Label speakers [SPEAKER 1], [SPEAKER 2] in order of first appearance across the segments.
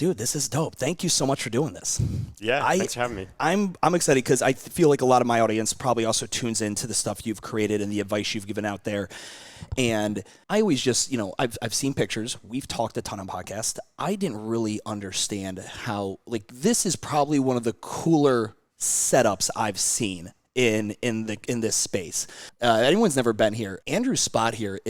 [SPEAKER 1] Dude, this is dope. Thank you so much for doing this.
[SPEAKER 2] Yeah, thanks for having me.
[SPEAKER 1] I'm excited because I feel like a lot of my audience probably also tunes into the stuff you've created and the advice you've given out there. And I always just, I've seen pictures. We've talked a ton on podcasts. I didn't really understand how, this is probably one of the cooler setups I've seen in this space. Anyone's never been here. Andrew's spot here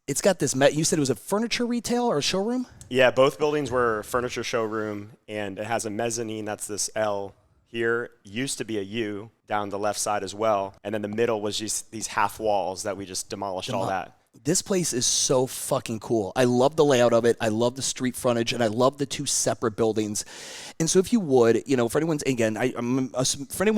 [SPEAKER 1] it's got this, you said it was a furniture retail or a showroom?
[SPEAKER 2] Yeah, both buildings were a furniture showroom, and it has a mezzanine. That's this L here. Used to be a U down the left side as well. And then the middle was just these half walls that we just demolished all that.
[SPEAKER 1] This place is so fucking cool. I love the layout of it. I love the street frontage, and I love the two separate buildings. And so if you would, for anyone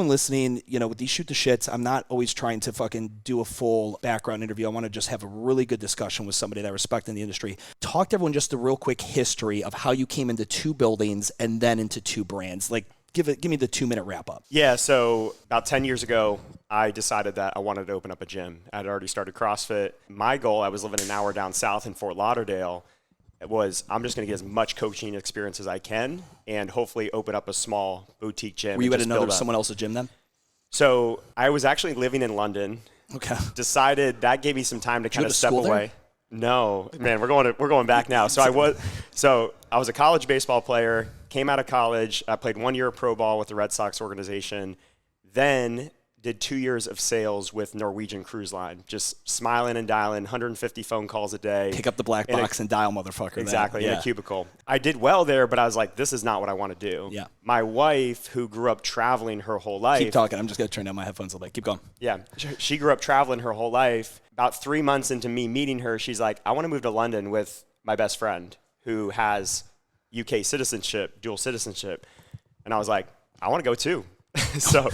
[SPEAKER 1] listening, with these shoot the shits, I'm not always trying to fucking do a full background interview. I want to just have a really good discussion with somebody that I respect in the industry. Talk to everyone just a real quick history of how you came into two buildings and then into two brands. Give me the 2-minute wrap up.
[SPEAKER 2] Yeah, so about 10 years ago, I decided that I wanted to open up a gym. I'd already started CrossFit. My goal, I was living an hour down south in Fort Lauderdale, was I'm just going to get as much coaching experience as I can and hopefully open up a small boutique gym.
[SPEAKER 1] Were you at someone else's gym then?
[SPEAKER 2] So I was actually living in London.
[SPEAKER 1] Okay.
[SPEAKER 2] Decided that gave me some time to kind of step away.
[SPEAKER 1] There?
[SPEAKER 2] No, man, we're going back now. So I was a college baseball player. Came out of college, I played 1 year of pro ball with the Red Sox organization, then did 2 years of sales with Norwegian Cruise Line, just smiling and dialing, 150 phone calls a day.
[SPEAKER 1] Pick up the black box and dial, motherfucker.
[SPEAKER 2] Exactly, in a cubicle. I did well there, but I was like, this is not what I want to do.
[SPEAKER 1] Yeah.
[SPEAKER 2] My wife, who grew up traveling her whole life.
[SPEAKER 1] Keep talking. I'm just going to turn down my headphones a little bit. Keep going.
[SPEAKER 2] Yeah. She grew up traveling her whole life. About 3 months into me meeting her, she's like, I want to move to London with my best friend who has UK citizenship, dual citizenship. And I was like, I want to go too. So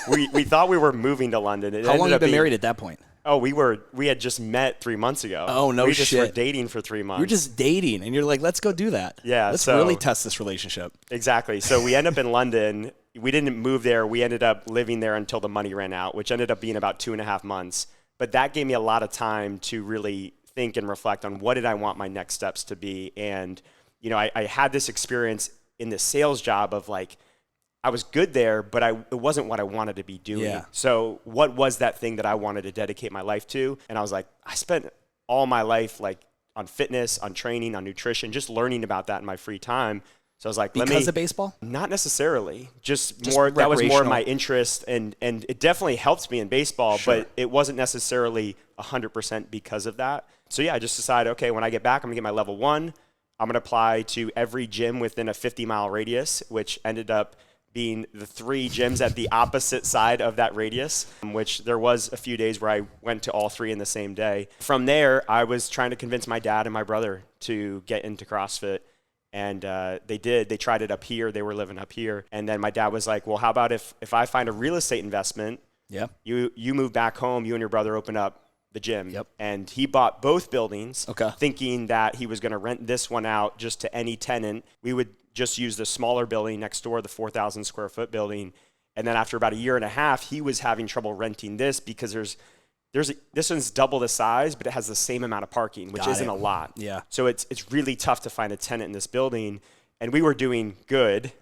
[SPEAKER 2] we thought we were moving to London.
[SPEAKER 1] How long have you been married at that point?
[SPEAKER 2] Oh, we had just met 3 months ago.
[SPEAKER 1] Oh, no shit.
[SPEAKER 2] We just were dating for 3 months.
[SPEAKER 1] You're just dating, and you're like, let's go do that.
[SPEAKER 2] Yeah.
[SPEAKER 1] Let's really test this relationship.
[SPEAKER 2] Exactly. So we end up in London. We didn't move there. We ended up living there until the money ran out, which ended up being about 2.5 months. But that gave me a lot of time to really think and reflect on what did I want my next steps to be. And I had this experience in the sales job of I was good there, but it wasn't what I wanted to be doing.
[SPEAKER 1] Yeah.
[SPEAKER 2] So what was that thing that I wanted to dedicate my life to? And I was like, I spent all my life on fitness, on training, on nutrition, just learning about that in my free time. So I was like,
[SPEAKER 1] because of baseball?
[SPEAKER 2] Not necessarily. Just more. That was more my interest, and it definitely helped me in baseball,
[SPEAKER 1] Sure.
[SPEAKER 2] but it wasn't necessarily 100% because of that. So yeah, I just decided, okay, when I get back, I'm gonna get my level 1. I'm going to apply to every gym within a 50-mile radius, which ended up being the 3 gyms at the opposite side of that radius, which there was a few days where I went to all 3 in the same day. From there, I was trying to convince my dad and my brother to get into CrossFit, and they did. They tried it up here. They were living up here. And then my dad was like, well, how about if I find a real estate investment, you move back home, you and your brother open up the gym.
[SPEAKER 1] Yep.
[SPEAKER 2] And he bought both buildings,
[SPEAKER 1] okay,
[SPEAKER 2] thinking that he was going to rent this one out just to any tenant. We would just use the smaller building next door, the 4,000 square foot building. And then after about 1.5 years, he was having trouble renting this because this one's double the size, but it has the same amount of parking, which isn't a lot.
[SPEAKER 1] Yeah.
[SPEAKER 2] So it's really tough to find a tenant in this building. And we were doing good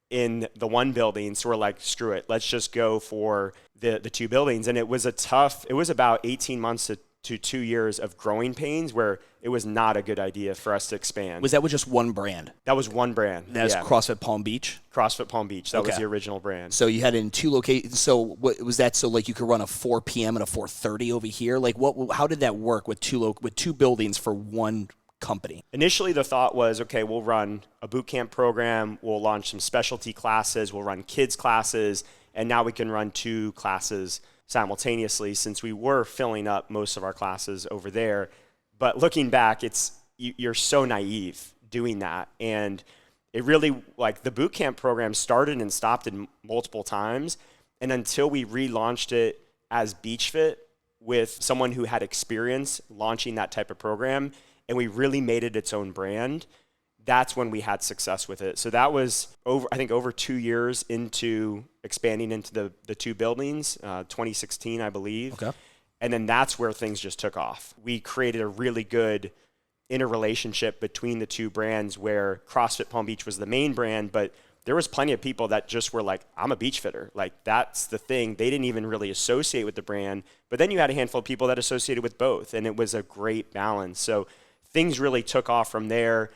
[SPEAKER 2] in the one building, so we're like, screw it, let's just go for the 2 buildings. And it was about 18 months to 2 years of growing pains where it was not a good idea for us to expand.
[SPEAKER 1] Was that with just one brand?
[SPEAKER 2] That was one brand.
[SPEAKER 1] That's CrossFit Palm Beach?
[SPEAKER 2] CrossFit Palm Beach. That was the original brand.
[SPEAKER 1] So you had it in 2 locations. So what was that? So you could run a 4 p.m. and a 4:30 over here? How did that work with two buildings for one company?
[SPEAKER 2] Initially, the thought was, okay, we'll run a boot camp program, we'll launch some specialty classes, we'll run kids classes, and now we can run 2 classes simultaneously since we were filling up most of our classes over there. But looking back, you're so naive doing that. And it really, the boot camp program started and stopped in multiple times. And until we relaunched it as BeachFit with someone who had experience launching that type of program, and we really made it its own brand, that's when we had success with it. So that was over 2 years into expanding into the 2 buildings, 2016, I believe.
[SPEAKER 1] Okay.
[SPEAKER 2] And then that's where things just took off. We created a really good interrelationship between the two brands where CrossFit Palm Beach was the main brand, but there was plenty of people that just were like, I'm a beach fitter. Like, that's the thing. They didn't even really associate with the brand. But then you had a handful of people that associated with both, and it was a great balance. So things really took off from there.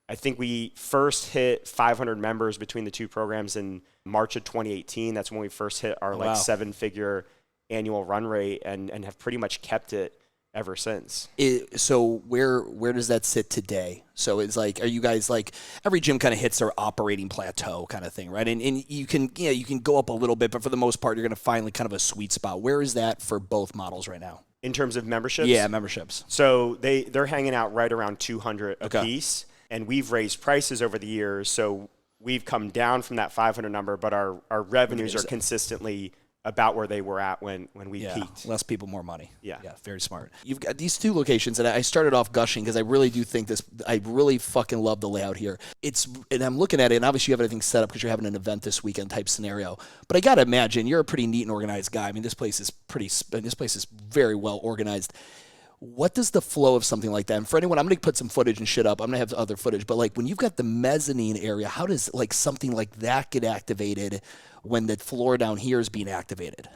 [SPEAKER 2] I think we first hit 500 members between the two programs in March of 2018. That's when we first hit our like 7-figure annual run rate, and have pretty much kept it ever since.
[SPEAKER 1] So where does that sit today? So it's like, are you guys like, every gym kind of hits their operating plateau kind of thing, right? And you can go up a little bit, but for the most part, you're going to find like kind of a sweet spot. Where is that for both models right now?
[SPEAKER 2] In terms of memberships?
[SPEAKER 1] Yeah, memberships.
[SPEAKER 2] So they're hanging out right around 200 a piece, and we've raised prices over the years. So we've come down from that 500 number, but our revenues are consistently about where they were at when we peaked. Less
[SPEAKER 1] people, more money.
[SPEAKER 2] Yeah,
[SPEAKER 1] very smart. You've got these two locations, and I started off gushing because I really do think I really fucking love the layout here. And I'm looking at it, and obviously you have everything set up because you're having an event this weekend type scenario. But I got to imagine you're a pretty neat and organized guy. I mean, this place is very well organized. What does the flow of something like that, and for anyone, I'm going to put some footage and shit up. I'm going to have other footage, but like when you've got the mezzanine area, how does like something like that get activated when the floor down here is being activated?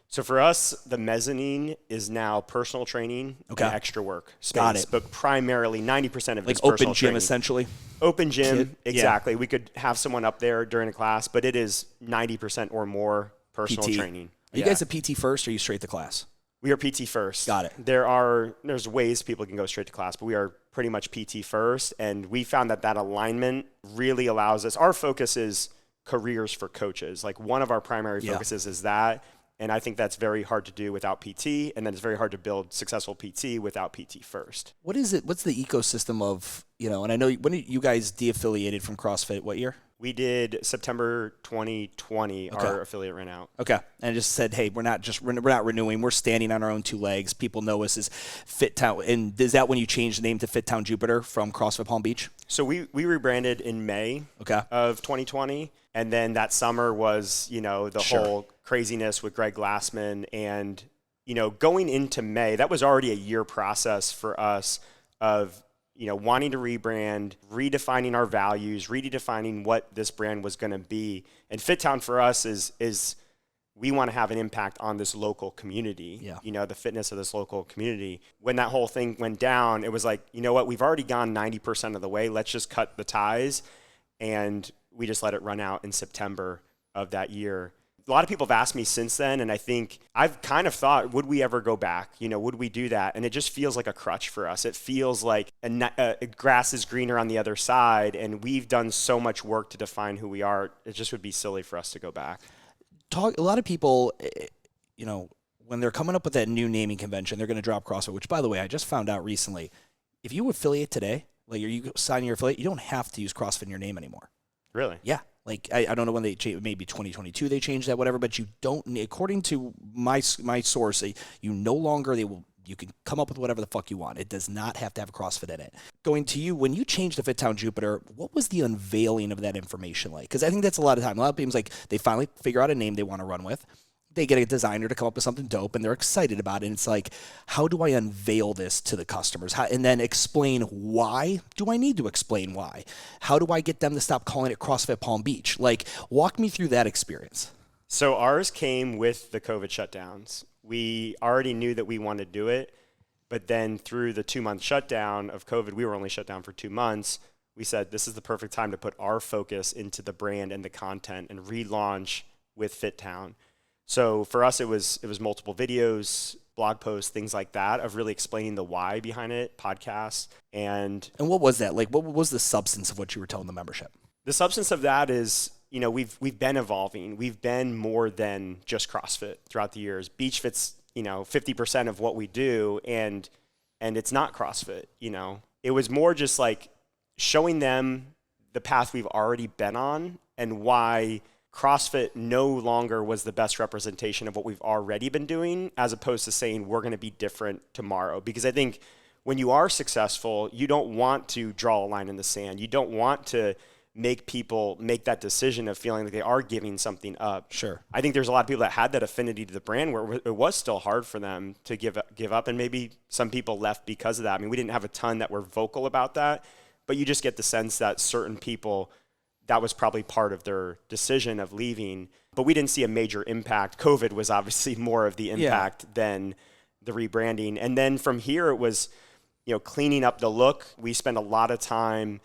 [SPEAKER 2] So for us, the mezzanine is now personal training and extra work space.
[SPEAKER 1] Got it.
[SPEAKER 2] But primarily 90% of it is
[SPEAKER 1] like
[SPEAKER 2] personal
[SPEAKER 1] open gym
[SPEAKER 2] training.
[SPEAKER 1] Essentially?
[SPEAKER 2] Open gym, exactly. Yeah. We could have someone up there during a class, but it is 90% or more personal training.
[SPEAKER 1] Are you guys a PT first, or are you straight to class?
[SPEAKER 2] We are PT first.
[SPEAKER 1] Got it.
[SPEAKER 2] There's ways people can go straight to class, but we are pretty much PT first. And we found that alignment really allows us, our focus is careers for coaches. Like one of our primary focuses is that. And I think that's very hard to do without PT. And then it's very hard to build successful PT without PT first.
[SPEAKER 1] What is it? What's the ecosystem of, and I know when you guys de-affiliated from CrossFit, what year?
[SPEAKER 2] We did September 2020. Our affiliate ran out.
[SPEAKER 1] Okay, and just said, hey, we're not renewing. We're standing on our own two legs. People know us as FitTown. And is that when you changed the name to FitTown Jupiter from CrossFit Palm Beach?
[SPEAKER 2] So we rebranded in May of 2020, and then that summer was the whole craziness with Greg Glassman, and going into May, that was already a year process for us of wanting to rebrand, redefining our values, redefining what this brand was going to be. And FitTown for us is we want to have an impact on this local community, the fitness of this local community. When that whole thing went down, it was like, you know what, we've already gone 90% of the way. Let's just cut the ties. And we just let it run out in September of that year. A lot of people have asked me since then, and I think I've kind of thought, would we ever go back? Would we do that? And it just feels like a crutch for us. It feels like grass is greener on the other side, and we've done so much work to define who we are. It just would be silly for us to go back.
[SPEAKER 1] A lot of people, when they're coming up with that new naming convention, they're going to drop CrossFit, which, by the way, I just found out recently. If you affiliate today, like you sign your affiliate, you don't have to use CrossFit in your name anymore.
[SPEAKER 2] Really?
[SPEAKER 1] Yeah. Like, I don't know when they changed, maybe 2022 they changed that, whatever, but you don't, according to my source, you no longer, you can come up with whatever the fuck you want. It does not have to have CrossFit in it. Going to you, when you changed to FitTown Jupiter, what was the unveiling of that information like? Because I think that's a lot of time. A lot of people, like, they finally figure out a name they want to run with. They get a designer to come up with something dope, and they're excited about it. And it's like, how do I unveil this to the customers? And then explain why? Do I need to explain why? How do I get them to stop calling it CrossFit Palm Beach? Like, walk me through that experience.
[SPEAKER 2] So ours came with the COVID shutdowns. We already knew that we wanted to do it, but then through the 2-month shutdown of COVID, we were only shut down for 2 months. We said, this is the perfect time to put our focus into the brand and the content and relaunch with FitTown. So for us, it was multiple videos, blog posts, things like that, of really explaining the why behind it, podcasts. And
[SPEAKER 1] what was that? Like, what was the substance of what you were telling the membership?
[SPEAKER 2] The substance of that is, we've been evolving. We've been more than just CrossFit throughout the years. BeachFit's, 50% of what we do, and it's not CrossFit, It was more just like showing them the path we've already been on and why CrossFit no longer was the best representation of what we've already been doing, as opposed to saying we're going to be different tomorrow. Because I think when you are successful, you don't want to draw a line in the sand. You don't want to make people make that decision of feeling like they are giving something up.
[SPEAKER 1] Sure.
[SPEAKER 2] I think there's a lot of people that had that affinity to the brand where it was still hard for them to give up, and maybe some people left because of that. I mean, we didn't have a ton that were vocal about that, but you just get the sense that certain people, that was probably part of their decision of leaving, but we didn't see a major impact. COVID was obviously more of the impact than the rebranding. And then from here, it was, cleaning up the look. We spent a lot of time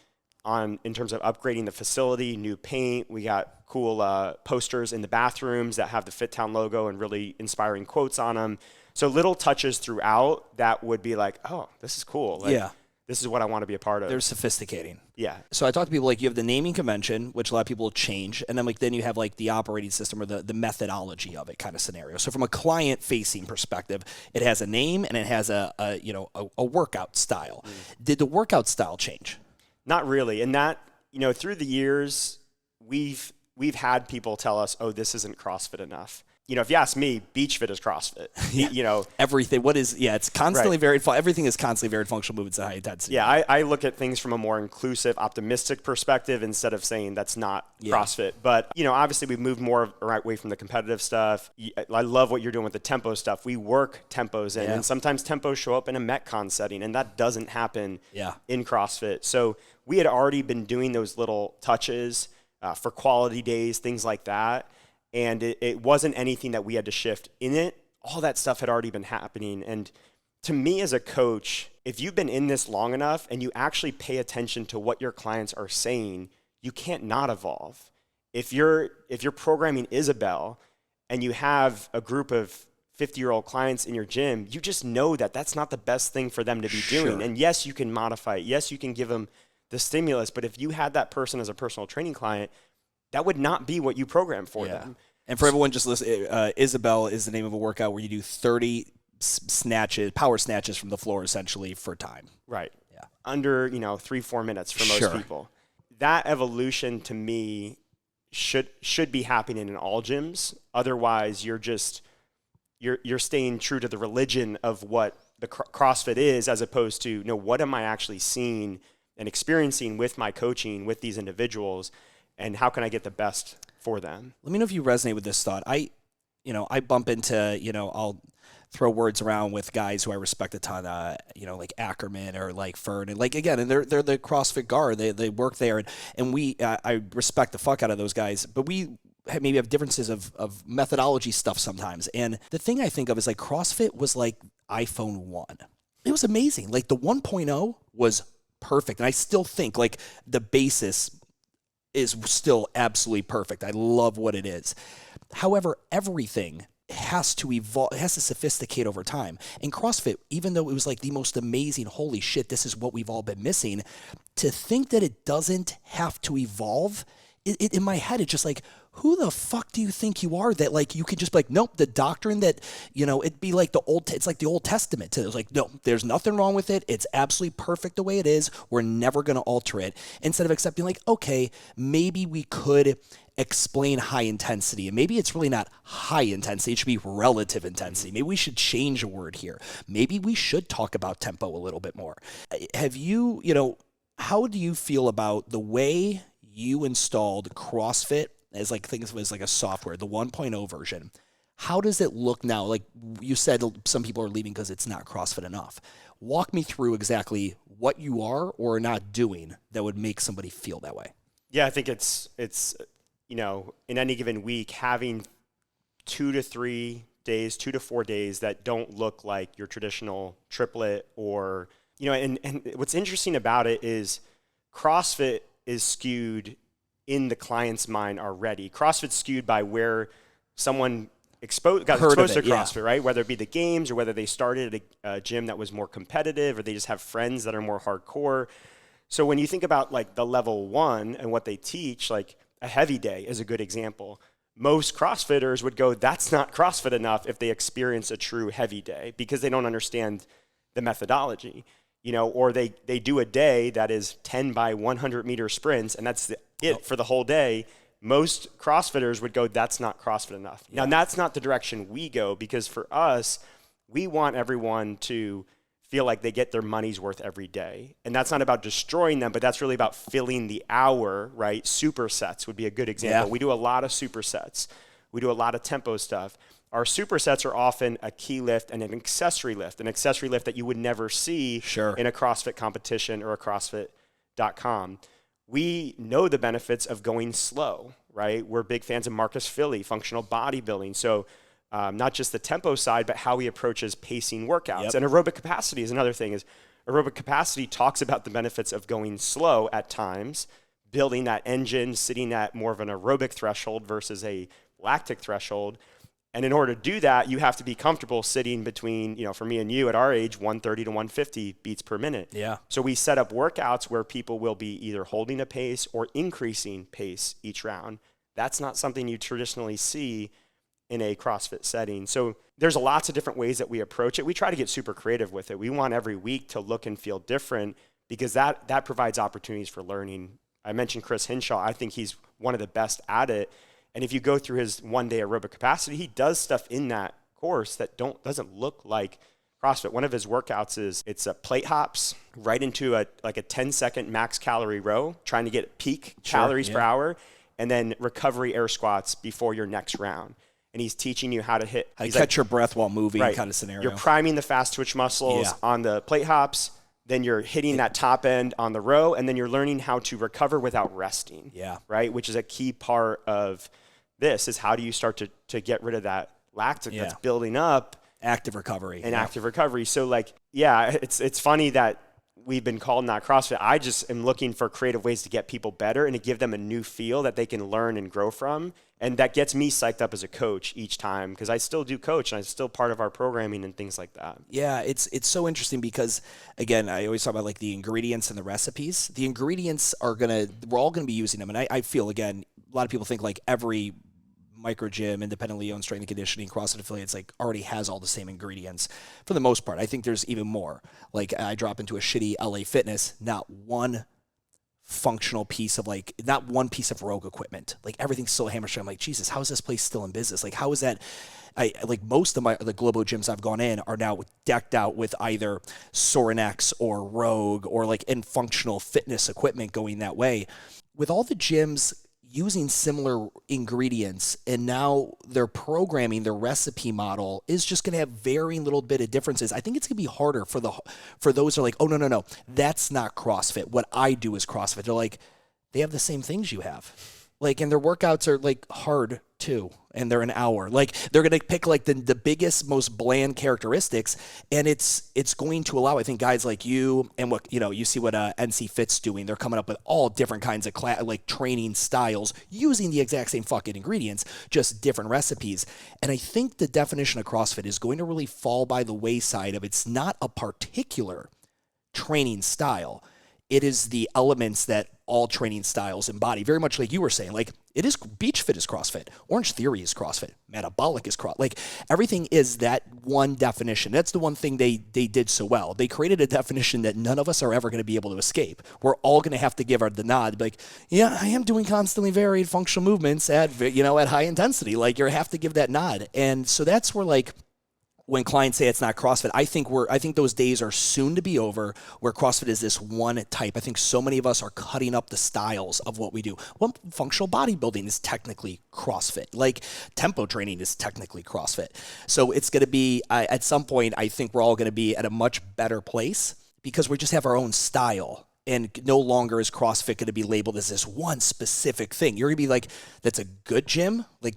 [SPEAKER 2] in terms of upgrading the facility, new paint. We got cool posters in the bathrooms that have the FitTown logo and really inspiring quotes on them. So little touches throughout that would be like, oh, this is cool. Like, this is what I want to be a part of.
[SPEAKER 1] They're sophisticating.
[SPEAKER 2] Yeah.
[SPEAKER 1] So I talk to people like you have the naming convention, which a lot of people change, and then you have like the operating system or the methodology of it kind of scenario. So from a client-facing perspective, it has a name and it has a workout style. Did the workout style change? Not really. And that, through the years, we've had people tell us, oh, this isn't CrossFit enough. If you ask me, BeachFit is CrossFit. Everything. It's constantly varied. Everything is constantly varied functional movements at high intensity.
[SPEAKER 2] Yeah, I look at things from a more inclusive, optimistic perspective instead of saying that's not CrossFit. But, obviously we've moved more away from the competitive stuff. I love what you're doing with the tempo stuff. We work tempos in, and sometimes tempos show up in a Metcon setting, and that doesn't happen in CrossFit. So we had already been doing those little touches for quality days, things like that. And it wasn't anything that we had to shift in it. All that stuff had already been happening. And to me as a coach, if you've been in this long enough and you actually pay attention to what your clients are saying, you can't not evolve. If you're programming Isabel and you have a group of 50-year-old clients in your gym, you just know that that's not the best thing for them to be doing. And yes, you can modify it. Yes, you can give them the stimulus. But if you had that person as a personal training client, that would not be what you program for them.
[SPEAKER 1] And for everyone just listening, Isabel is the name of a workout where you do 30 power snatches from the floor essentially for time.
[SPEAKER 2] Right. Yeah. Under, 3-4 minutes for most people. That evolution to me should be happening in all gyms. Otherwise, you're staying true to the religion of what the CrossFit is, as opposed to, what am I actually seeing and experiencing with my coaching with these individuals? And how can I get the best for them?
[SPEAKER 1] Let me know if you resonate with this thought. I bump into, I'll throw words around with guys who I respect a ton, like Ackerman or like Fern. And like, again, and they're the CrossFit guard. They work there. And I respect the fuck out of those guys. But we maybe have differences of methodology stuff sometimes. And the thing I think of is like CrossFit was like iPhone 1. It was amazing. Like the 1.0 was perfect. And I still think like the basis is still absolutely perfect. I love what it is. However, everything has to evolve, it has to sophisticate over time. And CrossFit, even though it was like the most amazing, holy shit, this is what we've all been missing, to think that it doesn't have to evolve, in my head, it's just like, who the fuck do you think you are that like you could just be like, nope, the doctrine that, it'd be like it's like the Old Testament. It's like, no, there's nothing wrong with it. It's absolutely perfect the way it is. We're never going to alter it. Instead of accepting like, okay, maybe we could explain high intensity. And maybe it's really not high intensity. It should be relative intensity. Maybe we should change a word here. Maybe we should talk about tempo a little bit more. Have you, how do you feel about the way you installed CrossFit as like things was like a software, the 1.0 version? How does it look now? Like you said, some people are leaving because it's not CrossFit enough. Walk me through exactly what you are or are not doing that would make somebody feel that way.
[SPEAKER 2] Yeah, I think it's in any given week, having 2 to 4 days that don't look like your traditional triplet or, and what's interesting about it is CrossFit is skewed in the client's mind already. CrossFit's skewed by where someone got exposed to CrossFit, right? Whether it be the games or whether they started at a gym that was more competitive or they just have friends that are more hardcore. So when you think about like the level 1 and what they teach, like a heavy day is a good example. Most CrossFitters would go, that's not CrossFit enough if they experience a true heavy day because they don't understand the methodology. Or they do a day that is 10 by 100 meter sprints, and that's it for the whole day. Most CrossFitters would go, that's not CrossFit enough. Now, that's not the direction we go because for us, we want everyone to feel like they get their money's worth every day. And that's not about destroying them, but that's really about filling the hour, right? Supersets would be a good example.
[SPEAKER 1] Yeah.
[SPEAKER 2] We do a lot of supersets. We do a lot of tempo stuff. Our supersets are often a key lift and an accessory lift that you would never see in a CrossFit competition or a CrossFit.com. We know the benefits of going slow, right? We're big fans of Marcus Philly, functional bodybuilding. So not just the tempo side, but how he approaches pacing workouts. And aerobic capacity is another thing. Is aerobic capacity talks about the benefits of going slow at times, building that engine, sitting at more of an aerobic threshold versus a lactic threshold. And in order to do that, you have to be comfortable sitting between, for me and you at our age, 130 to 150 beats per minute.
[SPEAKER 1] Yeah.
[SPEAKER 2] So we set up workouts where people will be either holding a pace or increasing pace each round. That's not something you traditionally see in a CrossFit setting. So there's lots of different ways that we approach it. We try to get super creative with it. We want every week to look and feel different because that provides opportunities for learning. I mentioned Chris Hinshaw. I think he's one of the best at it. And if you go through his one-day aerobic capacity, he does stuff in that course that doesn't look like CrossFit. One of his workouts is it's a plate hops right into a 10-second max calorie row, trying to get peak calories per hour, and then recovery air squats before your next round. And he's teaching you how to hit.
[SPEAKER 1] How to catch your breath while moving kind of scenario.
[SPEAKER 2] You're priming the fast twitch muscles on the plate hops. Then you're hitting that top end on the row, and then you're learning how to recover without resting.
[SPEAKER 1] Yeah.
[SPEAKER 2] Right? Which is a key part of this, is how do you start to get rid of that lactic that's building up.
[SPEAKER 1] Active recovery.
[SPEAKER 2] And active recovery. So it's funny that we've been called not CrossFit. I just am looking for creative ways to get people better and to give them a new feel that they can learn and grow from. And that gets me psyched up as a coach each time, because I still do coach and I'm still part of our programming and things like that.
[SPEAKER 1] Yeah, it's so interesting because, again, I always talk about the ingredients and the recipes. The ingredients we're all going to be using them. And I feel, again, a lot of people think every micro gym, independently owned strength and conditioning, CrossFit affiliates, already has all the same ingredients for the most part. I think there's even more. I drop into a shitty LA Fitness, not one functional piece of not one piece of rogue equipment. Everything's still hammer-strong. I'm like, Jesus, how is this place still in business? How is that? Most of the Globo gyms I've gone in are now decked out with either Sorinex or Rogue or in functional fitness equipment going that way. With all the gyms using similar ingredients, and now their programming, their recipe model is just going to have very little bit of differences. I think it's going to be harder for those who are oh, no, that's not CrossFit. What I do is CrossFit. They're they have the same things you have. And their workouts are hard too, and they're an hour. They're going to pick the biggest, most bland characteristics, and it's going to allow, I think, guys like you and what you see what NC Fit's doing. They're coming up with all different kinds of training styles using the exact same fucking ingredients, just different recipes. And I think the definition of CrossFit is going to really fall by the wayside of it's not a particular training style. It is the elements that all training styles embody. Very much like you were saying, it is BeachFit is CrossFit. Orange Theory is CrossFit. Metabolic is CrossFit. Everything is that one definition. That's the one thing they did so well. They created a definition that none of us are ever going to be able to escape. We're all going to have to give the nod. Yeah, I am doing constantly varied functional movements at high intensity. You have to give that nod. And so that's where when clients say it's not CrossFit, I think those days are soon to be over where CrossFit is this one type. I think so many of us are cutting up the styles of what we do. Well, functional bodybuilding is technically CrossFit. Tempo training is technically CrossFit. So it's going to be, at some point, I think we're all going to be at a much better place because we just have our own style. And no longer is CrossFit going to be labeled as this one specific thing. You're going to be that's a good gym. They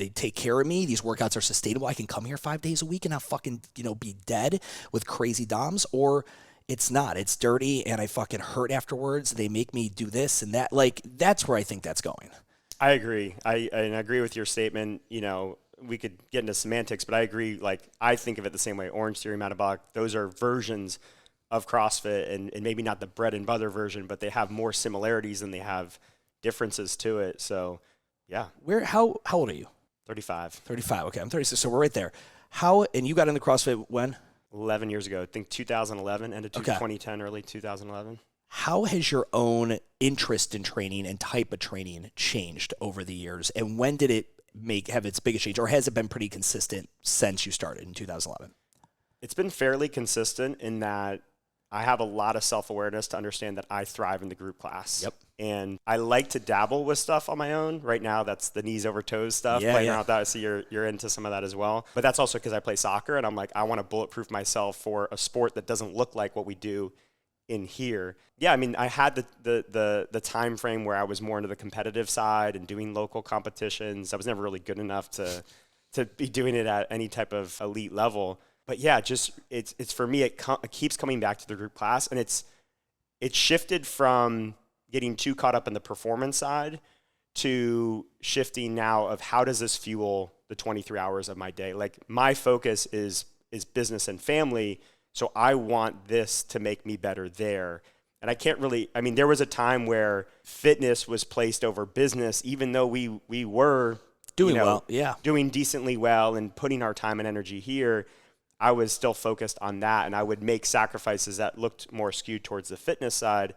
[SPEAKER 1] take care of me. These workouts are sustainable. I can come here 5 days a week and not fucking, be dead with crazy DOMs. Or it's not. It's dirty and I fucking hurt afterwards. They make me do this and that. That's where I think that's going.
[SPEAKER 2] I agree. I agree with your statement. We could get into semantics, but I agree. I think of it the same way. Orange Theory, Metabolic, those are versions of CrossFit, and maybe not the bread and butter version, but they have more similarities than they have differences to it. So, yeah.
[SPEAKER 1] How old are you?
[SPEAKER 2] 35.
[SPEAKER 1] 35. Okay, I'm 36. So we're right there. And you got into CrossFit when?
[SPEAKER 2] 11 years ago. I think 2011, end of 2010, early 2011.
[SPEAKER 1] How has your own interest in training and type of training changed over the years? And when did it have its biggest change, or has it been pretty consistent since you started in 2011?
[SPEAKER 2] It's been fairly consistent in that I have a lot of self-awareness to understand that I thrive in the group class.
[SPEAKER 1] Yep.
[SPEAKER 2] And I like to dabble with stuff on my own. Right now, that's the knees over toes stuff.
[SPEAKER 1] Yeah,
[SPEAKER 2] playing
[SPEAKER 1] yeah.
[SPEAKER 2] around with that. I see you're into some of that as well. But that's also because I play soccer, and I'm like, I want to bulletproof myself for a sport that doesn't look like what we do in here. Yeah, I mean, I had the time frame where I was more into the competitive side and doing local competitions. I was never really good enough to be doing it at any type of elite level. But yeah, just it's for me, it keeps coming back to the group class, and it's shifted from getting too caught up in the performance side to shifting now of how does this fuel the 23 hours of my day? Like, my focus is business and family, so I want this to make me better there. And I can't really, I mean, there was a time where fitness was placed over business, even though we were
[SPEAKER 1] Doing well, yeah.
[SPEAKER 2] doing decently well and putting our time and energy here. I was still focused on that, and I would make sacrifices that looked more skewed towards the fitness side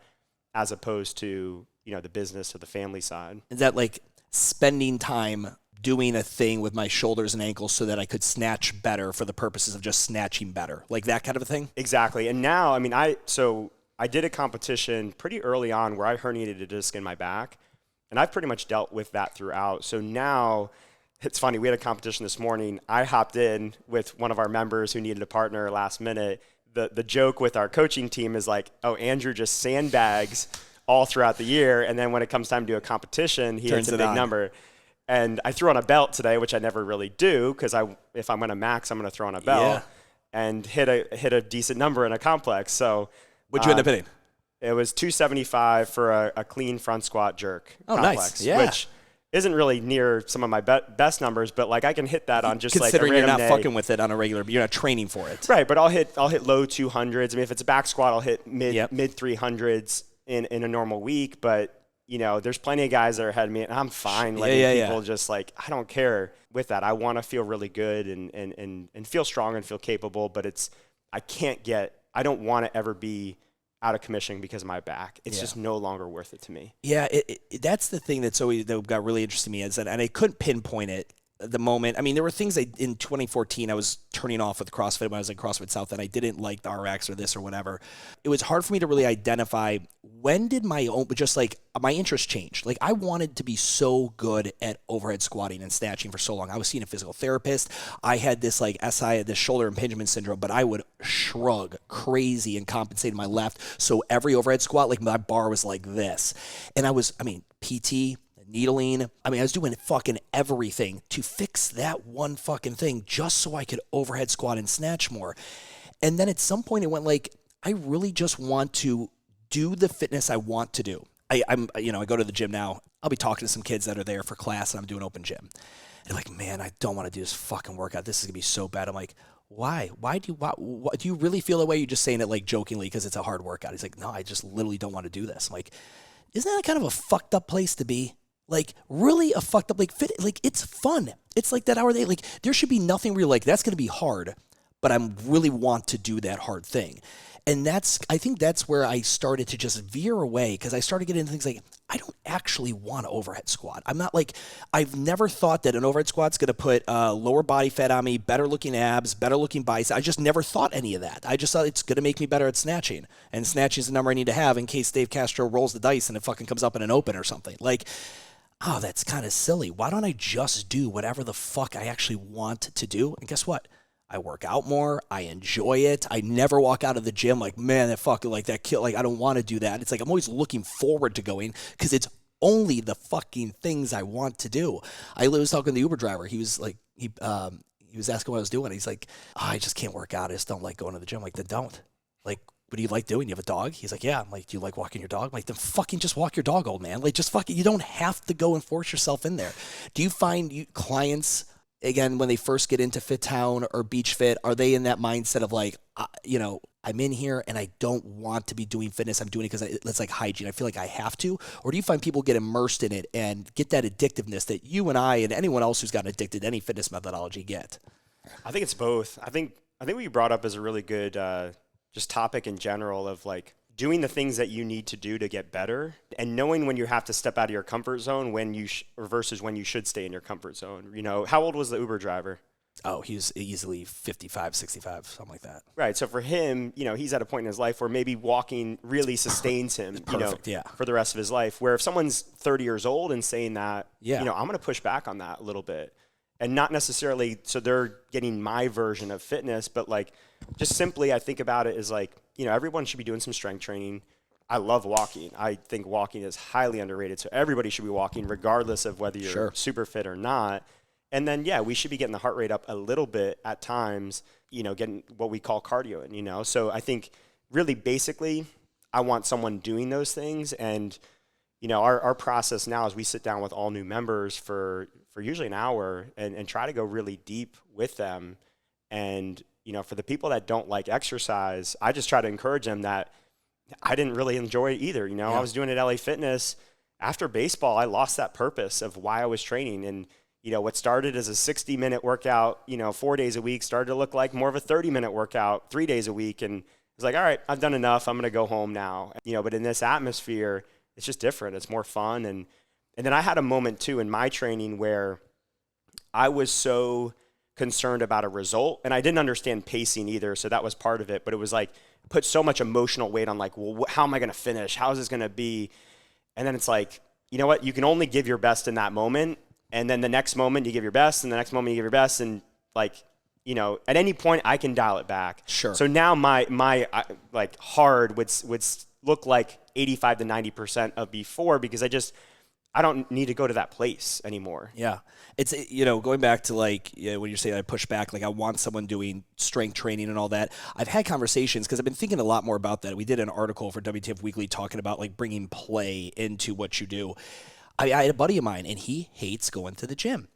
[SPEAKER 2] as opposed to, the business or the family side.
[SPEAKER 1] Is that like spending time doing a thing with my shoulders and ankles so that I could snatch better for the purposes of just snatching better? Like that kind of a thing?
[SPEAKER 2] Exactly. And now, I mean, I did a competition pretty early on where I herniated a disc in my back, and I've pretty much dealt with that throughout. So now, it's funny, we had a competition this morning. I hopped in with one of our members who needed a partner last minute. The joke with our coaching team is like, oh, Andrew just sandbags all throughout the year, and then when it comes time to do a competition, he hits a big number. And I threw on a belt today, which I never really do, because if I'm going to max, I'm going to throw on a belt and hit a decent number in a complex. So
[SPEAKER 1] what'd you end up hitting?
[SPEAKER 2] It was 275 for a clean front squat jerk complex,
[SPEAKER 1] nice. Yeah.
[SPEAKER 2] which isn't really near some of my best numbers, but like I can hit that on just
[SPEAKER 1] considering
[SPEAKER 2] like a
[SPEAKER 1] you're not
[SPEAKER 2] day.
[SPEAKER 1] fucking with it on a regular, you're not training for it.
[SPEAKER 2] Right, but I'll hit low 200s. I mean, if it's a back squat, I'll hit mid 300s in a normal week. But there's plenty of guys that are ahead of me, and I'm fine letting people just like, I don't care with that. I want to feel really good and feel strong and feel capable, but I don't want to ever be out of commission because of my back. It's just no longer worth it to me.
[SPEAKER 1] Yeah, that's the thing that got really interesting to me is that, and I couldn't pinpoint it at the moment. I mean, there were things in 2014 I was turning off with CrossFit when I was in CrossFit South, and I didn't like the RX or this or whatever. It was hard for me to really identify when did my interest change. Like, I wanted to be so good at overhead squatting and snatching for so long. I was seeing a physical therapist. I had this this shoulder impingement syndrome, but I would shrug crazy and compensate my left. So every overhead squat, like my bar was like this. And PT, needling. I was doing fucking everything to fix that one fucking thing just so I could overhead squat and snatch more. And then at some point it went like, I really just want to do the fitness I want to do. I go to the gym now. I'll be talking to some kids that are there for class and I'm doing open gym. And like, man, I don't want to do this fucking workout. This is gonna be so bad. I'm like, why? Why do you really feel that way? You're just saying it like jokingly because it's a hard workout. He's like, no, I just literally don't want to do this. I'm like, isn't that kind of a fucked up place to be? Like, really a fucked up, it's fun. It's like that hour day. Like, there should be nothing where you're like, that's going to be hard, but I really want to do that hard thing. And I think that's where I started to just veer away because I started getting into things like, I don't actually want to overhead squat. I'm not like, I've never thought that an overhead squat's going to put lower body fat on me, better looking abs, better looking biceps. I just never thought any of that. I just thought it's going to make me better at snatching. And snatching is the number I need to have in case Dave Castro rolls the dice and it fucking comes up in an open or something. Like, oh, that's kind of silly. Why don't I just do whatever the fuck I actually want to do? And guess what? I work out more. I enjoy it. I never walk out of the gym like, man, that fucking, like that kill. Like, I don't want to do that. It's like, I'm always looking forward to going because it's only the fucking things I want to do. I was talking to the Uber driver. He was like, he was asking what I was doing. He's like, oh, I just can't work out. I just don't like going to the gym. I'm like, then don't. Like, what do you like doing? You have a dog? He's like, yeah. I'm like, do you like walking your dog? I'm like, then fucking just walk your dog, old man. Like, just fucking, you don't have to go and force yourself in there. Do you find clients, again, when they first get into FitTown or BeachFit, are they in that mindset of like, I'm in here and I don't want to be doing fitness. I'm doing it because it's like hygiene. I feel like I have to. Or do you find people get immersed in it and get that addictiveness that you and I and anyone else who's gotten addicted to any fitness methodology get?
[SPEAKER 2] I think it's both. I think what you brought up is a really good just topic in general of like doing the things that you need to do to get better and knowing when you have to step out of your comfort zone versus when you should stay in your comfort zone. How old was the Uber driver?
[SPEAKER 1] Oh, he's easily 55, 65, something like that.
[SPEAKER 2] Right. So for him, he's at a point in his life where maybe walking really sustains him,
[SPEAKER 1] Perfect, yeah.
[SPEAKER 2] for the rest of his life. Where if someone's 30 years old and saying that,
[SPEAKER 1] Yeah.
[SPEAKER 2] I'm going to push back on that a little bit. And not necessarily so they're getting my version of fitness, but like just simply I think about it as like, everyone should be doing some strength training. I love walking. I think walking is highly underrated. So everybody should be walking regardless of whether you're super fit or not. And then, we should be getting the heart rate up a little bit at times, getting what we call cardio in. So I think really basically I want someone doing those things. And, our process now is we sit down with all new members for usually an hour and try to go really deep with them. And, for the people that don't like exercise, I just try to encourage them that I didn't really enjoy it either. I was doing it at LA Fitness. After baseball, I lost that purpose of why I was training. And, what started as a 60-minute workout, 4 days a week started to look like more of a 30-minute workout 3 days a week. And it's like, all right, I've done enough. I'm going to go home now. But in this atmosphere, it's just different. It's more fun. And then I had a moment too in my training where I was so concerned about a result and I didn't understand pacing either. So that was part of it, but it was like put so much emotional weight on like, well, how am I going to finish? How is this going to be? And then it's like, you know what? You can only give your best in that moment. And then the next moment you give your best and the next moment you give your best. And like, at any point I can dial it back.
[SPEAKER 1] Sure.
[SPEAKER 2] So now my like hard would look like 85 to 90% of before because I don't need to go to that place anymore.
[SPEAKER 1] Yeah. It's, going back to like, when you're saying I push back, like I want someone doing strength training and all that. I've had conversations because I've been thinking a lot more about that. We did an article for WTF Weekly talking about like bringing play into what you do. I had a buddy of mine and he hates going to the gym.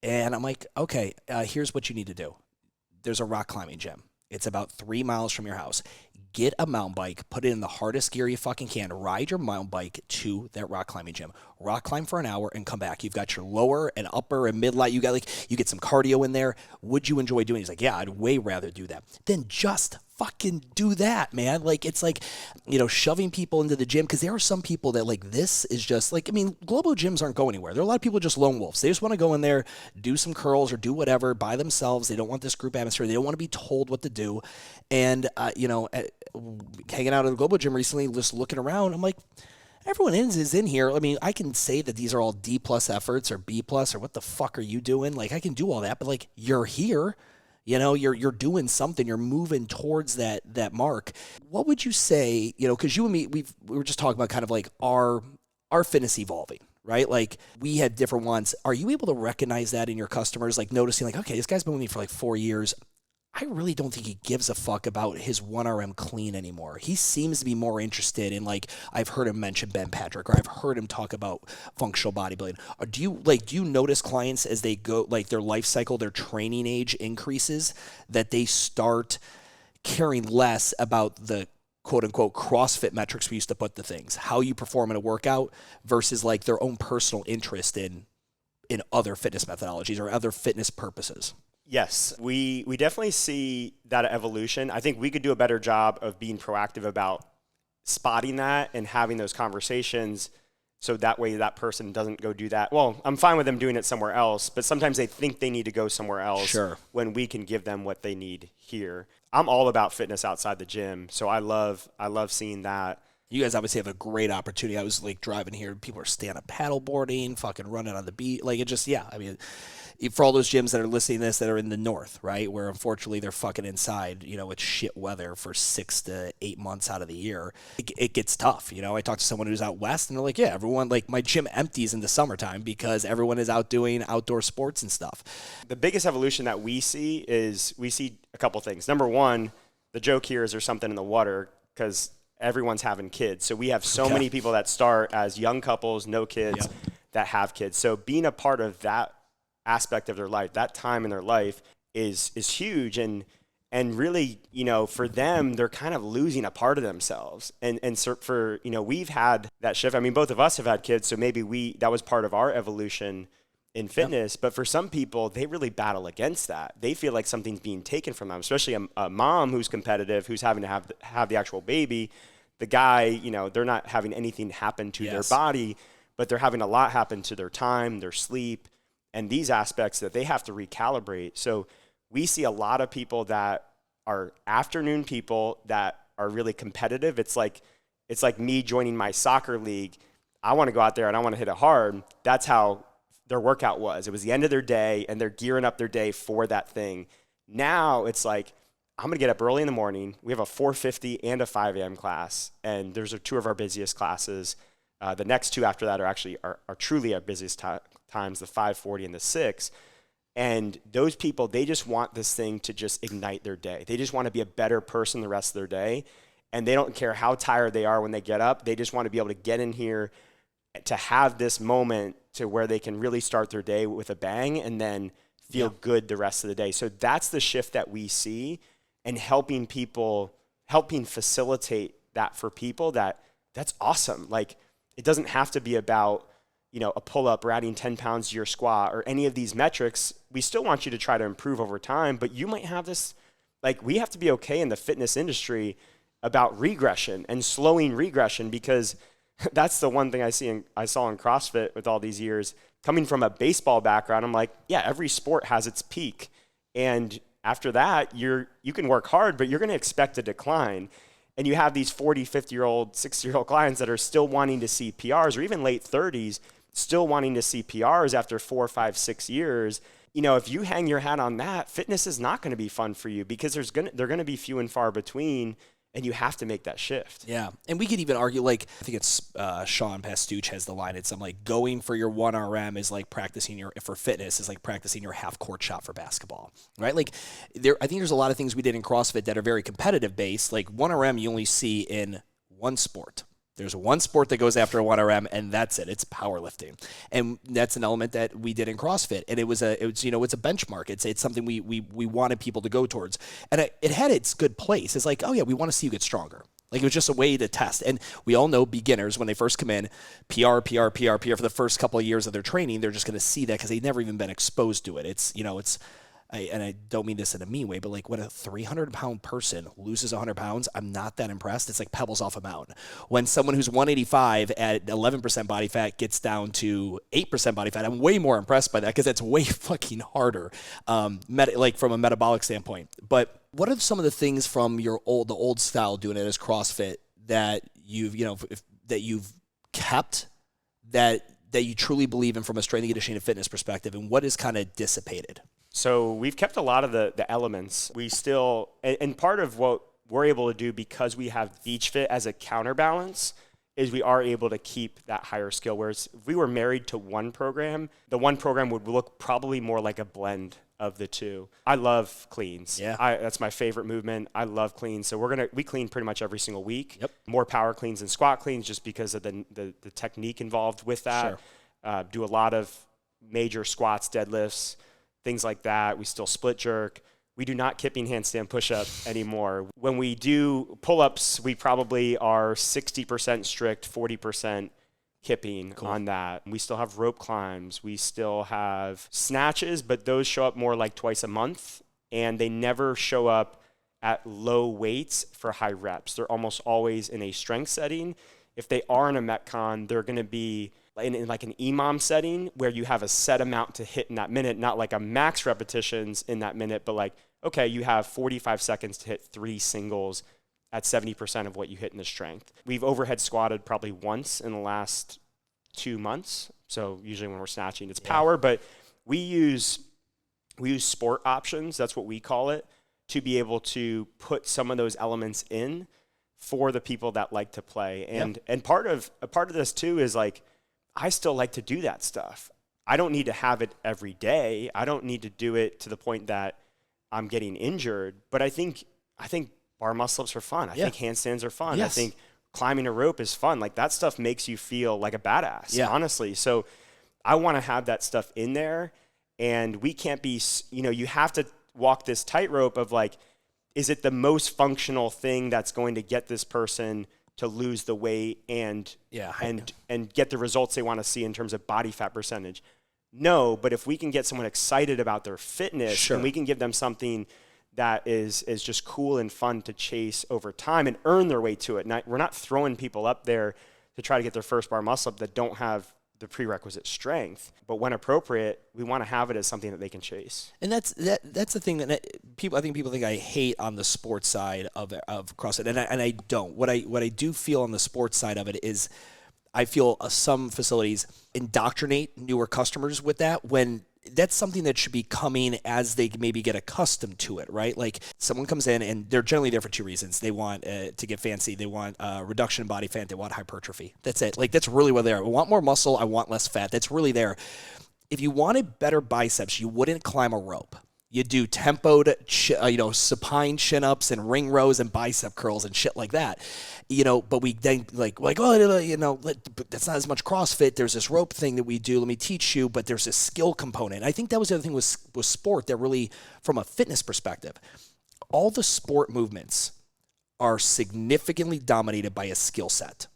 [SPEAKER 1] And I'm like, okay, here's what you need to do. There's a rock climbing gym. It's about 3 miles from your house. Get a mountain bike, put it in the hardest gear you fucking can, ride your mountain bike to that rock climbing gym. Rock climb for an hour and come back. You've got your lower and upper and midlight. You get some cardio in there. Would you enjoy doing it? He's like, yeah, I'd way rather do that. Then just fucking do that, man. Like, it's like, shoving people into the gym because there are some people that like this is just like, global gyms aren't going anywhere. There are a lot of people just lone wolves. They just want to go in there, do some curls or do whatever by themselves. They don't want this group atmosphere. They don't want to be told what to do. And, hanging out at the global gym recently, just looking around, I'm like, everyone is in here. I can say that these are all D+ efforts or B+ or what the fuck are you doing? Like, I can do all that, but like, you're here. You're doing something. You're moving towards that mark. What would you say? Because you and me, we were just talking about kind of like our fitness evolving, right? Like we had different ones. Are you able to recognize that in your customers? Like noticing, like, okay, this guy's been with me for like 4 years. I really don't think he gives a fuck about his 1RM clean anymore. He seems to be more interested in, like, I've heard him mention Ben Patrick, or I've heard him talk about functional bodybuilding. Or do you notice clients as they go, like their life cycle, their training age increases, that they start caring less about the quote unquote CrossFit metrics we used to put to things, how you perform in a workout versus like their own personal interest in other fitness methodologies or other fitness purposes?
[SPEAKER 2] Yes, we definitely see that evolution. I think we could do a better job of being proactive about spotting that and having those conversations so that way that person doesn't go do that. Well, I'm fine with them doing it somewhere else, but sometimes they think they need to go somewhere else when we can give them what they need here. I'm all about fitness outside the gym, so I love seeing that.
[SPEAKER 1] You guys obviously have a great opportunity. I was like driving here, people are stand-up paddleboarding, fucking running on the beach. Like it just, for all those gyms that are listening to this that are in the north, right, where unfortunately they're fucking inside, it's shit weather for 6 to 8 months out of the year, it gets tough. I talked to someone who's out west and they're like, yeah, everyone, like my gym empties in the summertime because everyone is out doing outdoor sports and stuff.
[SPEAKER 2] The biggest evolution that we see is we see a couple things. Number one, the joke here is there's something in the water because everyone's having kids. So we have so many people that start as young couples, no kids, that have kids. So being a part of that aspect of their life, that time in their life is huge. And really, for them, they're kind of losing a part of themselves. And so for, we've had that shift. Both of us have had kids, so maybe that was part of our evolution in fitness. But for some people, they really battle against that. They feel like something's being taken from them, especially a mom who's competitive, who's having to have the actual baby. The guy, they're not having anything happen to their body, but they're having a lot happen to their time, their sleep. and these aspects that they have to recalibrate. So we see a lot of people that are afternoon people that are really competitive. It's like me joining my soccer league. I want to go out there and I want to hit it hard. That's how their workout was. It was the end of their day and they're gearing up their day for that thing. Now it's like, I'm going to get up early in the morning. We have a 4:50 and a 5 a.m. class, and those are two of our busiest classes. The next two after that are truly our busiest times, the 5:40 and the 6. And those people, they just want this thing to just ignite their day. They just want to be a better person the rest of their day. And they don't care how tired they are when they get up. They just want to be able to get in here to have this moment to where they can really start their day with a bang and then feel good the rest of the day. So that's the shift that we see, and helping facilitate that for people. That's awesome. Like, it doesn't have to be about, a pull-up or adding 10 pounds to your squat or any of these metrics. We still want you to try to improve over time, but you might have this, like, we have to be okay in the fitness industry about regression and slowing regression, because that's the one thing I saw in CrossFit with all these years. Coming from a baseball background, I'm like, yeah, every sport has its peak. And after that, you can work hard, but you're going to expect a decline. And you have these 40, 50-year-old, 60-year-old clients that are still wanting to see PRs, or even late 30s, still wanting to see PRs after 4, 5, 6 years. If you hang your hat on that, fitness is not going to be fun for you, because they're going to be few and far between, and you have to make that shift.
[SPEAKER 1] Yeah. And we could even argue, like, I think it's Sean Pastuch has the line. It's like, going for your 1RM is like practicing for fitness is like practicing your half court shot for basketball, right? Like, I think there's a lot of things we did in CrossFit that are very competitive based. Like, 1RM you only see in one sport. There's one sport that goes after a 1RM, and that's it. It's powerlifting. And that's an element that we did in CrossFit. And it's a benchmark. It's something we wanted people to go towards. And it had its good place. It's like, oh yeah, we want to see you get stronger. Like, it was just a way to test. And we all know beginners, when they first come in, PR for the first couple of years of their training, they're just going to see that because they've never even been exposed to it. And I don't mean this in a mean way, but like, when a 300-pound person loses 100 pounds, I'm not that impressed. It's like pebbles off a mountain. When someone who's 185 at 11% body fat gets down to 8% body fat, I'm way more impressed by that, because that's way fucking harder, like from a metabolic standpoint. But what are some of the things from the old style doing it as CrossFit that you've kept that you truly believe in from a strength and conditioning and fitness perspective, and what is kind of dissipated?
[SPEAKER 2] So we've kept a lot of the elements. We still, and part of what we're able to do, because we have BeachFit as a counterbalance, is we are able to keep that higher skill. Whereas if we were married to one program, the one program would look probably more like a blend of the two. I love cleans. Yeah. That's my favorite movement. I love cleans. So we clean pretty much every single week. Yep. More power cleans than squat cleans, just because of the technique involved with that. Sure. Do a lot of major squats, deadlifts, things like that. We still split jerk. We do not kipping handstand push-up anymore. When we do pull-ups, we probably are 60% strict, 40% kipping on that. We still have rope climbs. We still have snatches, but those show up more like twice a month, and they never show up at low weights for high reps. They're almost always in a strength setting. If they are in a Metcon, they're going to be in like an EMOM setting where you have a set amount to hit in that minute, not like a max repetitions in that minute, but like, okay, you have 45 seconds to hit 3 singles at 70% of what you hit in the strength. We've overhead squatted probably once in the last 2 months. So usually when we're snatching, it's power, but we use sport options. That's what we call it, to be able to put some of those elements in for the people that like to play. And part of this too is like, I still like to do that stuff. I don't need to have it every day. I don't need to do it to the point that I'm getting injured. But I think bar muscle ups are fun. I think handstands are fun. Yes. I think climbing a rope is fun. Like, that stuff makes you feel like a badass, honestly. So I want to have that stuff in there. And we can't be, you have to walk this tightrope of like, is it the most functional thing that's going to get this person to lose the weight and get the results they want to see in terms of body fat percentage? No, but if we can get someone excited about their fitness, and we can give them something that is just cool and fun to chase over time and earn their way to it. We're not throwing people up there to try to get their first bar muscle up that don't have the prerequisite strength, but when appropriate, we want to have it as something that they can chase.
[SPEAKER 1] And that's the thing that I think people think I hate on the sports side of CrossFit, and I don't. What I do feel on the sports side of it is I feel some facilities indoctrinate newer customers with that, when that's something that should be coming as they maybe get accustomed to it, right? Like someone comes in and they're generally there for two reasons. They want to get fancy. They want reduction in body fat. They want hypertrophy. That's it. Like that's really what they are. I want more muscle. I want less fat. That's really there. If you wanted better biceps, you wouldn't climb a rope. You do tempoed, supine chin-ups and ring rows and bicep curls and shit like that. But we then that's not as much CrossFit. There's this rope thing that we do. Let me teach you, but there's a skill component. I think that was the other thing with sport that really, from a fitness perspective, all the sport movements are significantly dominated by a skill set.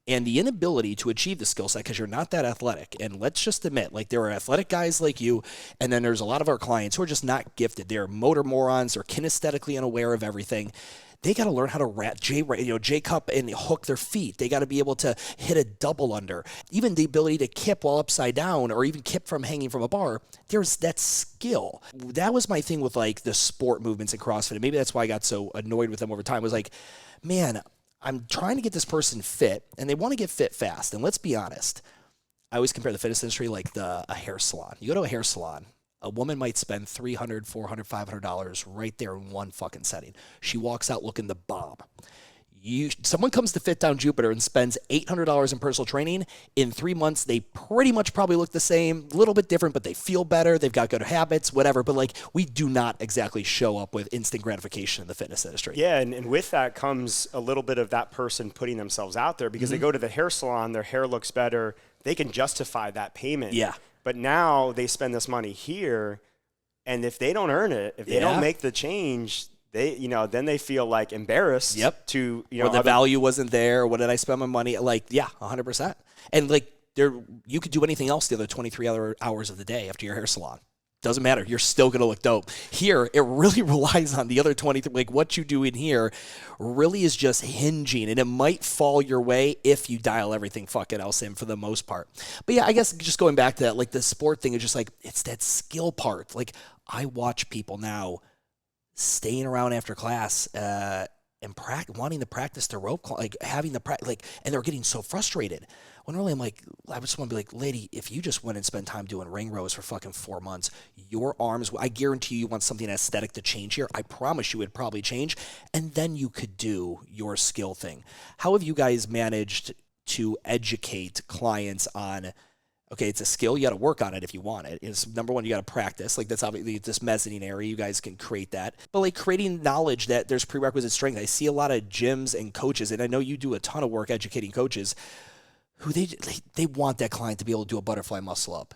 [SPEAKER 1] And the inability to achieve the skill set because you're not that athletic. And let's just admit, like there are athletic guys like you, and then there's a lot of our clients who are just not gifted. They're motor morons or kinesthetically unaware of everything. They got to learn how to J-cup and hook their feet. They got to be able to hit a double under. Even the ability to kip while upside down or even kip from hanging from a bar. There's that skill. That was my thing with like the sport movements in CrossFit. And maybe that's why I got so annoyed with them over time. It was like, man, I'm trying to get this person fit, and they want to get fit fast. And let's be honest, I always compare the fitness industry like a hair salon. You go to a hair salon, a woman might spend $300, $400, $500 right there in one fucking setting. She walks out looking the bomb. Someone comes to FitTown Jupiter and spends $800 in personal training. In 3 months, they pretty much probably look the same, a little bit different, but they feel better. They've got good habits, whatever. But like, we do not exactly show up with instant gratification in the fitness industry.
[SPEAKER 2] Yeah, and with that comes a little bit of that person putting themselves out there because they go to the hair salon, their hair looks better. They can justify that payment.
[SPEAKER 1] Yeah.
[SPEAKER 2] But now they spend this money here, and if they don't earn it, if they don't make the change, then they feel like embarrassed to,
[SPEAKER 1] or the value wasn't there. What did I spend my money? Like, 100%. And like you could do anything else the other 23 other hours of the day after your hair salon. Doesn't matter. You're still going to look dope. Here, it really relies on the other 23. Like what you do in here really is just hinging, and it might fall your way if you dial everything fucking else in for the most part. But yeah, I guess just going back to that, like the sport thing is just like, it's that skill part. Like I watch people now staying around after class and wanting to practice their rope, like having the and they're getting so frustrated. When really I'm like, I just want to be like, lady, if you just went and spent time doing ring rows for fucking 4 months, your arms, I guarantee you want something aesthetic to change here. I promise you it'd probably change. And then you could do your skill thing. How have you guys managed to educate clients on, okay, it's a skill. You got to work on it if you want it. It's number one, you got to practice. Like that's obviously this mezzanine area. You guys can create that. But like creating knowledge that there's prerequisite strength. I see a lot of gyms and coaches, and I know you do a ton of work educating coaches who they want that client to be able to do a butterfly muscle up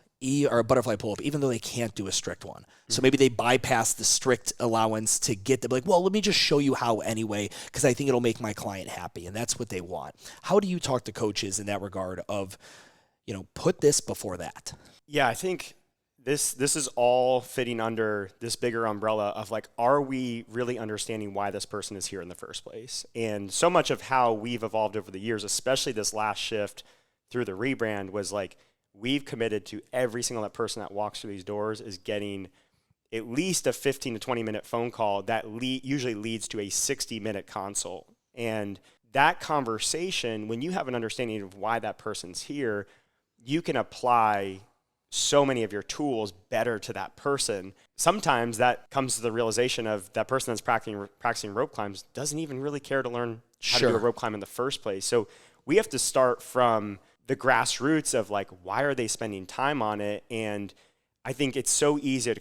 [SPEAKER 1] or a butterfly pull up, even though they can't do a strict one. Mm-hmm. So maybe they bypass the strict allowance to get them like, well, let me just show you how anyway, because I think it'll make my client happy. And that's what they want. How do you talk to coaches in that regard of, put this before that?
[SPEAKER 2] Yeah, I think this is all fitting under this bigger umbrella of like, are we really understanding why this person is here in the first place? And so much of how we've evolved over the years, especially this last shift through the rebrand, was like, we've committed to every single person that walks through these doors is getting at least a 15 to 20 minute phone call that usually leads to a 60-minute consult. And that conversation, when you have an understanding of why that person's here, you can apply so many of your tools better to that person. Sometimes that comes to the realization of that person that's practicing rope climbs doesn't even really care to learn how to do a rope climb in the first place. So we have to start from the grassroots of like, why are they spending time on it? And I think it's so easy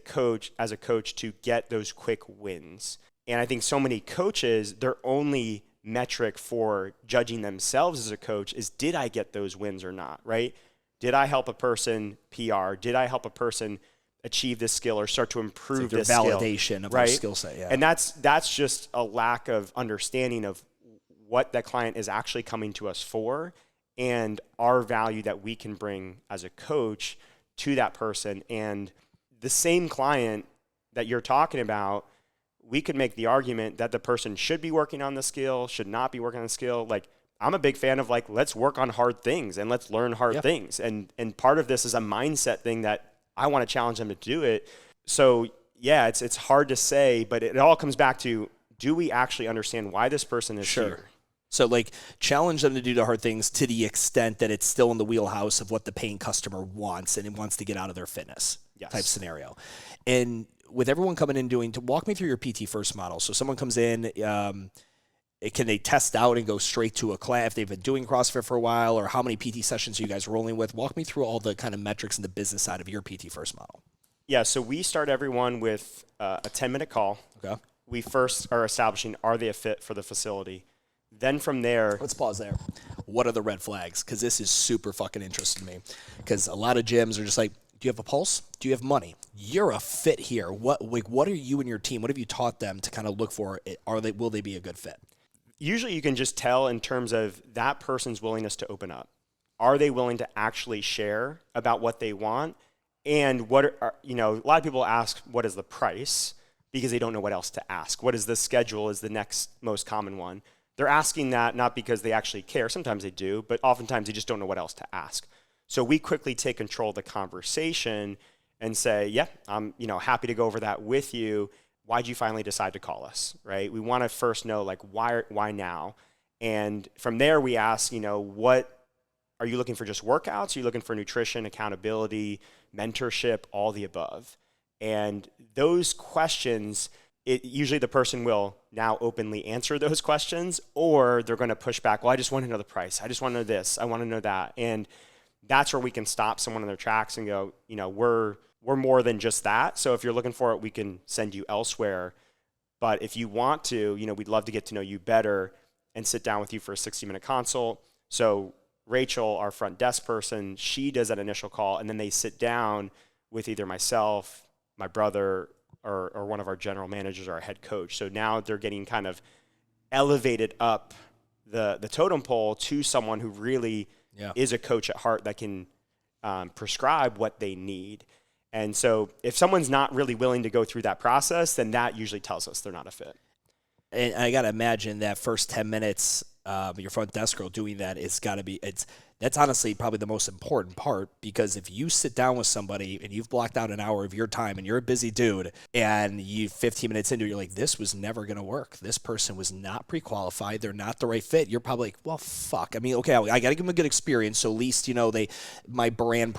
[SPEAKER 2] as a coach to get those quick wins. And I think so many coaches, their only metric for judging themselves as a coach is, did I get those wins or not, right? Did I help a person PR? Did I help a person achieve this skill or start to improve this skill?
[SPEAKER 1] Validation of their skill set, yeah.
[SPEAKER 2] And that's just a lack of understanding of what that client is actually coming to us for and our value that we can bring as a coach to that person. And the same client that you're talking about, we could make the argument that the person should be working on the skill, should not be working on the skill. Like, I'm a big fan of like, let's work on hard things and let's learn hard things. And part of this is a mindset thing that I want to challenge them to do it. So yeah, it's hard to say, but it all comes back to, do we actually understand why this person is here?
[SPEAKER 1] So like challenge them to do the hard things to the extent that it's still in the wheelhouse of what the paying customer wants and it wants to get out of their fitness type scenario. And with everyone coming in to walk me through your PT first model. So someone comes in, can they test out and go straight to a class if they've been doing CrossFit for a while, or how many PT sessions are you guys rolling with? Walk me through all the kind of metrics and the business side of your PT first model.
[SPEAKER 2] Yeah, so we start everyone with a 10-minute call.
[SPEAKER 1] Okay.
[SPEAKER 2] We first are establishing, are they a fit for the facility? Then from there...
[SPEAKER 1] Let's pause there. What are the red flags? Because this is super fucking interesting to me. Because a lot of gyms are just like, do you have a pulse? Do you have money? You're a fit here. What are you and your team? What have you taught them to kind of look for? Will they be a good fit?
[SPEAKER 2] Usually you can just tell in terms of that person's willingness to open up. Are they willing to actually share about what they want? And a lot of people ask, what is the price? Because they don't know what else to ask. What is the schedule is the next most common one. They're asking that not because they actually care. Sometimes they do, but oftentimes they just don't know what else to ask. So we quickly take control of the conversation and say, yeah, I'm happy to go over that with you. Why'd you finally decide to call us, right? We want to first know, like, why now? And from there we ask, what are you looking for? Just workouts? Are you looking for nutrition, accountability, mentorship, all the above? And those questions, usually the person will now openly answer those questions, or they're going to push back. Well, I just want to know the price. I just want to know this. I want to know that. And that's where we can stop someone in their tracks and go, we're more than just that. So if you're looking for it, we can send you elsewhere. But if you want to, we'd love to get to know you better and sit down with you for a 60-minute consult. So Rachel, our front desk person, she does that initial call, and then they sit down with either myself, my brother, or one of our general managers or our head coach. So now they're getting kind of elevated up the totem pole to someone who really is a coach at heart that can prescribe what they need. And so if someone's not really willing to go through that process, then that usually tells us they're not a fit.
[SPEAKER 1] And I got to imagine that first 10 minutes, your front desk girl doing that is got to be, that's honestly probably the most important part, because if you sit down with somebody and you've blocked out an hour of your time and you're a busy dude and you 15 minutes into it, you're like, this was never going to work. This person was not pre-qualified. They're not the right fit. You're probably like, well, fuck. I mean, okay, I got to give them a good experience. So at least, my brand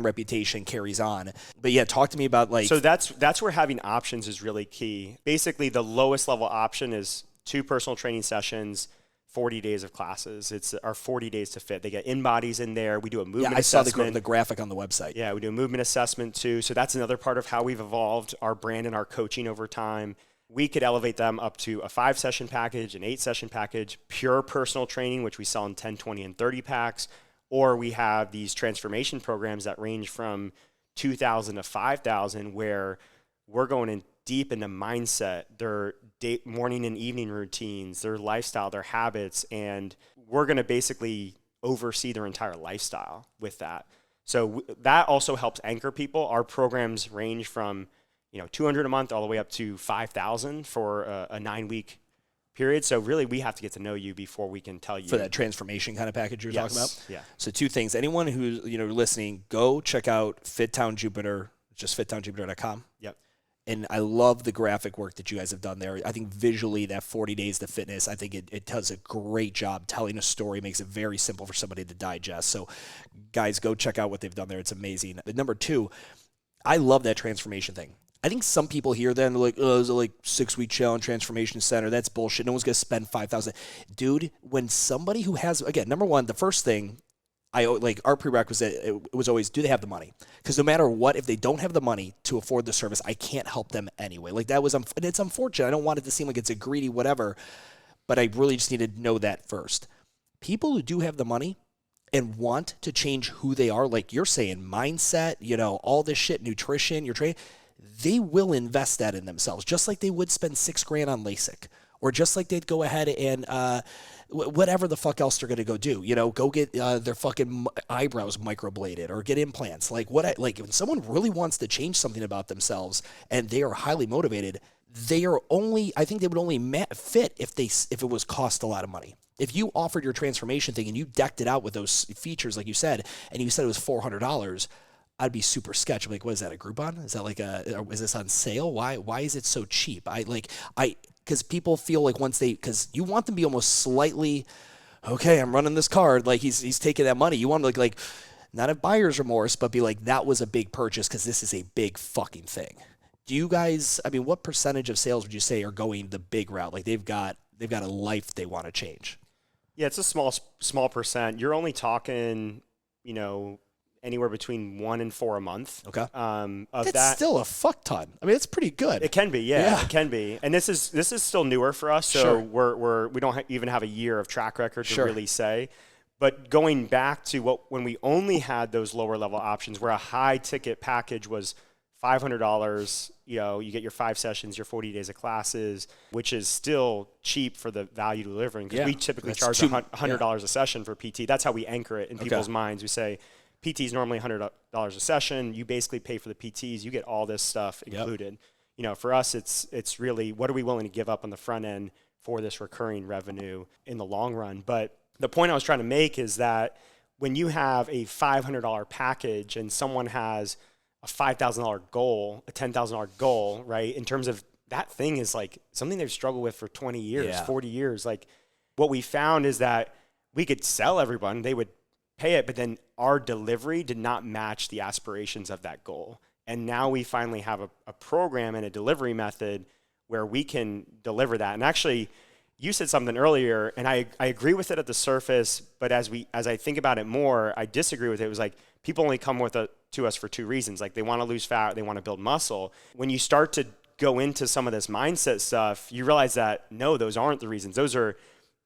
[SPEAKER 1] reputation carries on. But yeah, talk to me about
[SPEAKER 2] So that's where having options is really key. Basically, the lowest level option is 2 personal training sessions, 40 days of classes. It's our 40 days to fit. They get InBodies in there. We do a movement assessment.
[SPEAKER 1] I saw the graphic on the website.
[SPEAKER 2] Yeah, we do a movement assessment too. So that's another part of how we've evolved our brand and our coaching over time. We could elevate them up to a 5-session package, an 8-session package, pure personal training, which we sell in 10, 20, and 30 packs. Or we have these transformation programs that range from 2,000 to 5,000, where we're going in deep into mindset, their morning and evening routines, their lifestyle, their habits, and we're going to basically oversee their entire lifestyle with that. So that also helps anchor people. Our programs range from $200 a month all the way up to $5,000 for a 9-week period. So really, we have to get to know you before we can tell you.
[SPEAKER 1] For that transformation kind of package you're talking about?
[SPEAKER 2] Yeah.
[SPEAKER 1] So 2 things. Anyone who's listening, go check out FitTown Jupiter, just fittownjupiter.com.
[SPEAKER 2] Yep.
[SPEAKER 1] And I love the graphic work that you guys have done there. I think visually that 40 days to fitness, I think it does a great job telling a story, makes it very simple for somebody to digest. So guys, go check out what they've done there. It's amazing. But number 2, I love that transformation thing. I think some people hear that and they're like, oh, it's a 6-week challenge transformation center. That's bullshit. No one's going to spend $5,000. Dude, when somebody who has, again, number 1, the first thing, our prerequisite, it was always, do they have the money? Because no matter what, if they don't have the money to afford the service, I can't help them anyway. and it's unfortunate. I don't want it to seem like it's a greedy whatever, but I really just need to know that first. People who do have the money and want to change who they are, like you're saying, mindset, all this shit, nutrition, your training, they will invest that in themselves, just like they would spend $6,000 on LASIK, or just like they'd go ahead and whatever the fuck else they're going to go do, go get their fucking eyebrows microbladed or get implants. When someone really wants to change something about themselves and they are highly motivated, I think they would only fit if it was cost a lot of money. If you offered your transformation thing and you decked it out with those features, like you said, and you said it was $400, I'd be super sketched. I'm like, what is that, a Groupon? Is that is this on sale? Why is it so cheap? Because people feel like because you want them to be almost slightly, okay, I'm running this card, like he's taking that money. You want to like not have buyer's remorse, but be like, that was a big purchase because this is a big fucking thing. Do you guys, what percentage of sales would you say are going the big route? Like they've got a life they want to change.
[SPEAKER 2] Yeah, it's a small percent. You're only talking, anywhere between 1 and 4 a month.
[SPEAKER 1] Okay.
[SPEAKER 2] That's
[SPEAKER 1] still a fuck ton. It's pretty good.
[SPEAKER 2] It can be, yeah, it can be. And this is still newer for us, so
[SPEAKER 1] sure.
[SPEAKER 2] we don't even have a year of track record to really say. But going back to when we only had those lower level options, where a high ticket package was $500, you get your 5 sessions, your 40 days of classes, which is still cheap for the value delivering, because we typically charge $100 a session for PT. That's how we anchor it in people's minds. We say PT is normally $100 a session. You basically pay for the PTs. You get all this stuff included. For us, it's really, what are we willing to give up on the front end for this recurring revenue in the long run? But the point I was trying to make is that when you have a $500 package and someone has a $5,000 goal, a $10,000 goal, right? In terms of that thing is like something they've struggled with for 20 years, 40 years. Like what we found is that we could sell everyone, they would pay it, but then our delivery did not match the aspirations of that goal. And now we finally have a program and a delivery method where we can deliver that. And actually, you said something earlier, and I agree with it at the surface, but as I think about it more, I disagree with it. It was like people only come to us for 2 reasons. Like they want to lose fat, they want to build muscle. When you start to go into some of this mindset stuff, you realize that no, those aren't the reasons. Those are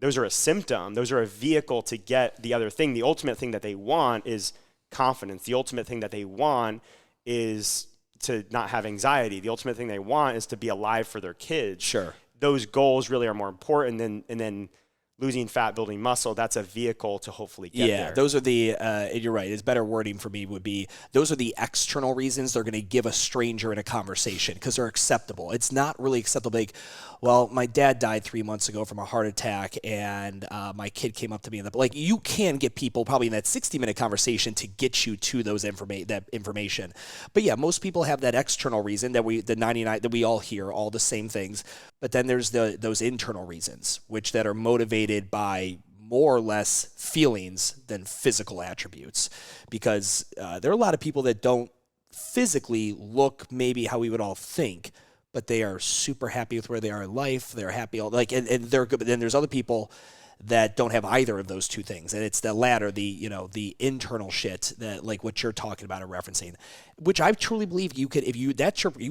[SPEAKER 2] a symptom. Those are a vehicle to get the other thing. The ultimate thing that they want is confidence. The ultimate thing that they want is to not have anxiety. The ultimate thing they want is to be alive for their kids.
[SPEAKER 1] Sure.
[SPEAKER 2] Those goals really are more important and then losing fat, building muscle. That's a vehicle to hopefully get there.
[SPEAKER 1] Yeah, those are the, you're right, it's better wording for me would be, those are the external reasons they're going to give a stranger in a conversation because they're acceptable. It's not really acceptable. Like, well, my dad died 3 months ago from a heart attack, and my kid came up to me. Like, you can get people probably in that 60-minute conversation to get you to that information. But yeah, most people have that external reason that that we all hear all the same things. But then there's those internal reasons, that are motivated by more or less feelings than physical attributes, because there are a lot of people that don't physically look maybe how we would all think, but they are super happy with where they are in life. They're happy, and they're good. But then there's other people that don't have either of those two things, and it's the latter, the internal shit that, like what you're talking about and referencing, which I truly believe you could, if you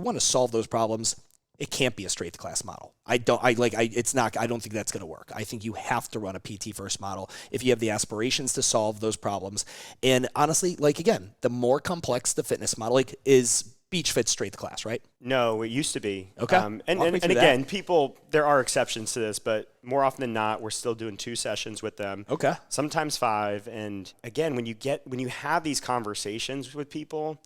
[SPEAKER 1] want to solve those problems. It can't be a straight class model. I don't think that's going to work. I think you have to run a PT first model if you have the aspirations to solve those problems. And honestly, again, the more complex the fitness model, is BeachFit straight to class, right?
[SPEAKER 2] No, it used to be.
[SPEAKER 1] Okay.
[SPEAKER 2] And again, there are exceptions to this, but more often than not, we're still doing 2 sessions with them.
[SPEAKER 1] Okay.
[SPEAKER 2] Sometimes 5. And again, when you have these conversations with people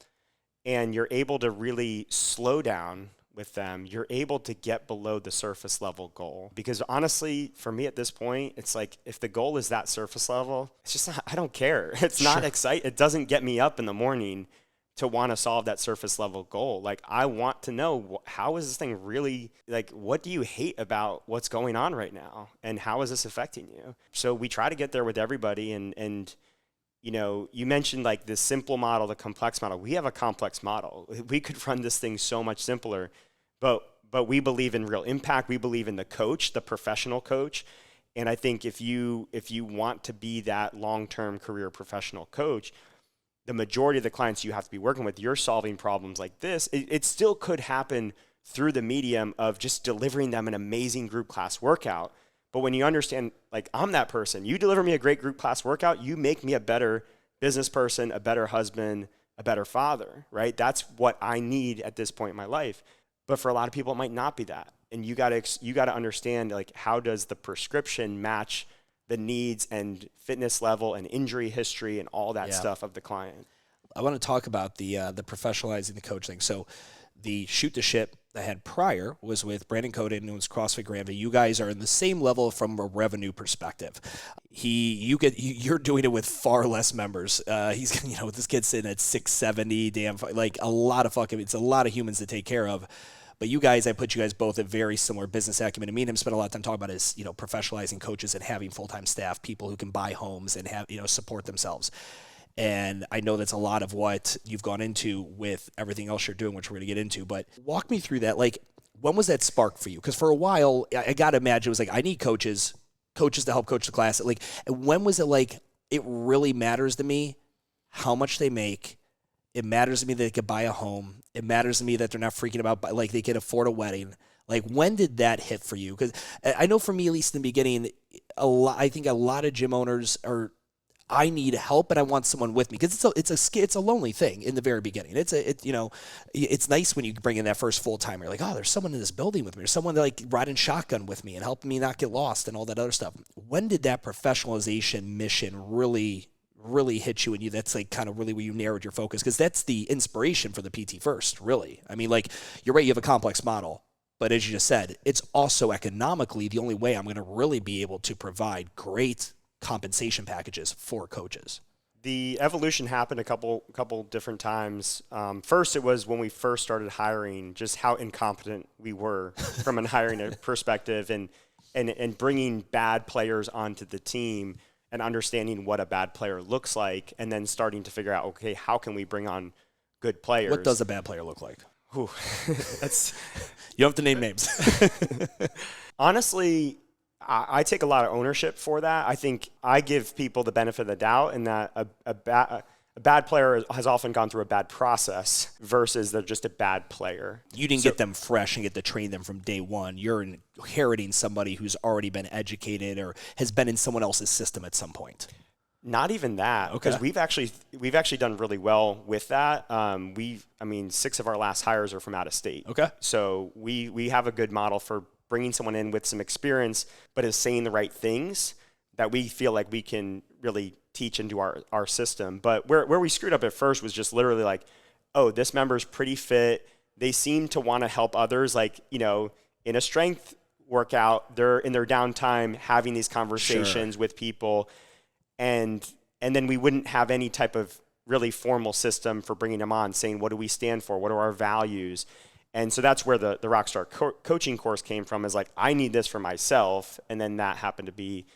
[SPEAKER 2] and you're able to really slow down with them, you're able to get below the surface level goal. Because honestly, for me at this point, it's like, if the goal is that surface level, it's just not, I don't care. It's not exciting. It doesn't get me up in the morning to want to solve that surface level goal. Like, I want to know, how is this thing really, what do you hate about what's going on right now? And how is this affecting you? So we try to get there with everybody. And you mentioned the simple model, the complex model. We have a complex model. We could run this thing so much simpler. But we believe in real impact. We believe in the coach, the professional coach. And I think if you want to be that long-term career professional coach, the majority of the clients you have to be working with, you're solving problems like this. It still could happen through the medium of just delivering them an amazing group class workout. But when you understand, I'm that person, you deliver me a great group class workout, you make me a better business person, a better husband, a better father, right? That's what I need at this point in my life. But for a lot of people, it might not be that. And you got to understand, how does the prescription match the needs and fitness level and injury history and all that stuff of the client?
[SPEAKER 1] I want to talk about the professionalizing the coach thing. So the Shoot the Ship I had prior was with Brandon Coden, and it was CrossFit Granville. You guys are in the same level from a revenue perspective. You're doing it with far less members. He's, this kid's sitting at 670, like a lot of humans to take care of. But you guys, I put you guys both at very similar business acumen. And me and him spent a lot of time talking about is, professionalizing coaches and having full-time staff, people who can buy homes and have, support themselves. And I know that's a lot of what you've gone into with everything else you're doing, which we're going to get into. But walk me through that. Like, when was that spark for you? Because for a while, I got to imagine it was like, I need coaches to help coach the class. Like, when was it like, it really matters to me how much they make? It matters to me that they could buy a home. It matters to me that they're not freaking about, like, they can afford a wedding. Like, when did that hit for you? Because I know for me, at least in the beginning, I think a lot of gym owners are, I need help and I want someone with me, because it's a lonely thing in the very beginning. It's nice when you bring in that first full timer. You're like, oh, there's someone in this building with me. There's someone like riding shotgun with me and helping me not get lost and all that other stuff. When did that professionalization mission really hit you, and you? That's like kind of really where you narrowed your focus, because that's the inspiration for the PT First, really. I mean, like, you're right, you have a complex model, but as you just said, it's also economically the only way I'm going to really be able to provide great compensation packages for coaches.
[SPEAKER 2] The evolution happened a couple different times. First, it was when we first started hiring, just how incompetent we were from a hiring perspective, and bringing bad players onto the team and understanding what a bad player looks like, and then starting to figure out, okay, how can we bring on good players?
[SPEAKER 1] What does a bad player look like?
[SPEAKER 2] You
[SPEAKER 1] don't have to name names.
[SPEAKER 2] Honestly, I take a lot of ownership for that. I think I give people the benefit of the doubt, in that a bad player has often gone through a bad process versus they're just a bad player.
[SPEAKER 1] You didn't get them fresh and get to train them from day one. You're inheriting somebody who's already been educated or has been in someone else's system at some point.
[SPEAKER 2] Not even that, because we've actually done really well with that. 6 of our last hires are from out of state.
[SPEAKER 1] Okay.
[SPEAKER 2] So we have a good model for bringing someone in with some experience, but is saying the right things that we feel like we can really teach into our system. But where we screwed up at first was just literally like, oh, this member's pretty fit. They seem to want to help others. Like, in a strength workout, they're in their downtime having these conversations with people. And then we wouldn't have any type of really formal system for bringing them on, saying, what do we stand for? What are our values? And so that's where the Rockstar Coaching course came from, is like, I need this for myself. And then that happened to be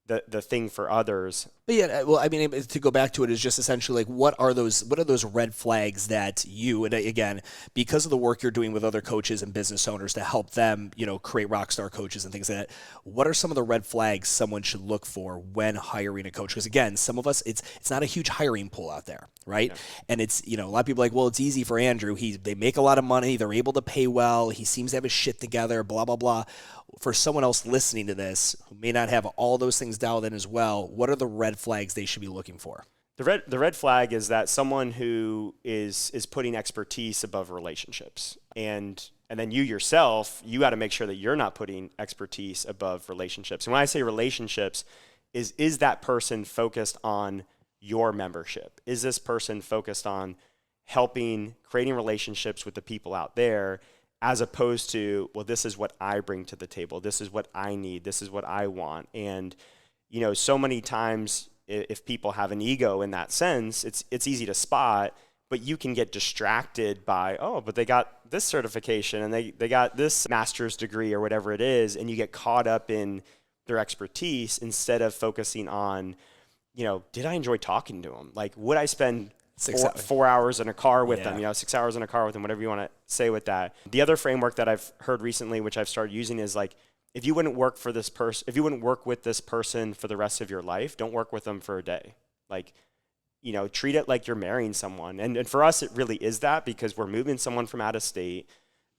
[SPEAKER 2] the thing for others.
[SPEAKER 1] But yeah, well, I mean, to go back to it is just essentially like, what are those red flags that you, and again, because of the work you're doing with other coaches and business owners to help them, create Rockstar coaches and things like that, what are some of the red flags someone should look for when hiring a coach? Because again, some of us, it's not a huge hiring pool out there, right? Yeah. And it's, a lot of people are like, well, it's easy for Andrew. They make a lot of money. They're able to pay well. He seems to have his shit together, blah, blah, blah. For someone else listening to this who may not have all those things dialed in as well, what are the red flags they should be looking for?
[SPEAKER 2] The red flag is that someone who is putting expertise above relationships. And then you yourself, you got to make sure that you're not putting expertise above relationships. And when I say relationships, is that person focused on your membership? Is this person focused on creating relationships with the people out there, as opposed to, well, this is what I bring to the table. This is what I need. This is what I want. And, so many times if people have an ego in that sense, it's easy to spot, but you can get distracted by, oh, but they got this certification and they got this master's degree or whatever it is. And you get caught up in their expertise instead of focusing on, did I enjoy talking to them? Like, would I spend 4 hours in a car with them, 6 hours in a car with them, whatever you want to say with that. The other framework that I've heard recently, which I've started using, is like, if you wouldn't work with this person for the rest of your life, don't work with them for a day. Like, treat it like you're marrying someone. And for us, it really is that, because we're moving someone from out of state,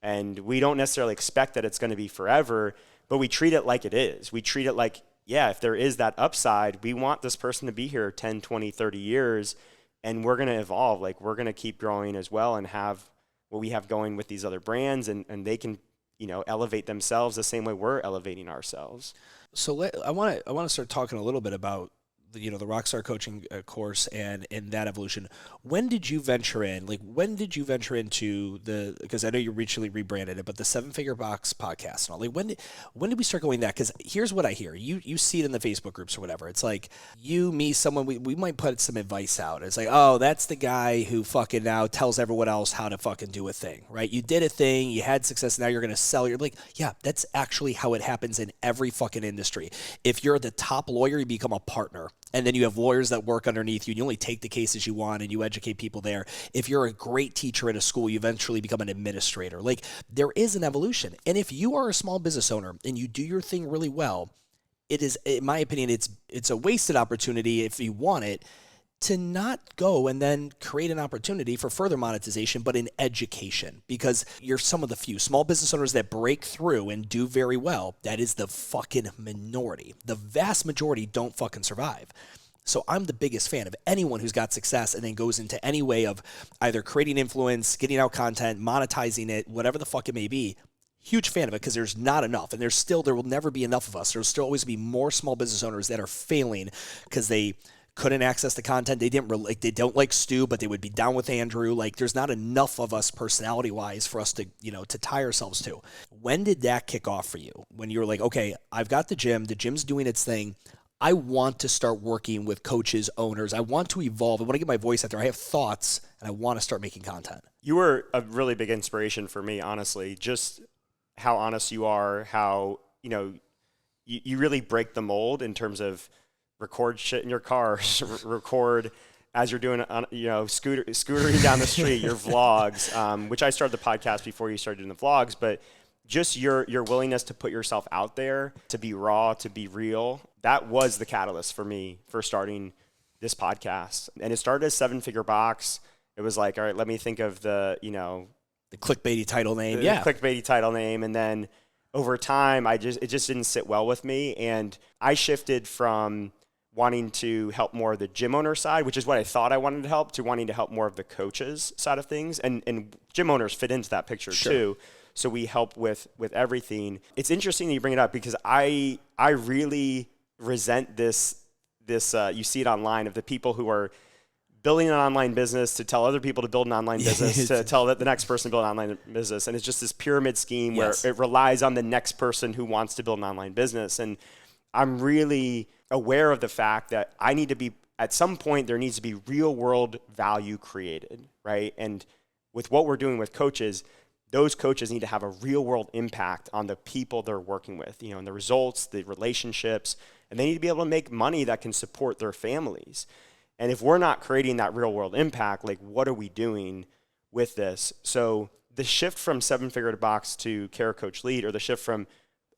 [SPEAKER 2] and we don't necessarily expect that it's going to be forever, but we treat it like it is. We treat it like, if there is that upside, we want this person to be here 10, 20, 30 years. And we're going to evolve. Like, we're going to keep growing as well and have what we have going with these other brands, and they can, elevate themselves the same way we're elevating ourselves.
[SPEAKER 1] So I want to start talking a little bit about the Rockstar Coaching course and that evolution, when did you venture in? Like, when did you venture into because I know you recently rebranded it, but the 7-Figure Box podcast and all. Like, when did we start going that? Because here's what I hear. You see it in the Facebook groups or whatever. It's like you, me, someone, we might put some advice out. It's like, oh, that's the guy who fucking now tells everyone else how to fucking do a thing, right? You did a thing, you had success, now you're going to sell. You're like, yeah, that's actually how it happens in every fucking industry. If you're the top lawyer, you become a partner. And then you have lawyers that work underneath you, and you only take the cases you want, and you educate people there. If you're a great teacher at a school, you eventually become an administrator. Like, there is an evolution. And if you are a small business owner and you do your thing really well, it is, in my opinion, it's a wasted opportunity if you want it to not go and then create an opportunity for further monetization, but in education, because you're some of the few small business owners that break through and do very well. That is the fucking minority. The vast majority don't fucking survive. So I'm the biggest fan of anyone who's got success and then goes into any way of either creating influence, getting out content, monetizing it, whatever the fuck it may be. Huge fan of it, because there's not enough, and there will never be enough of us. There'll still always be more small business owners that are failing because they couldn't access the content. They don't like Stu, but they would be down with Andrew. Like, there's not enough of us personality wise for us to tie ourselves to. When did that kick off for you? When you were like, okay, I've got the gym's doing its thing. I want to start working with coaches, owners. I want to evolve. I want to get my voice out there. I have thoughts, and I want to start making content.
[SPEAKER 2] You were a really big inspiration for me, honestly. Just how honest you are, how, you really break the mold in terms of record shit in your car, record as you're doing, scootering down the street, your vlogs, which I started the podcast before you started doing the vlogs, but just your willingness to put yourself out there, to be raw, to be real, that was the catalyst for me for starting this podcast. And it started as 7-Figure Box. It was like, all right, let me think of the
[SPEAKER 1] clickbaity title name.
[SPEAKER 2] The clickbaity title name. And then over time, it just didn't sit well with me. And I shifted from wanting to help more of the gym owner side, which is what I thought I wanted to help, to wanting to help more of the coaches side of things. And gym owners fit into that picture too. So we help with everything. It's interesting that you bring it up, because I really resent this you see it online, of the people who are building an online business to tell other people to build an online business, to tell the next person to build an online business. And it's just this pyramid scheme where it relies on the next person who wants to build an online business. And I'm really aware of the fact that I need to be, at some point, there needs to be real world value created, right? And with what we're doing with coaches, those coaches need to have a real world impact on the people they're working with, and the results, the relationships, and they need to be able to make money that can support their families. And if we're not creating that real world impact, like, what are we doing with this? So the shift from 7-Figure Box to Care Coach Lead, or the shift from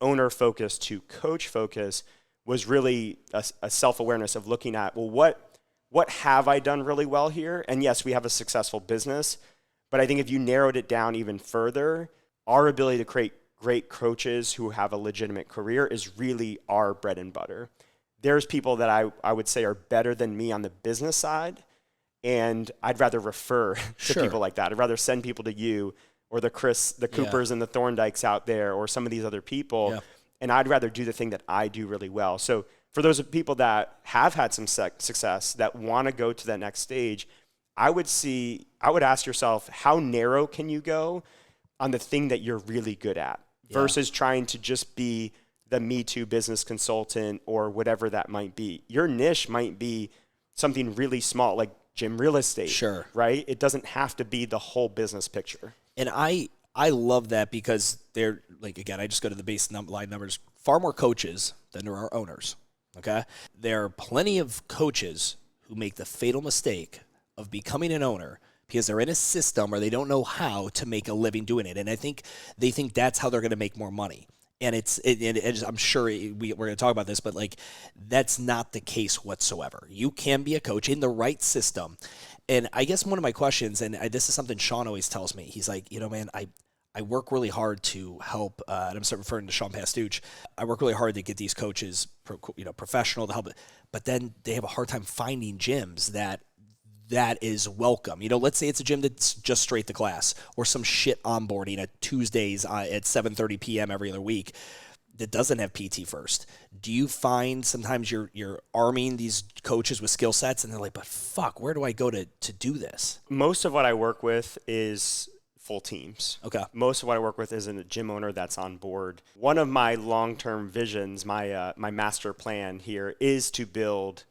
[SPEAKER 2] owner focus to coach focus, was really a self-awareness of looking at, well, what have I done really well here? And yes, we have a successful business, but I think if you narrowed it down even further, our ability to create great coaches who have a legitimate career is really our bread and butter. There's people that I would say are better than me on the business side, and I'd rather refer to people like that. I'd rather send people to you, or the Coopers and the Thorndikes out there, or some of these other people. Yeah. And I'd rather do the thing that I do really well. So for those people that have had some success, that want to go to that next stage, I would ask yourself, how narrow can you go on the thing that you're really good at, versus trying to just be the Me Too business consultant or whatever that might be. Your niche might be something really small, like gym real estate, right? It doesn't have to be the whole business picture.
[SPEAKER 1] And I love that, because they're, like, again, I just go to the baseline numbers, far more coaches than there are owners, okay? There are plenty of coaches who make the fatal mistake of becoming an owner because they're in a system or they don't know how to make a living doing it. And I think they think that's how they're going to make more money. And I'm sure we're going to talk about this, but, like, that's not the case whatsoever. You can be a coach in the right system. And I guess one of my questions, and this is something Sean always tells me, he's like, man, I work really hard to help, and I'm referring to Sean Pastuch. I work really hard to get these coaches, professional, to help, but then they have a hard time finding gyms that is welcome. Let's say it's a gym that's just straight to class, or some shit onboarding at Tuesdays at 7:30 p.m. every other week. that doesn't have PT first, do you find sometimes you're arming these coaches with skill sets and they're like, but fuck, where do I go to do this?
[SPEAKER 2] Most of what I work with is full teams.
[SPEAKER 1] Okay.
[SPEAKER 2] Most of what I work with is a gym owner that's on board. One of my long-term visions, my master plan here, is to build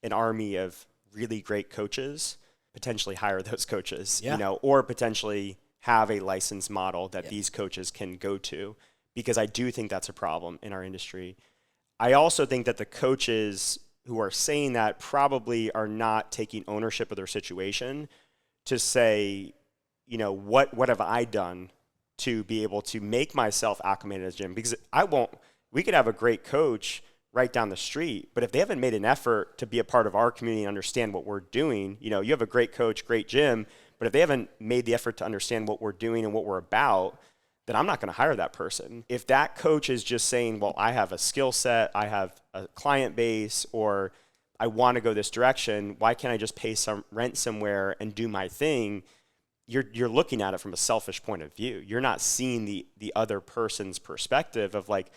[SPEAKER 2] an army of really great coaches, potentially hire those coaches, or potentially have a licensed model that these coaches can go to, because I do think that's a problem in our industry. I also think that the coaches who are saying that probably are not taking ownership of their situation to say, what have I done to be able to make myself acclimated as a gym? Because we could have a great coach right down the street, but if they haven't made an effort to be a part of our community and understand what we're doing, you have a great coach, great gym, but if they haven't made the effort to understand what we're doing and what we're about, then I'm not going to hire that person. If that coach is just saying, well, I have a skill set, I have a client base, or I want to go this direction, why can't I just pay some rent somewhere and do my thing? You're looking at it from a selfish point of view. You're not seeing the other person's perspective of like,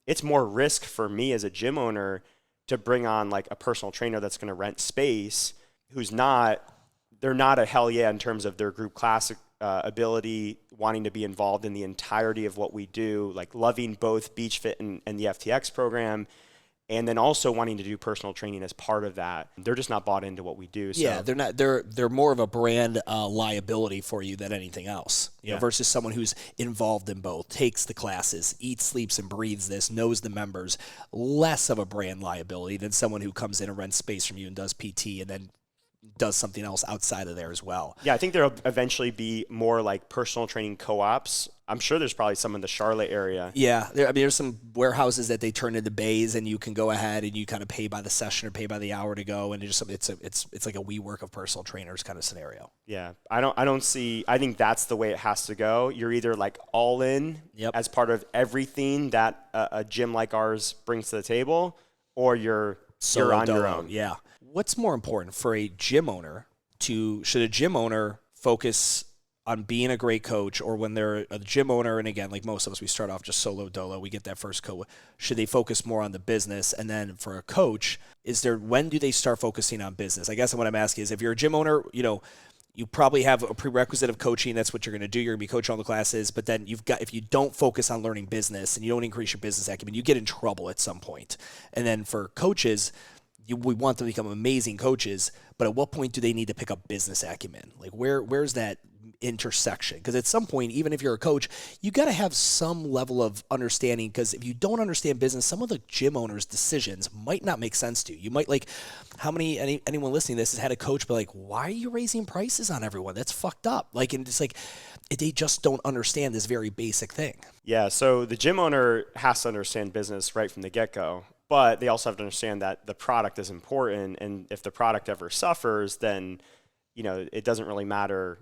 [SPEAKER 2] it's more risk for me as a gym owner to bring on like a personal trainer that's going to rent space they're not a hell yeah in terms of their group class ability, wanting to be involved in the entirety of what we do, like loving both BeachFit and the FTX program, and then also wanting to do personal training as part of that. They're just not bought into what we do. So.
[SPEAKER 1] Yeah, they're not. They're more of a brand liability for you than anything else. You know, versus someone who's involved in both, takes the classes, eats, sleeps, and breathes this, knows the members. Less of a brand liability than someone who comes in and rents space from you and does PT and then does something else outside of there as well.
[SPEAKER 2] Yeah, I think there'll eventually be more like personal training co-ops. I'm sure there's probably some in the Charlotte area.
[SPEAKER 1] Yeah, there's some warehouses that they turn into bays, and you can go ahead and you kind of pay by the session or pay by the hour to go, and it's like a WeWork of personal trainers kind of scenario.
[SPEAKER 2] Yeah, I think that's the way it has to go. You're either like all in as part of everything that a gym like ours brings to the table, or you're on your own.
[SPEAKER 1] Yeah. What's more important for a gym owner should a gym owner focus on being a great coach, or when they're a gym owner, and again, like most of us, we start off just solo dolo, we get that first coach, should they focus more on the business? And then for a coach, when do they start focusing on business? I guess what I'm asking is, if you're a gym owner, you probably have a prerequisite of coaching. That's what you're going to do. You're going to be coaching all the classes. But then if you don't focus on learning business and you don't increase your business acumen, you get in trouble at some point. And then for coaches, we want them to become amazing coaches, but at what point do they need to pick up business acumen? Like where's that intersection? Because at some point, even if you're a coach, you got to have some level of understanding, because if you don't understand business, some of the gym owners' decisions might not make sense to you. You might anyone listening to this has had a coach be like, why are you raising prices on everyone? That's fucked up. Like, and it's like, they just don't understand this very basic thing.
[SPEAKER 2] Yeah, so the gym owner has to understand business right from the get-go. But they also have to understand that the product is important, and if the product ever suffers, then it doesn't really matter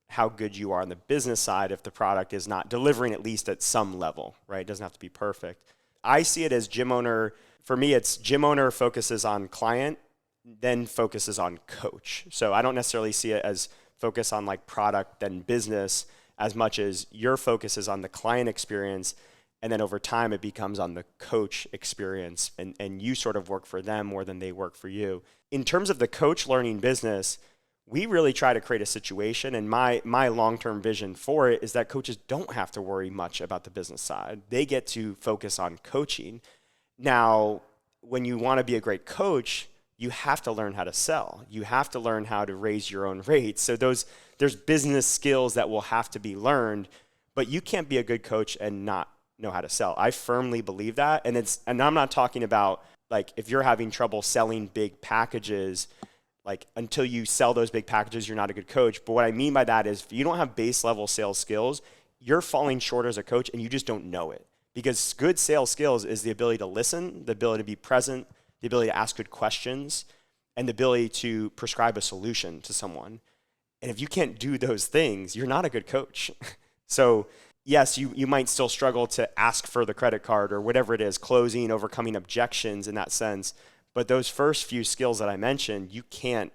[SPEAKER 2] how good you are on the business side if the product is not delivering at least at some level, right? It doesn't have to be perfect. I see it as gym owner. For me, it's gym owner focuses on client, then focuses on coach. So I don't necessarily see it as focus on like product then business, as much as your focus is on the client experience. And then over time, it becomes on the coach experience, and you sort of work for them more than they work for you. In terms of the coach learning business, we really try to create a situation, and my long-term vision for it is that coaches don't have to worry much about the business side. They get to focus on coaching. Now, when you want to be a great coach, you have to learn how to sell. You have to learn how to raise your own rates. So there's business skills that will have to be learned, but you can't be a good coach and not know how to sell. I firmly believe that. And I'm not talking about like if you're having trouble selling big packages, like until you sell those big packages, you're not a good coach. But what I mean by that is if you don't have base level sales skills, you're falling short as a coach and you just don't know it. Because good sales skills is the ability to listen, the ability to be present, the ability to ask good questions, and the ability to prescribe a solution to someone. And if you can't do those things, you're not a good coach. So yes, you might still struggle to ask for the credit card or whatever it is, closing, overcoming objections in that sense. But those first few skills that I mentioned, you can't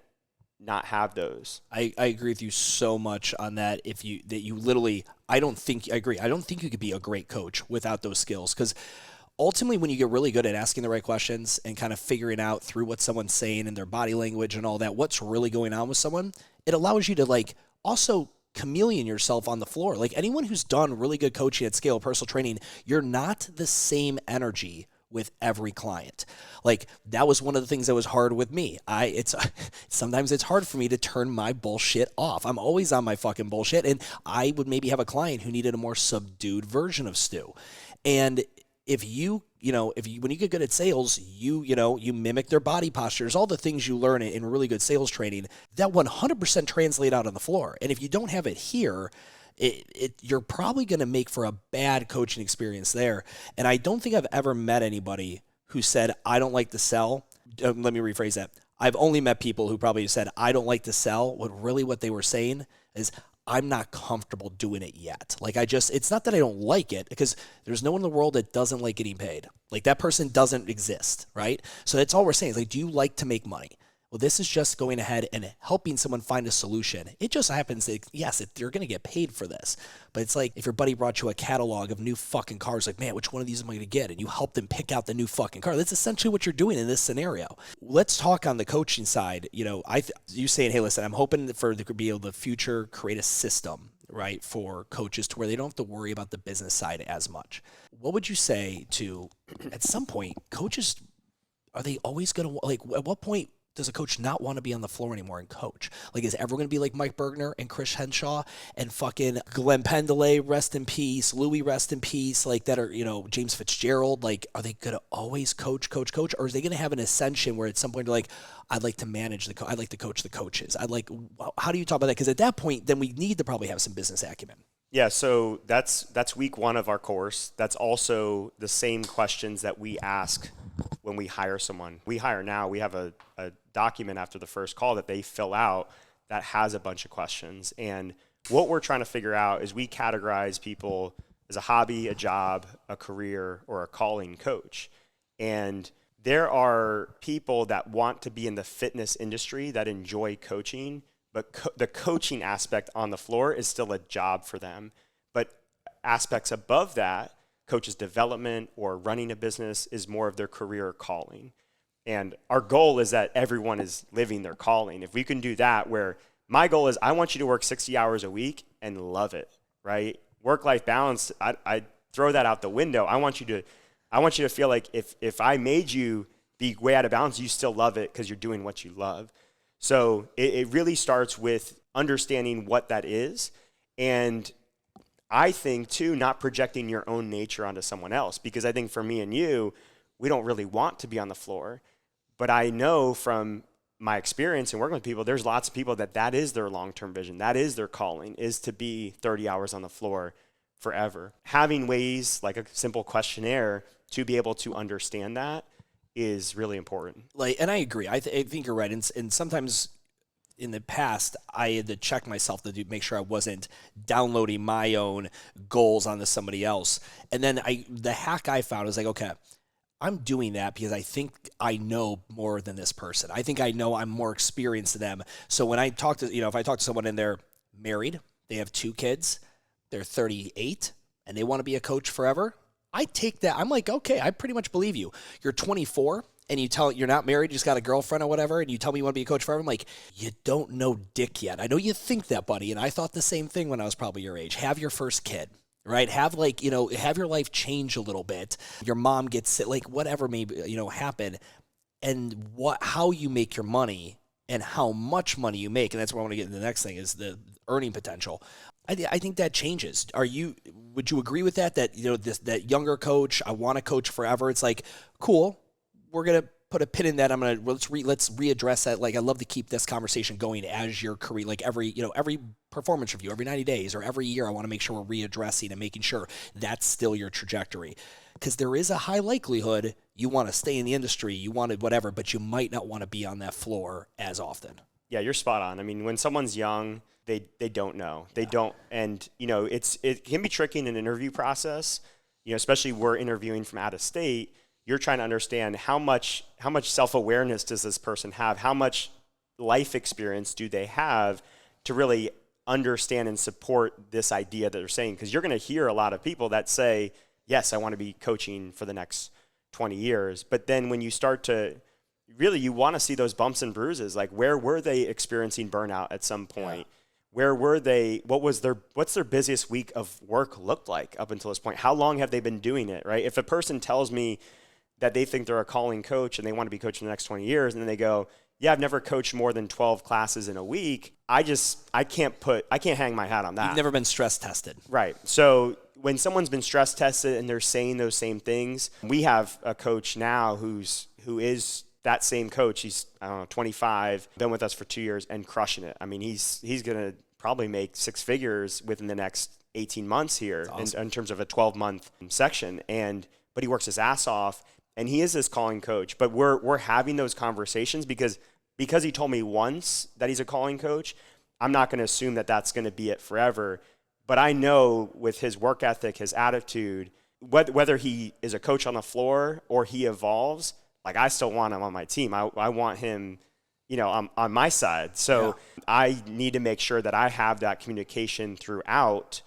[SPEAKER 2] not have those.
[SPEAKER 1] I agree with you so much on that. I don't think you could be a great coach without those skills. Because ultimately, when you get really good at asking the right questions and kind of figuring out through what someone's saying and their body language and all that, what's really going on with someone, it allows you to like also chameleon yourself on the floor. Like anyone who's done really good coaching at scale, personal training, you're not the same energy with every client. Like that was one of the things that was hard with me. Sometimes it's hard for me to turn my bullshit off. I'm always on my fucking bullshit, and I would maybe have a client who needed a more subdued version of Stu. And if when you get good at sales, you mimic their body postures, all the things you learn in really good sales training, that 100% translate out on the floor. And if you don't have it here, you're probably going to make for a bad coaching experience there. And I don't think I've ever met anybody who said, I don't like to sell. Let me rephrase that. I've only met people who probably said, I don't like to sell. What they were saying is, I'm not comfortable doing it yet. Like it's not that I don't like it, because there's no one in the world that doesn't like getting paid. Like that person doesn't exist, right? So that's all we're saying is like, do you like to make money? Well, this is just going ahead and helping someone find a solution. It just happens that, yes, they're going to get paid for this. But it's like if your buddy brought you a catalog of new fucking cars, like, man, which one of these am I going to get? And you help them pick out the new fucking car. That's essentially what you're doing in this scenario. Let's talk on the coaching side. You saying, hey, listen, I'm hoping for there could be able to future create a system, right, for coaches to where they don't have to worry about the business side as much. What would you say to, at some point, coaches, are they always going to, like, at what point does a coach not want to be on the floor anymore and coach? Like, is everyone going to be like Mike Bergner and Chris Henshaw and fucking Glenn Pendelay, rest in peace, Louis, rest in peace, like that, are, James Fitzgerald? Like, are they going to always coach? Or are they going to have an ascension where at some point they're like, I'd like to manage I'd like to coach the coaches. How do you talk about that? Because at that point, then we need to probably have some business acumen.
[SPEAKER 2] Yeah, so that's week 1 of our course. That's also the same questions that we ask when we hire someone. We hire now, we have a document after the first call that they fill out that has a bunch of questions. And what we're trying to figure out is we categorize people as a hobby, a job, a career, or a calling coach. And there are people that want to be in the fitness industry that enjoy coaching, but the coaching aspect on the floor is still a job for them. But aspects above that, coaches' development or running a business, is more of their career calling. And our goal is that everyone is living their calling. If we can do that, where my goal is I want you to work 60 hours a week and love it, right? Work-life balance, I throw that out the window. I want you to feel like if I made you be way out of balance, you still love it because you're doing what you love. So it really starts with understanding what that is. And I think, too, not projecting your own nature onto someone else. Because I think for me and you, we don't really want to be on the floor. But I know from my experience in working with people, there's lots of people that is their long-term vision. That is their calling, is to be 30 hours on the floor forever. Having ways like a simple questionnaire to be able to understand that is really important.
[SPEAKER 1] And I agree. I think you're right. And sometimes in the past, I had to check myself to make sure I wasn't downloading my own goals onto somebody else. And then the hack I found was like, okay, I'm doing that because I think I know more than this person. I think I know I'm more experienced than them. So when I talk to, if I talk to someone and they're married, they have 2 kids, they're 38, and they want to be a coach forever, I take that. I'm like, okay, I pretty much believe you. You're 24 and you're not married, you just got a girlfriend or whatever, and you tell me you want to be a coach forever. I'm like, you don't know dick yet. I know you think that, buddy. And I thought the same thing when I was probably your age. Have your first kid. Right? Have have your life change a little bit. Your mom gets sick, like whatever may, happen, and how you make your money and how much money you make. And that's where I want to get into the next thing is the earning potential. I think that changes. Would you agree with that? That, that younger coach, I want to coach forever. It's like, cool. We're going to put a pin in that. Let's readdress that. Like, I love to keep this conversation going as your career, like every performance review, every 90 days or every year, I want to make sure we're readdressing and making sure that's still your trajectory. Because there is a high likelihood you want to stay in the industry, you want to whatever, but you might not want to be on that floor as often.
[SPEAKER 2] Yeah, you're spot on. I mean, when someone's young, they don't know. They don't, and it can be tricky in an interview process. Especially we're interviewing from out of state. You're trying to understand how much self-awareness does this person have? How much life experience do they have to really understand and support this idea that they're saying? Because you're going to hear a lot of people that say, yes, I want to be coaching for the next 20 years. But then when you start to really, you want to see those bumps and bruises. Like, where were they experiencing burnout at some point? Yeah. Where were they? What's their busiest week of work looked like up until this point? How long have they been doing it, right? If a person tells me that they think they're a calling coach and they want to be coaching the next 20 years, and then they go, yeah, I've never coached more than 12 classes in a week, I can't hang my hat on that.
[SPEAKER 1] You've never been stress tested.
[SPEAKER 2] Right. So when someone's been stress tested and they're saying those same things, we have a coach now who is that same coach. He's, I don't know, 25, been with us for 2 years and crushing it. I mean, he's going to probably make six figures within the next 18 months here. Awesome. in terms of a 12-month section. But he works his ass off, and he is this calling coach. But we're having those conversations because he told me once that he's a calling coach. I'm not going to assume that that's going to be it forever. But I know with his work ethic, his attitude, whether he is a coach on the floor or he evolves, like, I still want him on my team. I want him, on my side. So yeah. I need to make sure that I have that communication throughout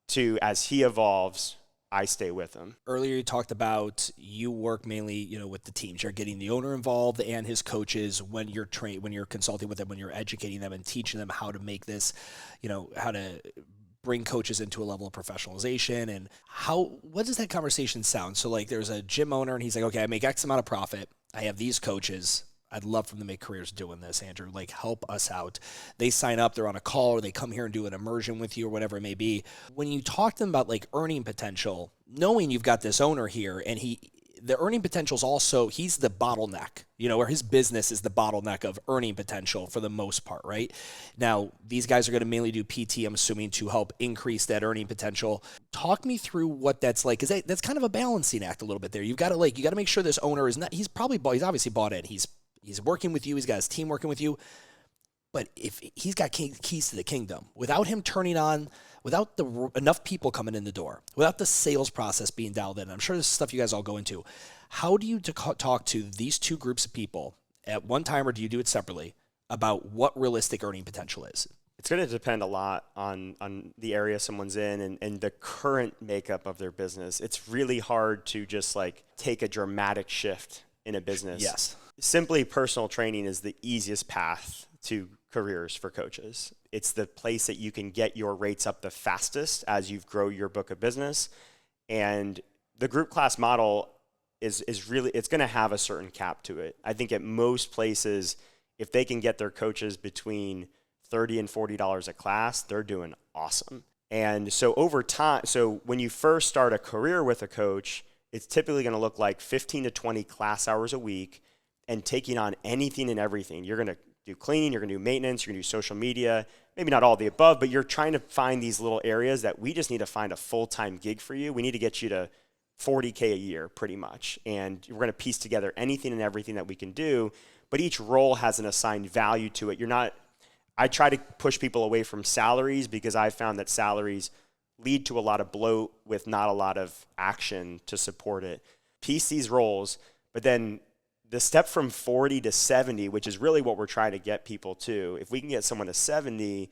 [SPEAKER 2] to, as he evolves, I stay with him.
[SPEAKER 1] Earlier you talked about you work mainly, with the teams. You're getting the owner involved and his coaches when you're when you're consulting with them, when you're educating them and teaching them how to make this, how to bring coaches into a level of professionalization. And what does that conversation sound? So, like, there's a gym owner and he's like, okay, I make X amount of profit. I have these coaches. I'd love for them to make careers doing this, Andrew. Like, help us out. They sign up, they're on a call, or they come here and do an immersion with you or whatever it may be. When you talk to them about, like, earning potential, knowing you've got this owner here and the earning potential is also, he's the bottleneck, or his business is the bottleneck of earning potential for the most part, right? Now, these guys are going to mainly do PT, I'm assuming, to help increase that earning potential. Talk me through what that's like, because that's kind of a balancing act a little bit there. You got to make sure this owner is not, he's obviously bought in. He's working with you. He's got his team working with you. But if he's got keys to the kingdom, without him turning on, without enough people coming in the door, without the sales process being dialed in, I'm sure this is stuff you guys all go into. How do you talk to these two groups of people at one time, or do you do it separately, about what realistic earning potential is?
[SPEAKER 2] It's going to depend a lot on the area someone's in and the current makeup of their business. It's really hard to just like take a dramatic shift in a business.
[SPEAKER 1] Yes.
[SPEAKER 2] Simply personal training is the easiest path to careers for coaches. It's the place that you can get your rates up the fastest as you grow your book of business. And the group class model is really, it's going to have a certain cap to it. I think at most places, if they can get their coaches between $30 and $40 a class, they're doing awesome. And so over time, so when you first start a career with a coach, it's typically going to look like 15 to 20 class hours a week and taking on anything and everything. You're going to do cleaning, you're going to do maintenance, you're going to do social media, maybe not all the above, but you're trying to find these little areas that we just need to find a full-time gig for you. We need to get you to $40K a year pretty much. And we're going to piece together anything and everything that we can do, but each role has an assigned value to it. I try to push people away from salaries because I found that salaries lead to a lot of bloat with not a lot of action to support it. Piece these roles, but then the step from 40 to 70, which is really what we're trying to get people to, if we can get someone to 70,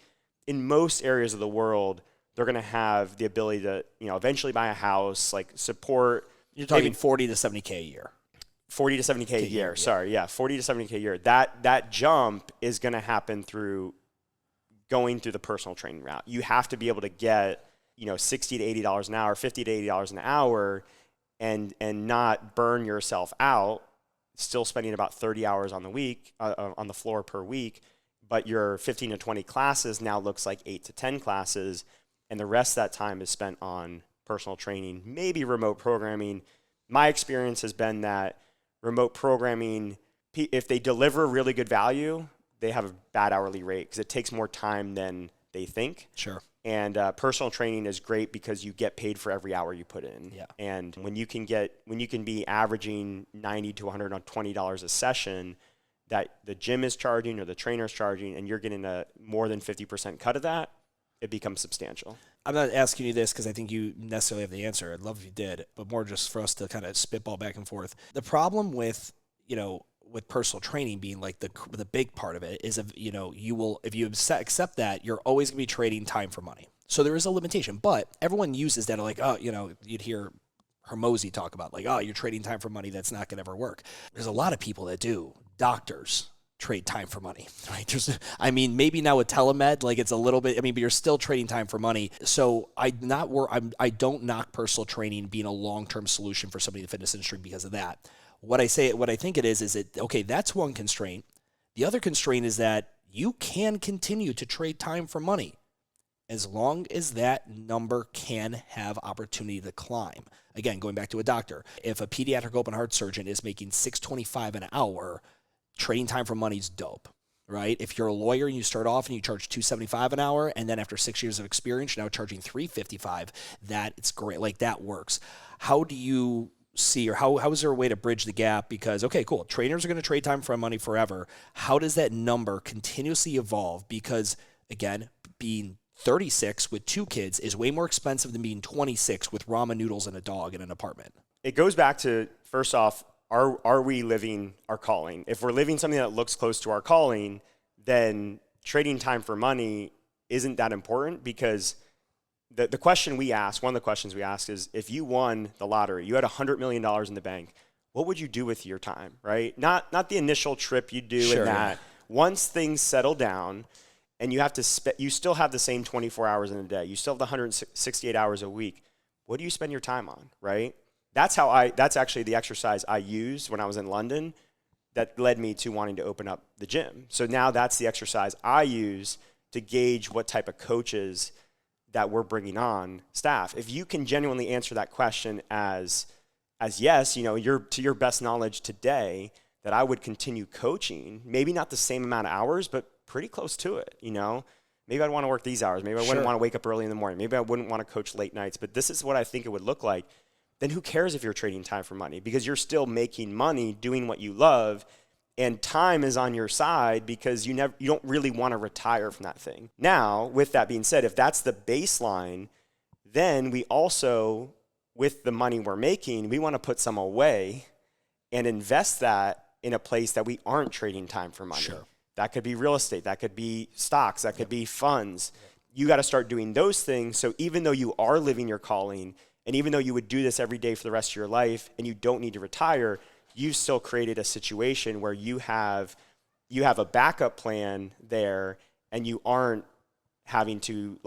[SPEAKER 2] in most areas of the world, they're going to have the ability to, eventually buy a house, like support.
[SPEAKER 1] You're talking 40 to 70K a year.
[SPEAKER 2] 40 to 70K a year. Sorry. Yeah. 40 to 70K a year. That jump is going to happen through going through the personal training route. You have to be able to get, $60 to $80 an hour, $50 to $80 an hour and not burn yourself out, still spending about 30 hours on the floor per week, but your 15 to 20 classes now looks like 8 to 10 classes, and the rest of that time is spent on personal training, maybe remote programming. My experience has been that remote programming, if they deliver really good value, they have a bad hourly rate because it takes more time than they think.
[SPEAKER 1] Sure.
[SPEAKER 2] And personal training is great because you get paid for every hour you put in.
[SPEAKER 1] Yeah.
[SPEAKER 2] And when you can be averaging $90 to $120 a session that the gym is charging or the trainer's charging, and you're getting a more than 50% cut of that, it becomes substantial.
[SPEAKER 1] I'm not asking you this because I think you necessarily have the answer. I'd love if you did, but more just for us to kind of spitball back and forth. The problem with, with personal training being like the big part of it is, if you accept that, you're always going to be trading time for money. So there is a limitation, but everyone uses that like, you'd hear Hormozy talk about, like, oh, you're trading time for money. That's not going to ever work. There's a lot of people that do. Doctors trade time for money, right? Maybe now with telemed, like it's a little bit, but you're still trading time for money. So I don't knock personal training being a long-term solution for somebody in the fitness industry because of that. What I think it is okay, that's one constraint. The other constraint is that you can continue to trade time for money as long as that number can have opportunity to climb. Again, going back to a doctor, if a pediatric open heart surgeon is making $6.25 an hour, trading time for money is dope, right? If you're a lawyer and you start off and you charge $275 an hour, and then after 6 years of experience, you're now charging $355, it's great. Like, that works. How do you see, or how is there a way to bridge the gap? Because, okay, cool, trainers are going to trade time for money forever. How does that number continuously evolve? Because, again, being 36 with 2 kids is way more expensive than being 26 with ramen noodles and a dog in an apartment.
[SPEAKER 2] It goes back to, first off, are we living our calling? If we're living something that looks close to our calling, then trading time for money isn't that important, because the question we ask, one of the questions we ask is, if you won the lottery, you had $100 million in the bank, what would you do with your time, right? Not the initial trip you do in that. Yeah. Once things settle down and you have to you still have the same 24 hours in a day. You still have the 168 hours a week. What do you spend your time on, right? That's actually the exercise I used when I was in London that led me to wanting to open up the gym. So now that's the exercise I use to gauge what type of coaches that we're bringing on staff. If you can genuinely answer that question as yes, you're to your best knowledge today, that I would continue coaching, maybe not the same amount of hours, but pretty close to it, Maybe I'd want to work these hours. Maybe I wouldn't want to wake up early in the morning. Maybe I wouldn't want to coach late nights, but this is what I think it would look like. Then who cares if you're trading time for money? Because you're still making money doing what you love, and time is on your side because you don't really want to retire from that thing. Now, with that being said, if that's the baseline, then we also, with the money we're making, we want to put some away and invest that in a place that we aren't trading time for money.
[SPEAKER 1] Sure.
[SPEAKER 2] That could be real estate. That could be stocks. That could be funds. You got to start doing those things. So even though you are living your calling, and even though you would do this every day for the rest of your life and you don't need to retire, you've still created a situation where you have a backup plan there, and you aren't having to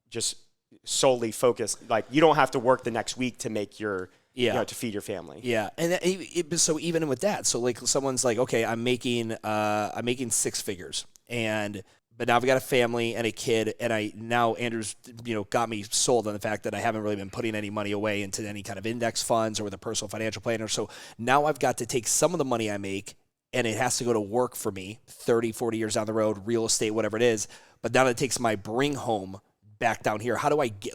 [SPEAKER 2] just solely focus. You don't have to work the next week to make your to feed your family.
[SPEAKER 1] Yeah. And so even with that, so someone's like, okay, I'm making 6 figures, but now I've got a family and a kid, and Andrew's, got me sold on the fact that I haven't really been putting any money away into any kind of index funds or with a personal financial planner. So now I've got to take some of the money I make, and it has to go to work for me 30, 40 years down the road, real estate, whatever it is. But now it takes my bring home back down here. How do I get,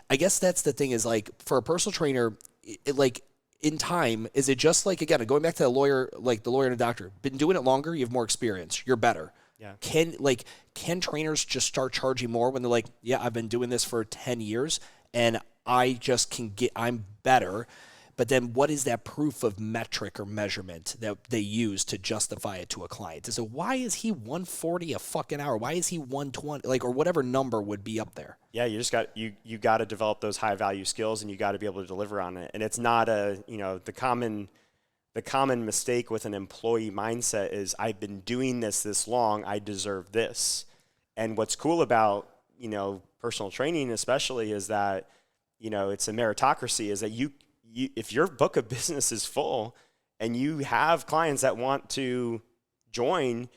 [SPEAKER 1] I guess that's the thing is, for a personal trainer, in time, is it just again, going back to the lawyer and a doctor, been doing it longer, you have more experience, you're better.
[SPEAKER 2] Yeah.
[SPEAKER 1] Can trainers just start charging more when they're like, yeah, I've been doing this for 10 years and I'm better. But then what is that proof of metric or measurement that they use to justify it to a client? So why is he 140 a fucking hour? Why is he 120? Or whatever number would be up there.
[SPEAKER 2] Yeah, you just got you got to develop those high value skills, and you got to be able to deliver on it. And it's not the common mistake with an employee mindset is, I've been doing this long, I deserve this. And what's cool about, personal training especially is that, it's a meritocracy, is that you if your book of business is full and you have clients that want to join,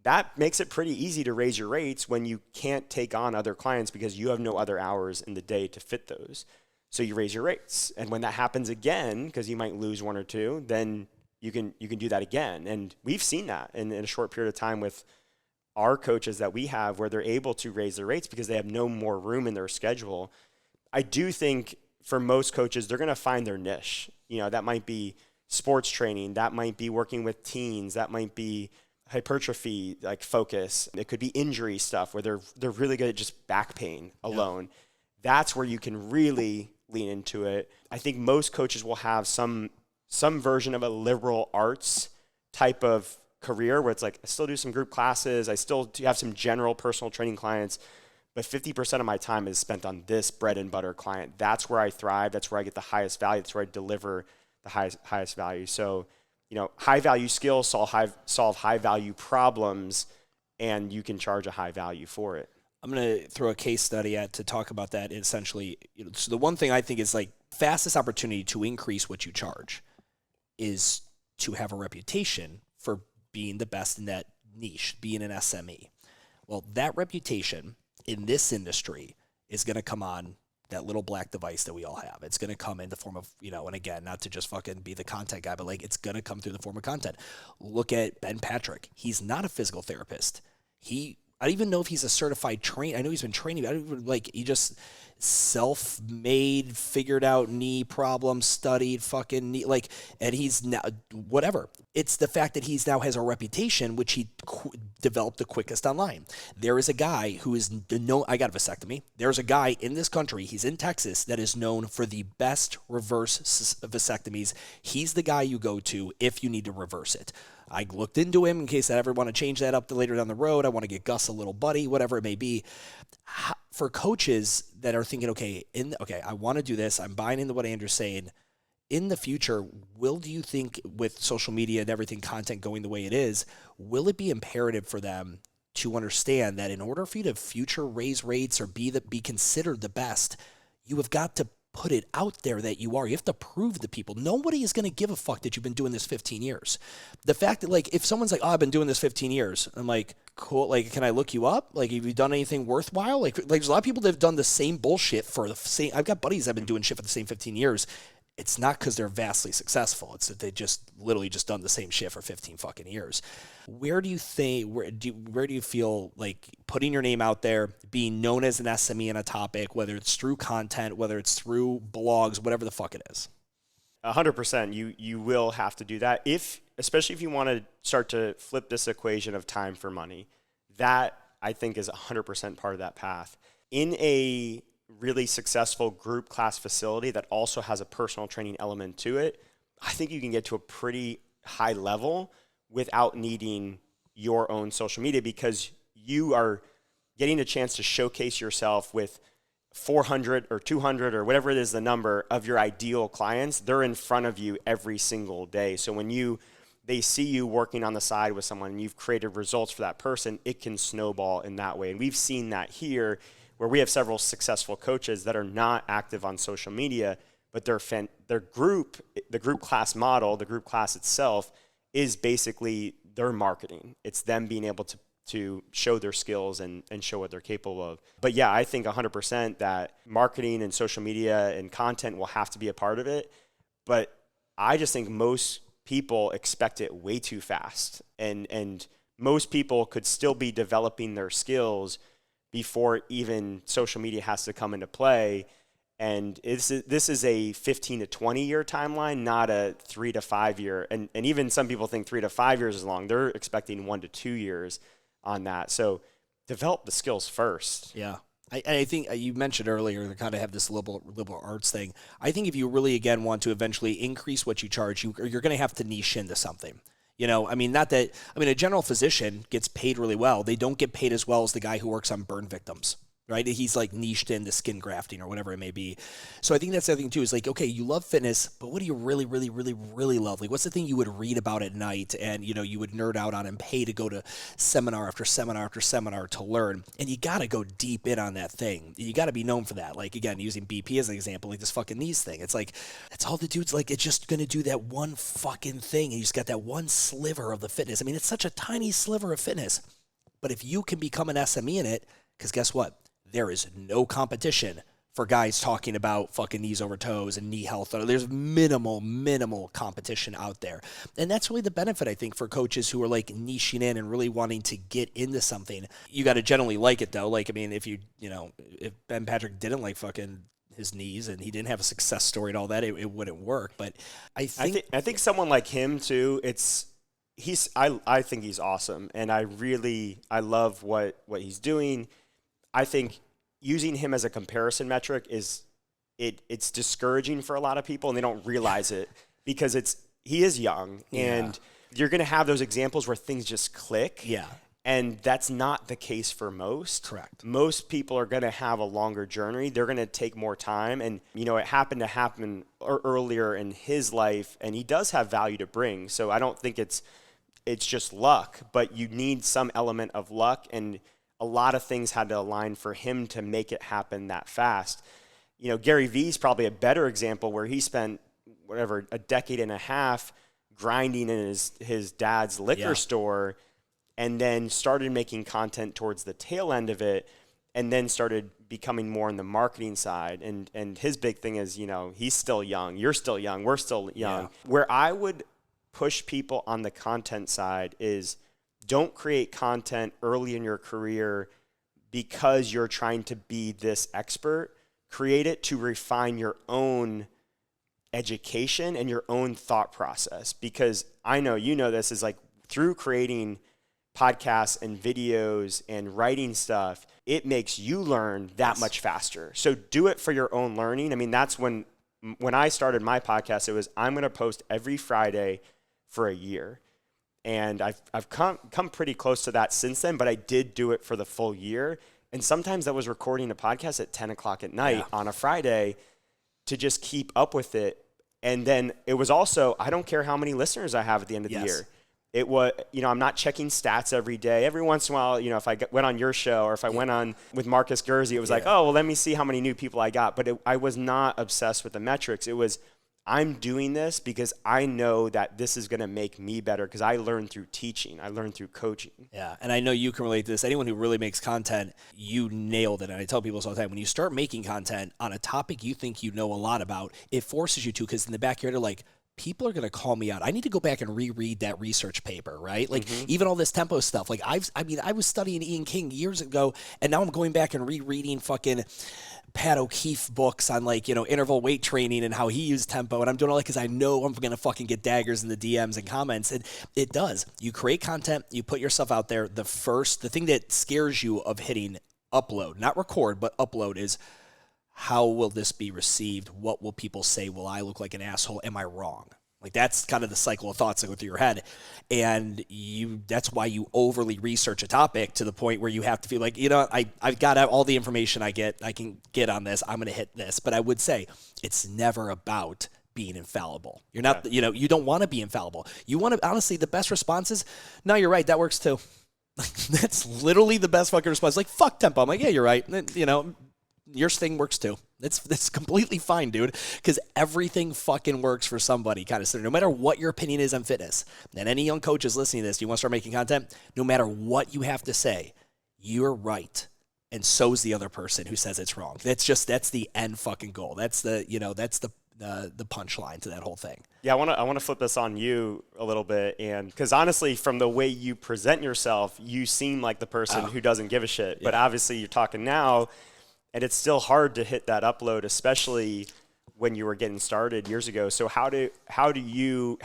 [SPEAKER 2] that makes it pretty easy to raise your rates when you can't take on other clients because you have no other hours in the day to fit those. So you raise your rates. And when that happens again, because you might lose 1 or 2, then you can do that again. And we've seen that in a short period of time with our coaches that we have, where they're able to raise their rates because they have no more room in their schedule. I do think for most coaches, they're going to find their niche. That might be sports training. That might be working with teens. That might be hypertrophy focus. It could be injury stuff where they're really good at just back pain alone. Yeah. That's where you can really lean into it. I think most coaches will have some version of a liberal arts type of career where it's I still do some group classes. I still have some general personal training clients, but 50% of my time is spent on this bread and butter client. That's where I thrive. That's where I get the highest value. That's where I deliver the highest value. So, high value skills solve high value problems, and you can charge a high value for it.
[SPEAKER 1] I'm going to throw a case study to talk about that. Essentially, so the one thing I think is like fastest opportunity to increase what you charge is to have a reputation for being the best in that niche, being an SME. Well, that reputation in this industry is going to come on that little black device that we all have. It's going to come in the form of, and again, not to just fucking be the content guy, but like it's going to come through the form of content. Look at Ben Patrick. He's not a physical therapist. I don't even know if he's a certified trainer. I know he's been training. I don't even he just self-made, figured out knee problem, studied fucking knee, and he's now whatever. It's the fact that he's now has a reputation, which he developed the quickest online. There is a guy who is I got a vasectomy. There's a guy in this country, he's in Texas, that is known for the best reverse vasectomies. He's the guy you go to if you need to reverse it. I looked into him in case I ever want to change that up later down the road. I want to get Gus a little buddy, whatever it may be. For coaches that are thinking, okay, I want to do this. I'm buying into what Andrew's saying. In the future, do you think with social media and everything, content going the way it is, will it be imperative for them to understand that in order for you to future raise rates or be considered the best, you have got to put it out there that you are. You have to prove to people. Nobody is going to give a fuck that you've been doing this 15 years. The fact that if someone's like, oh, I've been doing this 15 years. I'm like, cool. Can I look you up? Have you done anything worthwhile? There's a lot of people that have done the same bullshit for the same. I've got buddies that have been doing shit for the same 15 years. It's not because they're vastly successful. It's that they just literally just done the same shit for 15 fucking years. Where do you feel like putting your name out there, being known as an SME in a topic, whether it's through content, whether it's through blogs, whatever the fuck it is?
[SPEAKER 2] 100%. You will have to do that, especially if you want to start to flip this equation of time for money. That, I think, is 100% part of that path. In a really successful group class facility that also has a personal training element to it, I think you can get to a pretty high level without needing your own social media, because you are getting a chance to showcase yourself with 400 or 200 or whatever it is, the number of your ideal clients. They're in front of you every single day. So when they see you working on the side with someone and you've created results for that person, it can snowball in that way. And we've seen that here, where we have several successful coaches that are not active on social media, but their group class model, the group class itself, is basically their marketing. It's them being able to show their skills and show what they're capable of. But yeah, I think 100% that marketing and social media and content will have to be a part of it. But I just think most people expect it way too fast. And most people could still be developing their skills before even social media has to come into play. And this is a 15 to 20 year timeline, not a 3 to 5 year. And even some people think 3 to 5 years is long. They're expecting 1 to 2 years on that. So develop the skills first.
[SPEAKER 1] Yeah. I think you mentioned earlier to kind of have this liberal arts thing. I think if you really, again, want to eventually increase what you charge, you're going to have to niche into something. A general physician gets paid really well. They don't get paid as well as the guy who works on burn victims, right? He's niched into skin grafting or whatever it may be. So I think that's the other thing too, is okay, you love fitness, but what do you really, really, really, really love? What's the thing you would read about at night and, you would nerd out on and pay to go to seminar after seminar after seminar to learn? And you got to go deep in on that thing. You got to be known for that. Again, using BP as an example, this fucking knees thing. It's that's all the dudes it's just going to do that one fucking thing. And you just got that one sliver of the fitness. It's such a tiny sliver of fitness. But if you can become an SME in it, because guess what? There is no competition for guys talking about fucking knees over toes and knee health. There's minimal competition out there. And that's really the benefit, I think, for coaches who are niching in and really wanting to get into something. You got to generally like it though. If Ben Patrick didn't like fucking his knees and he didn't have a success story and all that, it wouldn't work. But I
[SPEAKER 2] think someone like him too, I think he's awesome. And I love what he's doing. I think using him as a comparison metric it's discouraging for a lot of people, and they don't realize it because he is young, and you're going to have those examples where things just click.
[SPEAKER 1] Yeah.
[SPEAKER 2] And that's not the case for most.
[SPEAKER 1] Correct.
[SPEAKER 2] Most people are going to have a longer journey. They're going to take more time. And, it happened to happen earlier in his life, and he does have value to bring. So I don't think it's just luck, but you need some element of luck. And a lot of things had to align for him to make it happen that fast. Gary Vee's probably a better example, where he spent a decade and a half grinding in his dad's liquor store, and then started making content towards the tail end of it, and then started becoming more on the marketing side. And his big thing is, he's still young, you're still young, we're still young. Where I would push people on the content side is, don't create content early in your career because you're trying to be this expert. Create it to refine your own education and your own thought process. Because I know this is like, through creating podcasts and videos and writing stuff, it makes you learn that much faster. So do it for your own learning. I mean, that's when I started my podcast, it was, I'm going to post every Friday for a year. And I've come pretty close to that since then, but I did do it for the full year. And sometimes I was recording a podcast at 10 o'clock at night on a Friday to just keep up with it. And then it was also, I don't care how many listeners I have at the end of the year. It was, I'm not checking stats every day. Every once in a while, if I went on your show, or if I went on with Marcus Guersey, it was like, oh, well, let me see how many new people I got. But I was not obsessed with the metrics. It was, I'm doing this because I know that this is going to make me better, because I learned through teaching. I learned through coaching.
[SPEAKER 1] Yeah, and I know you can relate to this. Anyone who really makes content, you nailed it. And I tell people this all the time. When you start making content on a topic you think you know a lot about, it forces you to, because in the back of your head, like, people are going to call me out. I need to go back and reread that research paper, right? Like, even all this tempo stuff. Like, I was studying Ian King years ago, and now I'm going back and rereading fucking Pat O'Keefe books on, like, interval weight training and how he used tempo. And I'm doing all that because I know I'm going to fucking get daggers in the DMs and comments. And it does. You create content, you put yourself out there. The thing that scares you of hitting upload, not record, but upload, is, how will this be received? What will people say? Will I look like an asshole? Am I wrong? Like, that's kind of the cycle of thoughts that go through your head. And that's why you overly research a topic to the point where you have to feel like, I've got all the information I can get on this. I'm going to hit this. But I would say it's never about being infallible. You're not, you don't want to be infallible. You want to, honestly, the best response is, no, you're right. That works too. That's literally the best fucking response. Like, fuck tempo. I'm like, yeah, you're right. Your thing works too. It's completely fine, dude, because everything fucking works for somebody, kind of. So no matter what your opinion is on fitness, and any young coaches listening to this, you want to start making content, no matter what you have to say, you're right, and so's the other person who says it's wrong. That's the end fucking goal. That's the punchline to that whole thing.
[SPEAKER 2] Yeah, I want to flip this on you a little bit, and because honestly, from the way you present yourself, you seem like the person who doesn't give a shit. Yeah. But obviously, you're talking now. And it's still hard to hit that upload, especially when you were getting started years ago. So how did you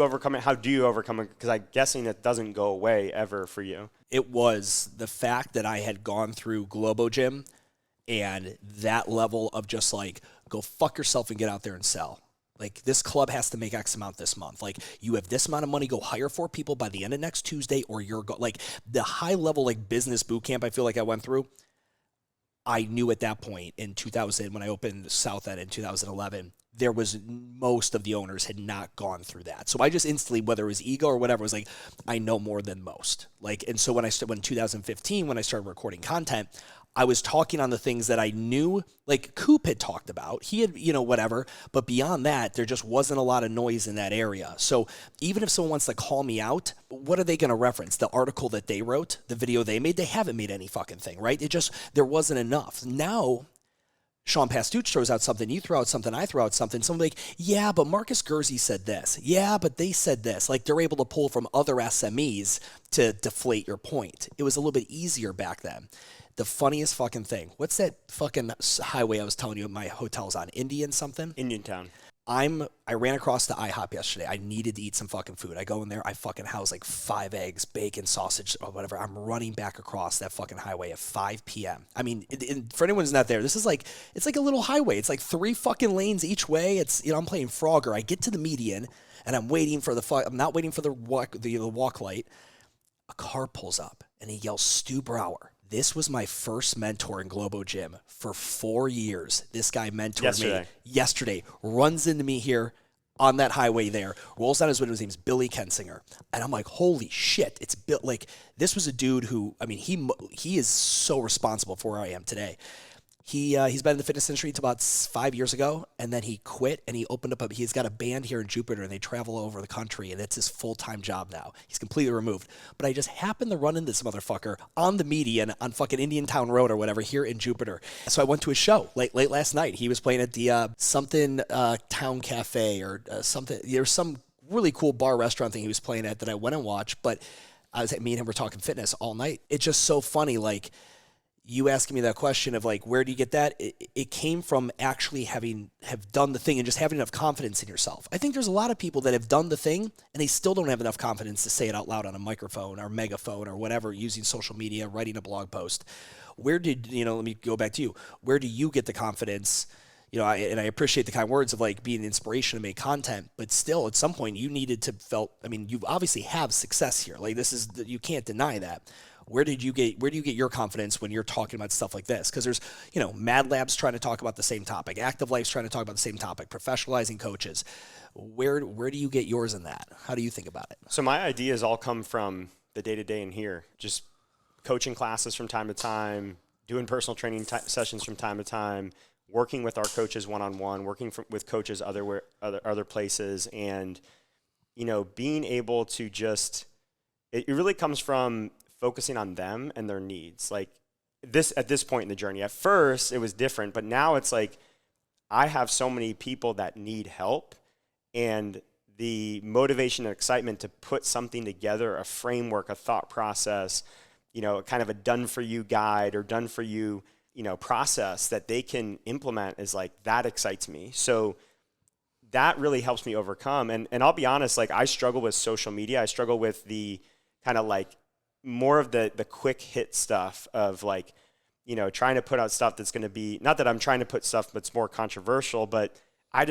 [SPEAKER 2] overcome it? How do you overcome it? Because I'm guessing it doesn't go away ever for you.
[SPEAKER 1] It was the fact that I had gone through Globo Gym, and that level of just like, go fuck yourself and get out there and sell. Like, this club has to make X amount this month. Like, you have this amount of money, go hire 4 people by the end of next Tuesday, or you're like, the high level, like, business boot camp I feel like I went through. I knew at that point in 2000, when I opened South End in 2011, there was, most of the owners had not gone through that. So I just instantly, whether it was ego or whatever, was like, I know more than most. Like, and so when 2015, when I started recording content, I was talking on the things that I knew, like Coop had talked about. He had, whatever. But beyond that, there just wasn't a lot of noise in that area. So even if someone wants to call me out, what are they going to reference? The article that they wrote, the video they made? They haven't made any fucking thing, right? There wasn't enough. Now, Sean Pastuch throws out something, you throw out something, I throw out something. Somebody like, yeah, but Marcus Guersey said this. Yeah, but they said this. Like, they're able to pull from other SMEs to deflate your point. It was a little bit easier back then. The funniest fucking thing. What's that fucking highway I was telling you my hotel's on? Indian something?
[SPEAKER 2] Indiantown.
[SPEAKER 1] I ran across the IHOP yesterday. I needed to eat some fucking food. I go in there. I fucking house like 5 eggs, bacon, sausage, or whatever. I'm running back across that fucking highway at 5 p.m. I mean, for anyone who's not there, this is like, it's like a little highway. It's like 3 fucking lanes each way. It's, I'm playing Frogger. I get to the median and I'm waiting for I'm not waiting for the walk light. A car pulls up and he yells, Stu Brower. This was my first mentor in Globo Gym for 4 years. This guy mentored me yesterday, runs into me here on that highway there, rolls down his window. His name's Billy Kensinger. And I'm like, holy shit, it's Bill. Like, this was a dude who, I mean, he is so responsible for where I am today. He's been in the fitness industry until about 5 years ago, and then he quit, and he opened up he's got a band here in Jupiter, and they travel all over the country, and it's his full-time job now. He's completely removed. But I just happened to run into this motherfucker on the median on fucking Indian Town Road or whatever here in Jupiter. So I went to his show late last night. He was playing at the something Town Cafe or something. There's some really cool bar restaurant thing he was playing at that I went and watched, but me and him were talking fitness all night. It's just so funny, like, you asking me that question of like, where do you get that? It came from actually have done the thing and just having enough confidence in yourself. I think there's a lot of people that have done the thing and they still don't have enough confidence to say it out loud on a microphone or megaphone or whatever, using social media, writing a blog post. Let me go back to you. Where do you get the confidence? I appreciate the kind words of like being an inspiration to make content, but still at some point you needed to you obviously have success here. Like you can't deny that. Where do you get your confidence when you're talking about stuff like this? Because there's, Mad Lab's trying to talk about the same topic. Active Life's trying to talk about the same topic. Professionalizing coaches. Where do you get yours in that? How do you think about it?
[SPEAKER 2] So my ideas all come from the day-to-day in here. Just coaching classes from time to time, doing personal training sessions from time to time, working with our coaches one-on-one, working with coaches other places, and, being able to just – it really comes from – focusing on them and their needs. Like at this point in the journey, at first it was different, but now it's like I have so many people that need help, and the motivation and excitement to put something together, a framework, a thought process, kind of a done for you guide or done for you, process that they can implement is like, that excites me. So that really helps me overcome. And I'll be honest, like I struggle with social media. I struggle with the kind of like more of the quick hit stuff of like, trying to put out stuff that's going to be, not that I'm trying to put stuff that's more controversial, but I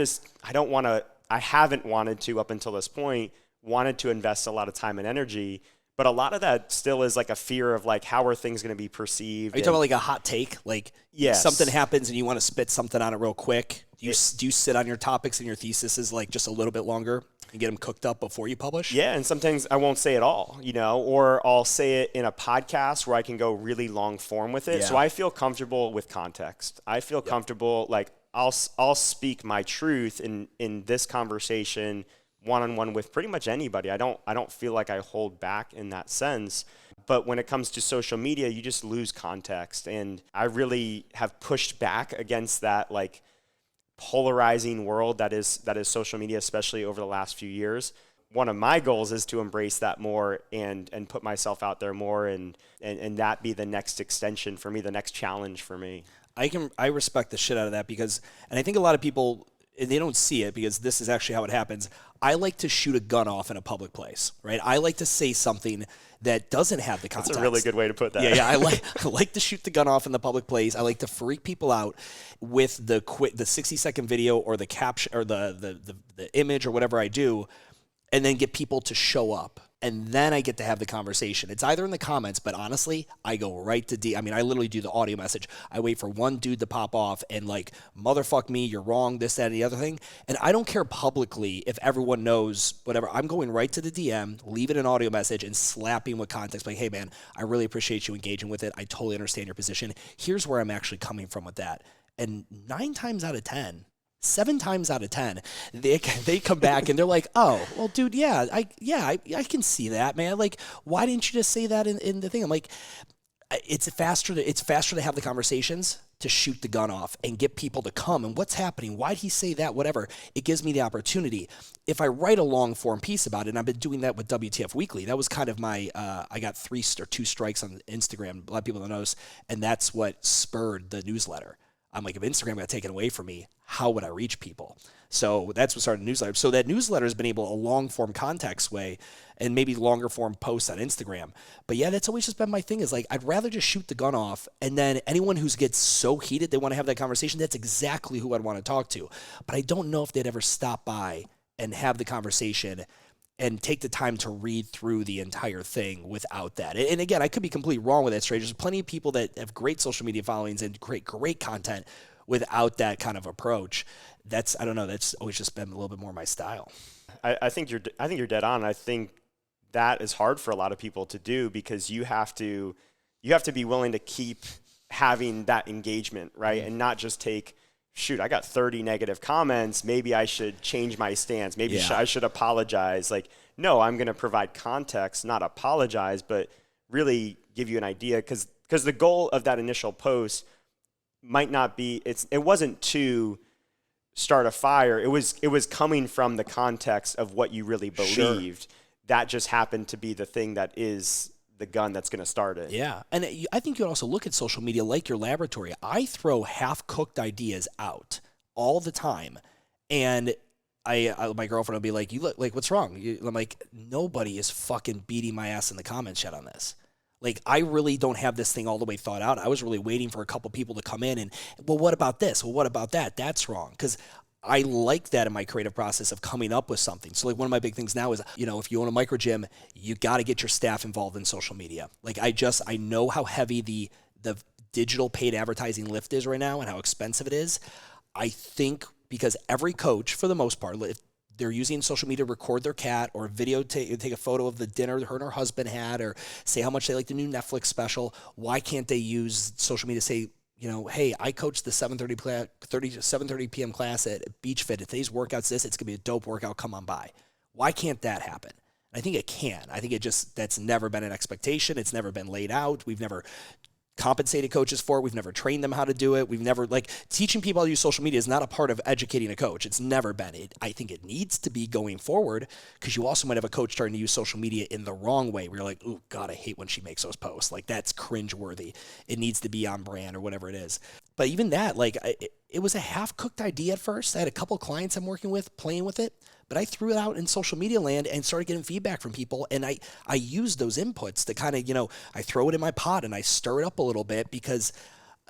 [SPEAKER 2] haven't wanted to up until this point, wanted to invest a lot of time and energy, but a lot of that still is like a fear of like, how are things going to be perceived?
[SPEAKER 1] Are you talking about like a hot take? Like
[SPEAKER 2] yes.
[SPEAKER 1] Something happens and you want to spit something on it real quick. Do you sit on your topics and your theses like just a little bit longer and get them cooked up before you publish?
[SPEAKER 2] Yeah, and sometimes I won't say it all, or I'll say it in a podcast where I can go really long form with it. Yeah. So I feel comfortable with context. I feel comfortable, like I'll speak my truth in this conversation one-on-one with pretty much anybody. I don't feel like I hold back in that sense. But when it comes to social media, you just lose context. And I really have pushed back against that like polarizing world that is social media, especially over the last few years. One of my goals is to embrace that more and put myself out there more and that be the next extension for me, the next challenge for me.
[SPEAKER 1] I respect the shit out of that because, and I think a lot of people, they don't see it because this is actually how it happens. I like to shoot a gun off in a public place, right? I like to say something that doesn't have the context.
[SPEAKER 2] That's a really good way to put that.
[SPEAKER 1] Yeah. I like to shoot the gun off in the public place. I like to freak people out with the 60-second video or the caption or the image or whatever I do, and then get people to show up. And then I get to have the conversation. It's either in the comments, but honestly, I go right to I literally do the audio message. I wait for one dude to pop off and like, motherfuck me, you're wrong, this, that, and the other thing. And I don't care publicly if everyone knows whatever. I'm going right to the DM, leaving an audio message and slapping with context. Like, hey man, I really appreciate you engaging with it. I totally understand your position. Here's where I'm actually coming from with that. And 7 times out of 10, they come back and they're like, oh, well, dude, I can see that, man. Like, why didn't you just say that in the thing? I'm like, it's faster to have the conversations, to shoot the gun off and get people to come and what's happening. Why'd he say that? Whatever. It gives me the opportunity. If I write a long form piece about it, and I've been doing that with WTF Weekly, that was kind of my, I got 2 strikes on Instagram. A lot of people don't notice. And that's what spurred the newsletter. I'm like, if Instagram got taken away from me, how would I reach people? So that's what started the newsletter. So that newsletter has been able a long form context way and maybe longer form posts on Instagram. But yeah, that's always just been my thing is like, I'd rather just shoot the gun off. And then anyone who gets so heated, they want to have that conversation. That's exactly who I'd want to talk to. But I don't know if they'd ever stop by and have the conversation and take the time to read through the entire thing without that. And again, I could be completely wrong with that, Stray. There's plenty of people that have great social media followings and great content without that kind of approach. I don't know, that's always just been a little bit more my style.
[SPEAKER 2] I think you're dead on. I think that is hard for a lot of people to do because you have to be willing to keep having that engagement, right? Mm-hmm. And not just take, shoot, I got 30 negative comments. Maybe I should change my stance. Maybe I should apologize. Like, no, I'm going to provide context, not apologize, but really give you an idea. Because the goal of that initial post might not be, it wasn't to start a fire. It was coming from the context of what you really believed. Sure. That just happened to be the thing that is the gun that's going to start it.
[SPEAKER 1] Yeah. And I think you also look at social media like your laboratory. I throw half-cooked ideas out all the time. And my girlfriend will be like, "You look like, what's wrong?" I'm like, nobody is fucking beating my ass in the comments yet on this. Like, I really don't have this thing all the way thought out. I was really waiting for a couple people to come in and, well, what about this? Well, what about that? That's wrong. Because I like that in my creative process of coming up with something. So like one of my big things now is, if you own a micro gym, you got to get your staff involved in social media. Like I know how heavy the digital paid advertising lift is right now and how expensive it is. I think because every coach, for the most part, if they're using social media to record their cat or take a photo of the dinner her and her husband had, or say how much they like the new Netflix special, why can't they use social media to say, hey, I coached the 7:30 p.m. class at BeachFit. If today's workout's this, it's going to be a dope workout. Come on by. Why can't that happen? I think it can. I think that's never been an expectation. It's never been laid out. We've never compensated coaches for it. We've never trained them how to do it. We've never, teaching people how to use social media is not a part of educating a coach. It's never been. I think it needs to be going forward, because you also might have a coach starting to use social media in the wrong way where you're like, oh God, I hate when she makes those posts. Like, that's cringeworthy. It needs to be on brand or whatever it is. But even that, it was a half-cooked idea at first. I had a couple clients I'm working with playing with it, but I threw it out in social media land and started getting feedback from people. And I used those inputs to kind of, I throw it in my pot and I stir it up a little bit, because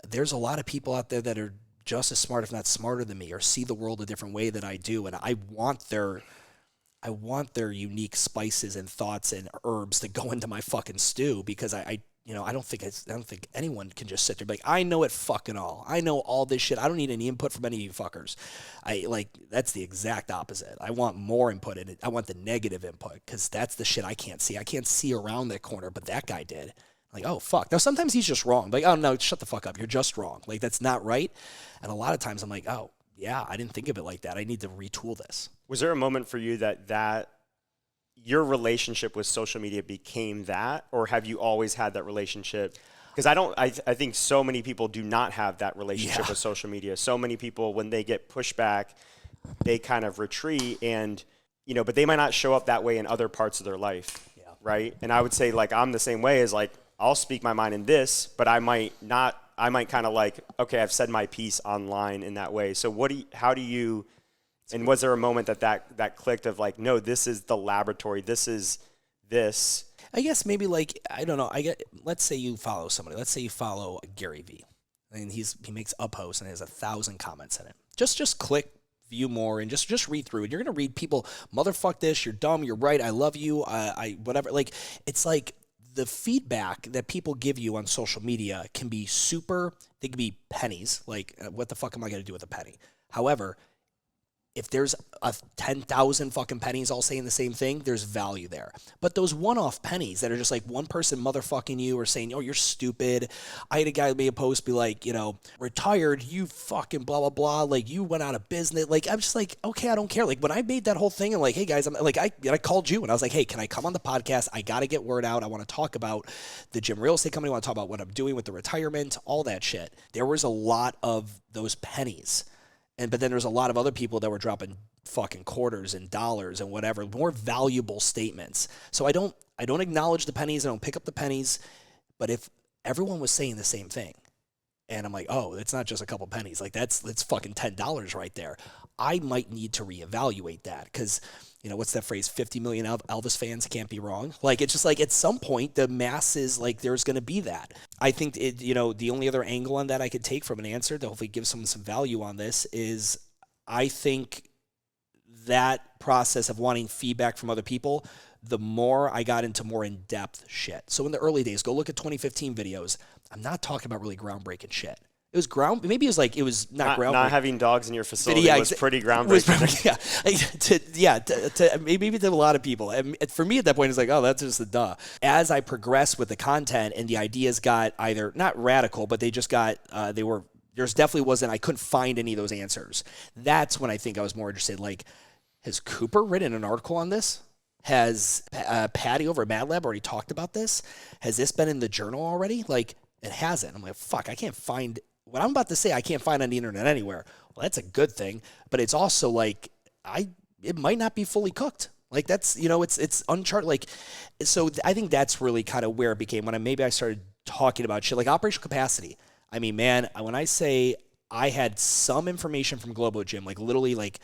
[SPEAKER 1] there's a lot of people out there that are just as smart, if not smarter than me, or see the world a different way than I do. And I want their unique spices and thoughts and herbs to go into my fucking stew, because I don't think anyone can just sit there and be like, I know it fucking all. I know all this shit. I don't need any input from any of you fuckers. That's the exact opposite. I want more input in it. I want the negative input, because that's the shit I can't see. I can't see around that corner, but that guy did. Like, oh, fuck. Now, sometimes he's just wrong. Like, oh, no, shut the fuck up. You're just wrong. Like, that's not right. And a lot of times I'm like, oh, yeah, I didn't think of it like that. I need to retool this.
[SPEAKER 2] Was there a moment for you that your relationship with social media became that, or have you always had that relationship? Because I think so many people do not have that relationship with social media. So many people, when they get pushback, they kind of retreat, and but they might not show up that way in other parts of their life, right? And I would say, I'm the same way, as I'll speak my mind in this, but I might not. I might kind of okay, I've said my piece online in that way. So how do you? And was there a moment that clicked of no, this is the laboratory, this is this?
[SPEAKER 1] I guess maybe I don't know. Let's say you follow somebody. Let's say you follow Gary Vee, and he makes a post and has 1,000 comments in it. Just click view more and just read through it. You're gonna read people, motherfuck this, you're dumb, you're right, I love you, I whatever. It's the feedback that people give you on social media can be they can be pennies. What the fuck am I gonna do with a penny? However, if there's 10,000 fucking pennies all saying the same thing, there's value there. But those one-off pennies that are just one person motherfucking you or saying, oh, you're stupid. I had a guy make a post be retired, you fucking blah, blah, blah. You went out of business. I'm just okay, I don't care. When I made that whole thing, I'm hey guys, I called you and I was hey, can I come on the podcast? I got to get word out. I want to talk about the gym real estate company. I want to talk about what I'm doing with the retirement, all that shit. There was a lot of those pennies. But then there's a lot of other people that were dropping fucking quarters and dollars and whatever, more valuable statements. So I don't acknowledge the pennies. I don't pick up the pennies. But if everyone was saying the same thing, and I'm oh, it's not just a couple pennies. That's fucking $10 right there. I might need to reevaluate that, because what's that phrase? 50 million Elvis fans can't be wrong. It's just at some point the masses, there's going to be that. I think the only other angle on that I could take from an answer to hopefully give someone some value on this is, I think that process of wanting feedback from other people, the more I got into more in-depth shit. So in the early days, go look at 2015 videos. I'm not talking about really groundbreaking shit. It was maybe it was not groundbreaking.
[SPEAKER 2] Not having dogs in your facility was pretty groundbreaking.
[SPEAKER 1] Maybe to a lot of people. And for me at that point, it's like, oh, that's just a duh. As I progressed with the content and the ideas got either not radical, but they just got, there's definitely wasn't, I couldn't find any of those answers. That's when I think I was more interested. Like, has Cooper written an article on this? Has Patty over at Mad Lab already talked about this? Has this been in the journal already? Like, it hasn't. I'm like, fuck, I can't find what I'm about to say. I can't find on the internet anywhere. Well, that's a good thing, but it's also like it might not be fully cooked. Like, that's, it's uncharted. Like, so I think that's really kind of where it became when I started talking about shit like operational capacity. I mean, man, when I say I had some information from Globo Gym, like literally like,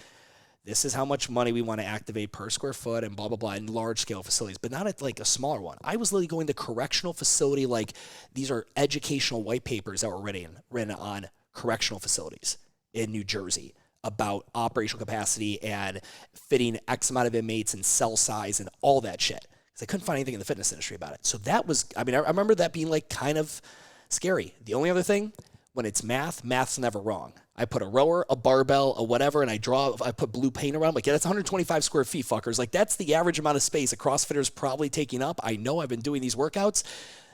[SPEAKER 1] this is how much money we want to activate per square foot and blah, blah, blah in large scale facilities, but not at like a smaller one. I was literally going to correctional facility. Like, these are educational white papers that were written on correctional facilities in New Jersey about operational capacity and fitting X amount of inmates and cell size and all that shit. Because I couldn't find anything in the fitness industry about it. So that was, I remember that being like kind of scary. The only other thing, when it's math's never wrong. I put a rower, a barbell, a whatever, and I put blue paint around. Like, yeah, that's 125 square feet, fuckers. Like, that's the average amount of space a CrossFitter's probably taking up. I know I've been doing these workouts.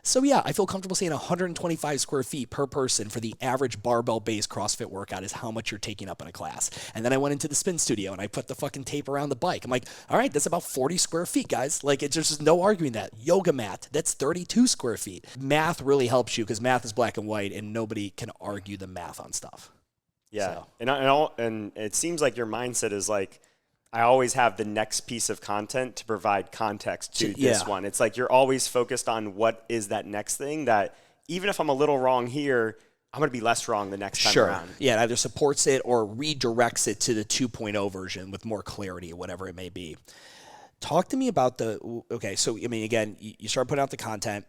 [SPEAKER 1] So yeah, I feel comfortable saying 125 square feet per person for the average barbell-based CrossFit workout is how much you're taking up in a class. And then I went into the spin studio and I put the fucking tape around the bike. I'm like, all right, that's about 40 square feet, guys. Like, it's just no arguing that. Yoga mat, that's 32 square feet. Math really helps you because math is black and white and nobody can argue the math on stuff.
[SPEAKER 2] Yeah, so. And it seems like your mindset is like, I always have the next piece of content to provide context to this one. It's like you're always focused on what is that next thing that even if I'm a little wrong here, I'm going to be less wrong the next time around.
[SPEAKER 1] Yeah, it either supports it or redirects it to the 2.0 version with more clarity or whatever it may be. Talk to me about so, I mean, again, you start putting out the content.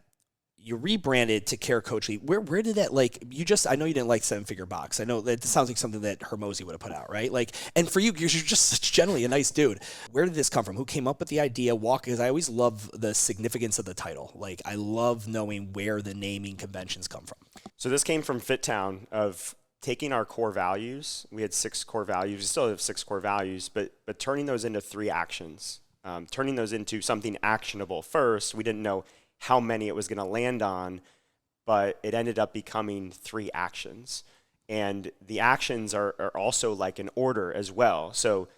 [SPEAKER 1] You rebranded to Care Coach Lead. Where did that, like, I know you didn't like 7-Figure Box. I know that sounds like something that Hermosi would have put out, right? Like, and for you, you're just generally a nice dude. Where did this come from? Who came up with the idea? Because I always love the significance of the title. Like, I love knowing where the naming conventions come from.
[SPEAKER 2] So this came from FitTown of taking our core values. We had 6 core values. We still have 6 core values, but turning those into 3 actions. Turning those into something actionable first. We didn't know how many it was going to land on, but it ended up becoming 3 actions. And the actions are also like an order as well. So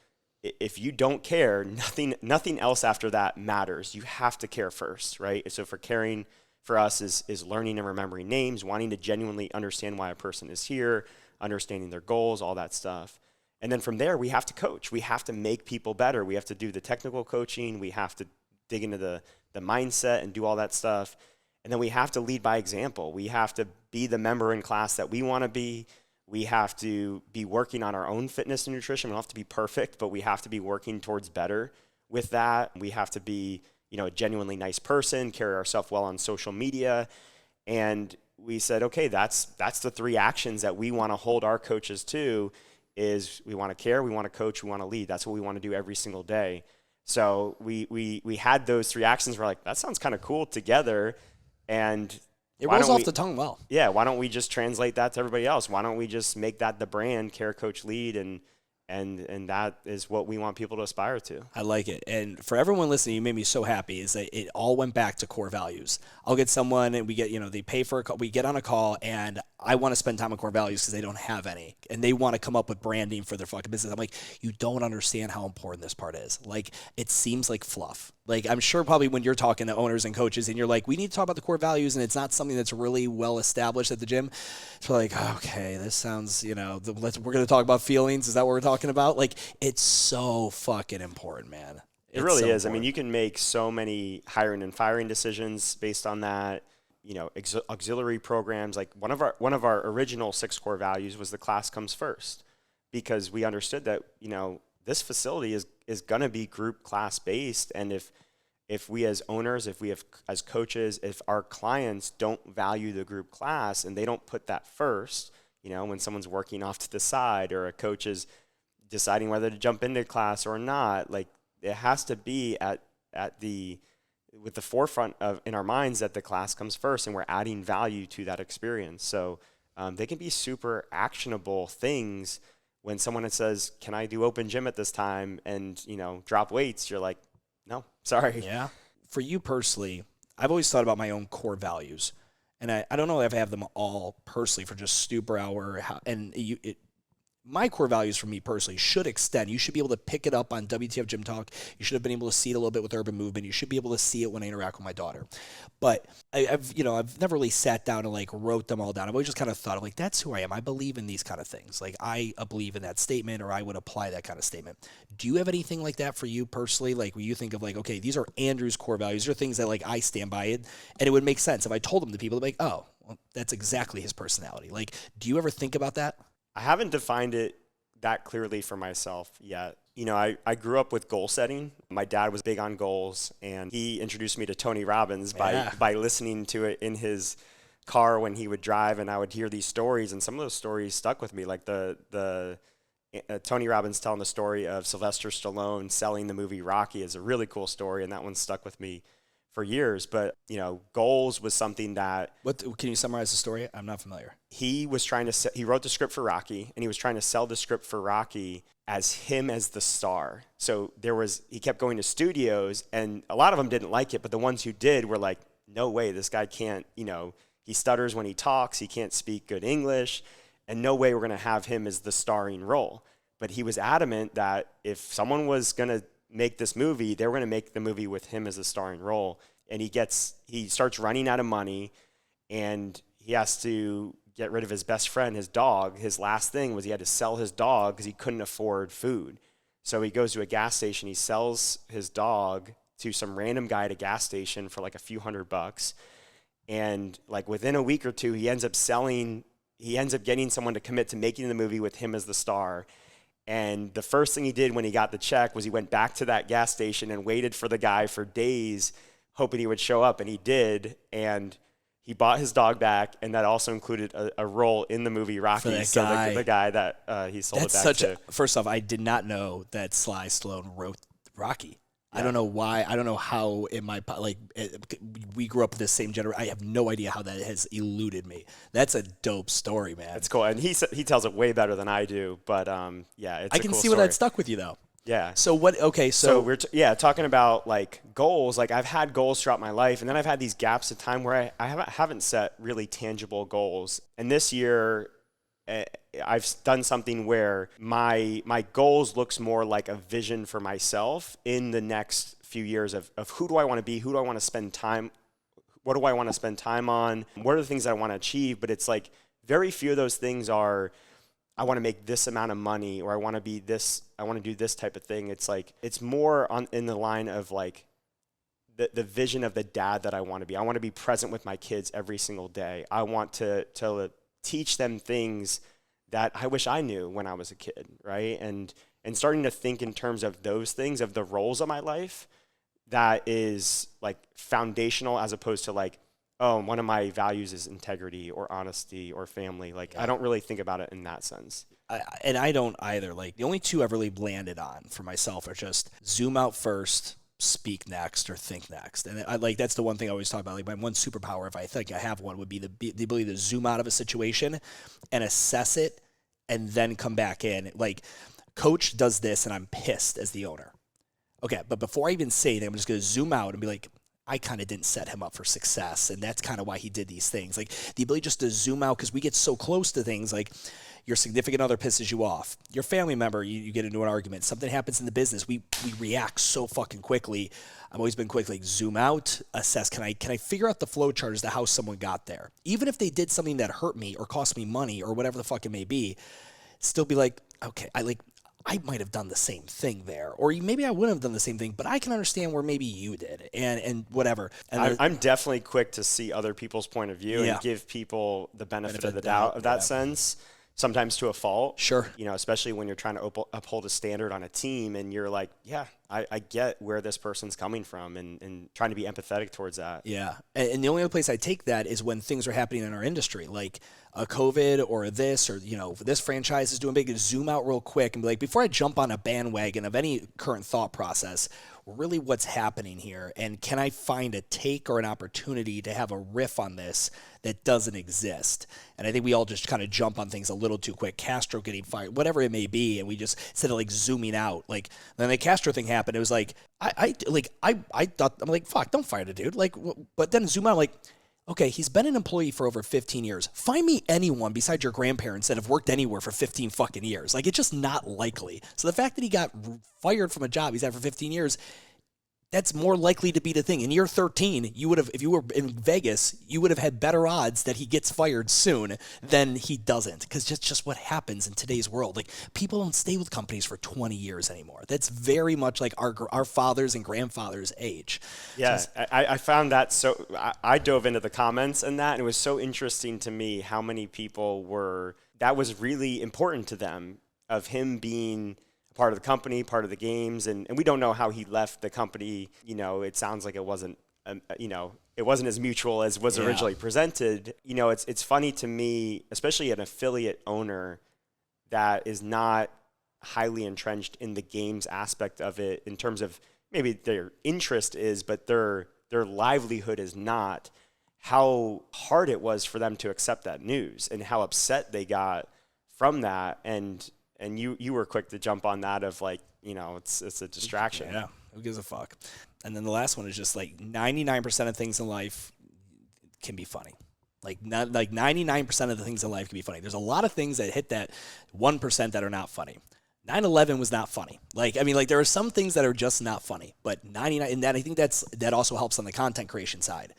[SPEAKER 2] if you don't care, nothing else after that matters. You have to care first, right? So for caring for us is learning and remembering names, wanting to genuinely understand why a person is here, understanding their goals, all that stuff. And then from there, we have to coach. We have to make people better. We have to do the technical coaching. We have to dig into the mindset and do all that stuff. And then we have to lead by example. We have to be the member in class that we want to be. We have to be working on our own fitness and nutrition. We don't have to be perfect, but we have to be working towards better with that. We have to be, a genuinely nice person, carry ourselves well on social media. And we said, okay, that's the 3 actions that we want to hold our coaches to is we want to care, we want to coach, we want to lead. That's what we want to do every single day. So we had those 3 actions. We're like, that sounds kind of cool together. And
[SPEAKER 1] it rolls off the tongue well.
[SPEAKER 2] Yeah. Why don't we just translate that to everybody else? Why don't we just make that the brand, Care Coach Lead, and that is what we want people to aspire to.
[SPEAKER 1] I like it. And for everyone listening, you made me so happy is that it all went back to core values. I'll get someone and we get, they pay for a call, we get on a call and I want to spend time on core values because they don't have any and they want to come up with branding for their fucking business. I'm like, you don't understand how important this part is. Like, it seems like fluff. Like, I'm sure probably when you're talking to owners and coaches and you're like, we need to talk about the core values and it's not something that's really well established at the gym. So like, okay, this sounds, we're going to talk about feelings. Is that what we're talking about? Like, it's so fucking important, man.
[SPEAKER 2] It really is. Important. I mean, you can make so many hiring and firing decisions based on that. Auxiliary programs. Like one of our original 6 core values was the class comes first, because we understood that this facility is going to be group class based, and if we as owners, if we have as coaches, if our clients don't value the group class and they don't put that first, when someone's working off to the side or a coach is deciding whether to jump into class or not. Like, it has to be with the forefront of in our minds that the class comes first and we're adding value to that experience. So they can be super actionable things. When someone says, can I do open gym at this time and, drop weights, you're like, no, sorry.
[SPEAKER 1] Yeah. For you personally, I've always thought about my own core values. And I don't know if I have them all personally for just Super Hour. My core values for me personally should extend. You should be able to pick it up on WTF Gym Talk. You should have been able to see it a little bit with Urban Movement. You should be able to see it when I interact with my daughter. But I've never really sat down and like wrote them all down. I've always just kind of thought of like, that's who I am. I believe in these kind of things. Like I believe in that statement, or I would apply that kind of statement. Do you have anything like that for you personally? Like where you think of like, okay, these are Andrew's core values. These are things that like I stand by it, and it would make sense if I told them to people. They'd be like, oh, well, that's exactly his personality. Like, do you ever think about that?
[SPEAKER 2] I haven't defined it that clearly for myself yet. I grew up with goal setting. My dad was big on goals, and he introduced me to Tony Robbins by listening to it in his car when he would drive, and I would hear these stories, and some of those stories stuck with me. Like the Tony Robbins telling the story of Sylvester Stallone selling the movie Rocky is a really cool story, and that one stuck with me for years. But goals was something that.
[SPEAKER 1] What can you summarize the story? I'm not familiar.
[SPEAKER 2] He was he wrote the script for Rocky, and he was trying to sell the script for Rocky as him as the star. So he kept going to studios, and a lot of them didn't like it, but the ones who did were like, no way, this guy can't, he stutters when he talks, he can't speak good English, and no way we're going to have him as the starring role. But he was adamant that if someone was going to make this movie, they were going to make the movie with him as a starring role. And he starts running out of money, and he has to get rid of his best friend, his dog. His last thing was he had to sell his dog because he couldn't afford food. So he goes to a gas station, he sells his dog to some random guy at a gas station for like a few $100. And like within a week or two, he ends up getting someone to commit to making the movie with him as the star. And the first thing he did when he got the check was he went back to that gas station and waited for the guy for days, hoping he would show up, and he did. And he bought his dog back, and that also included a role in the movie Rocky.
[SPEAKER 1] For that
[SPEAKER 2] so
[SPEAKER 1] guy.
[SPEAKER 2] The guy that he sold it back to.
[SPEAKER 1] First off, I did not know that Sly Stallone wrote Rocky. Yeah. I don't know why. I don't know how we grew up with the same generation. I have no idea how that has eluded me. That's a dope story, man.
[SPEAKER 2] It's cool, and he tells it way better than I do. But it's
[SPEAKER 1] I can
[SPEAKER 2] a cool
[SPEAKER 1] see
[SPEAKER 2] story.
[SPEAKER 1] where that stuck with you though.
[SPEAKER 2] Yeah.
[SPEAKER 1] So what? Okay. So
[SPEAKER 2] we're talking about like goals. Like I've had goals throughout my life, and then I've had these gaps of time where I haven't set really tangible goals. And this year, I've done something where my goals looks more like a vision for myself in the next few years of who do I want to be, who do I want to spend time, what do I want to spend time on, what are the things I want to achieve. But it's like very few of those things are, I want to make this amount of money, or I want to be this, I want to do this type of thing. It's like, it's more in the line of like the vision of the dad that I want to be. I want to be present with my kids every single day. I want to teach them things that I wish I knew when I was a kid, right? And starting to think in terms of those things, of the roles of my life, that is like foundational, as opposed to like, oh, one of my values is integrity or honesty or family. Like, yeah. I don't really think about it in that sense.
[SPEAKER 1] I don't either. Like, the only two I've really landed on for myself are just zoom out first, speak next, or think next. And that's the one thing I always talk about. Like, my one superpower, if I think I have one, would be the ability to zoom out of a situation and assess it and then come back in. Like, coach does this and I'm pissed as the owner. Okay, but before I even say anything, I'm just going to zoom out and be like, I kind of didn't set him up for success, and that's kind of why he did these things. Like, the ability just to zoom out, because we get so close to things. Like, your significant other pisses you off, your family member, you get into an argument, something happens in the business, we react so fucking quickly. I've always been quick, like, zoom out, assess, can I figure out the flow chart as to how someone got there? Even if they did something that hurt me or cost me money or whatever the fuck it may be, still be like, okay, I might have done the same thing there, or maybe I wouldn't have done the same thing, but I can understand where maybe you did, and whatever. And
[SPEAKER 2] I'm definitely quick to see other people's point of view and give people the benefit of the doubt of that sense, sometimes to a fault.
[SPEAKER 1] Sure.
[SPEAKER 2] Especially when you're trying to uphold a standard on a team, and you're like, yeah, I get where this person's coming from, and trying to be empathetic towards that.
[SPEAKER 1] Yeah. And the only other place I take that is when things are happening in our industry. Like, a COVID or this, or, this franchise is doing big, zoom out real quick and be like, before I jump on a bandwagon of any current thought process, really what's happening here, and can I find a take or an opportunity to have a riff on this that doesn't exist? And I think we all just kind of jump on things a little too quick. Castro getting fired, whatever it may be, and we just, instead of like zooming out, like then the Castro thing happened, it was like I thought, I'm like, fuck, don't fire the dude, like, but then zoom out, like, okay, he's been an employee for over 15 years. Find me anyone besides your grandparents that have worked anywhere for 15 fucking years. Like, it's just not likely. So the fact that he got fired from a job he's had for 15 years, that's more likely to be the thing. In year 13, you would have, if you were in Vegas, you would have had better odds that he gets fired soon than he doesn't, because just what happens in today's world. Like, people don't stay with companies for 20 years anymore. That's very much like our fathers and grandfathers' age.
[SPEAKER 2] Yeah, I found that so. I dove into the comments and that, and it was so interesting to me how many people that was really important to them, of him being part of the company, part of the games, and we don't know how he left the company. It sounds like it wasn't, it wasn't as mutual as was originally presented. It's funny to me, especially an affiliate owner that is not highly entrenched in the games aspect of it, in terms of maybe their interest is, but their livelihood is not, how hard it was for them to accept that news and how upset they got from that. And you were quick to jump on that of like, it's a distraction.
[SPEAKER 1] Yeah, who gives a fuck? And then the last one is just like 99% of things in life can be funny. Like 99% of the things in life can be funny. There's a lot of things that hit that 1% that are not funny. 9/11 was not funny. There are some things that are just not funny, but 99, and I think that also helps on the content creation side.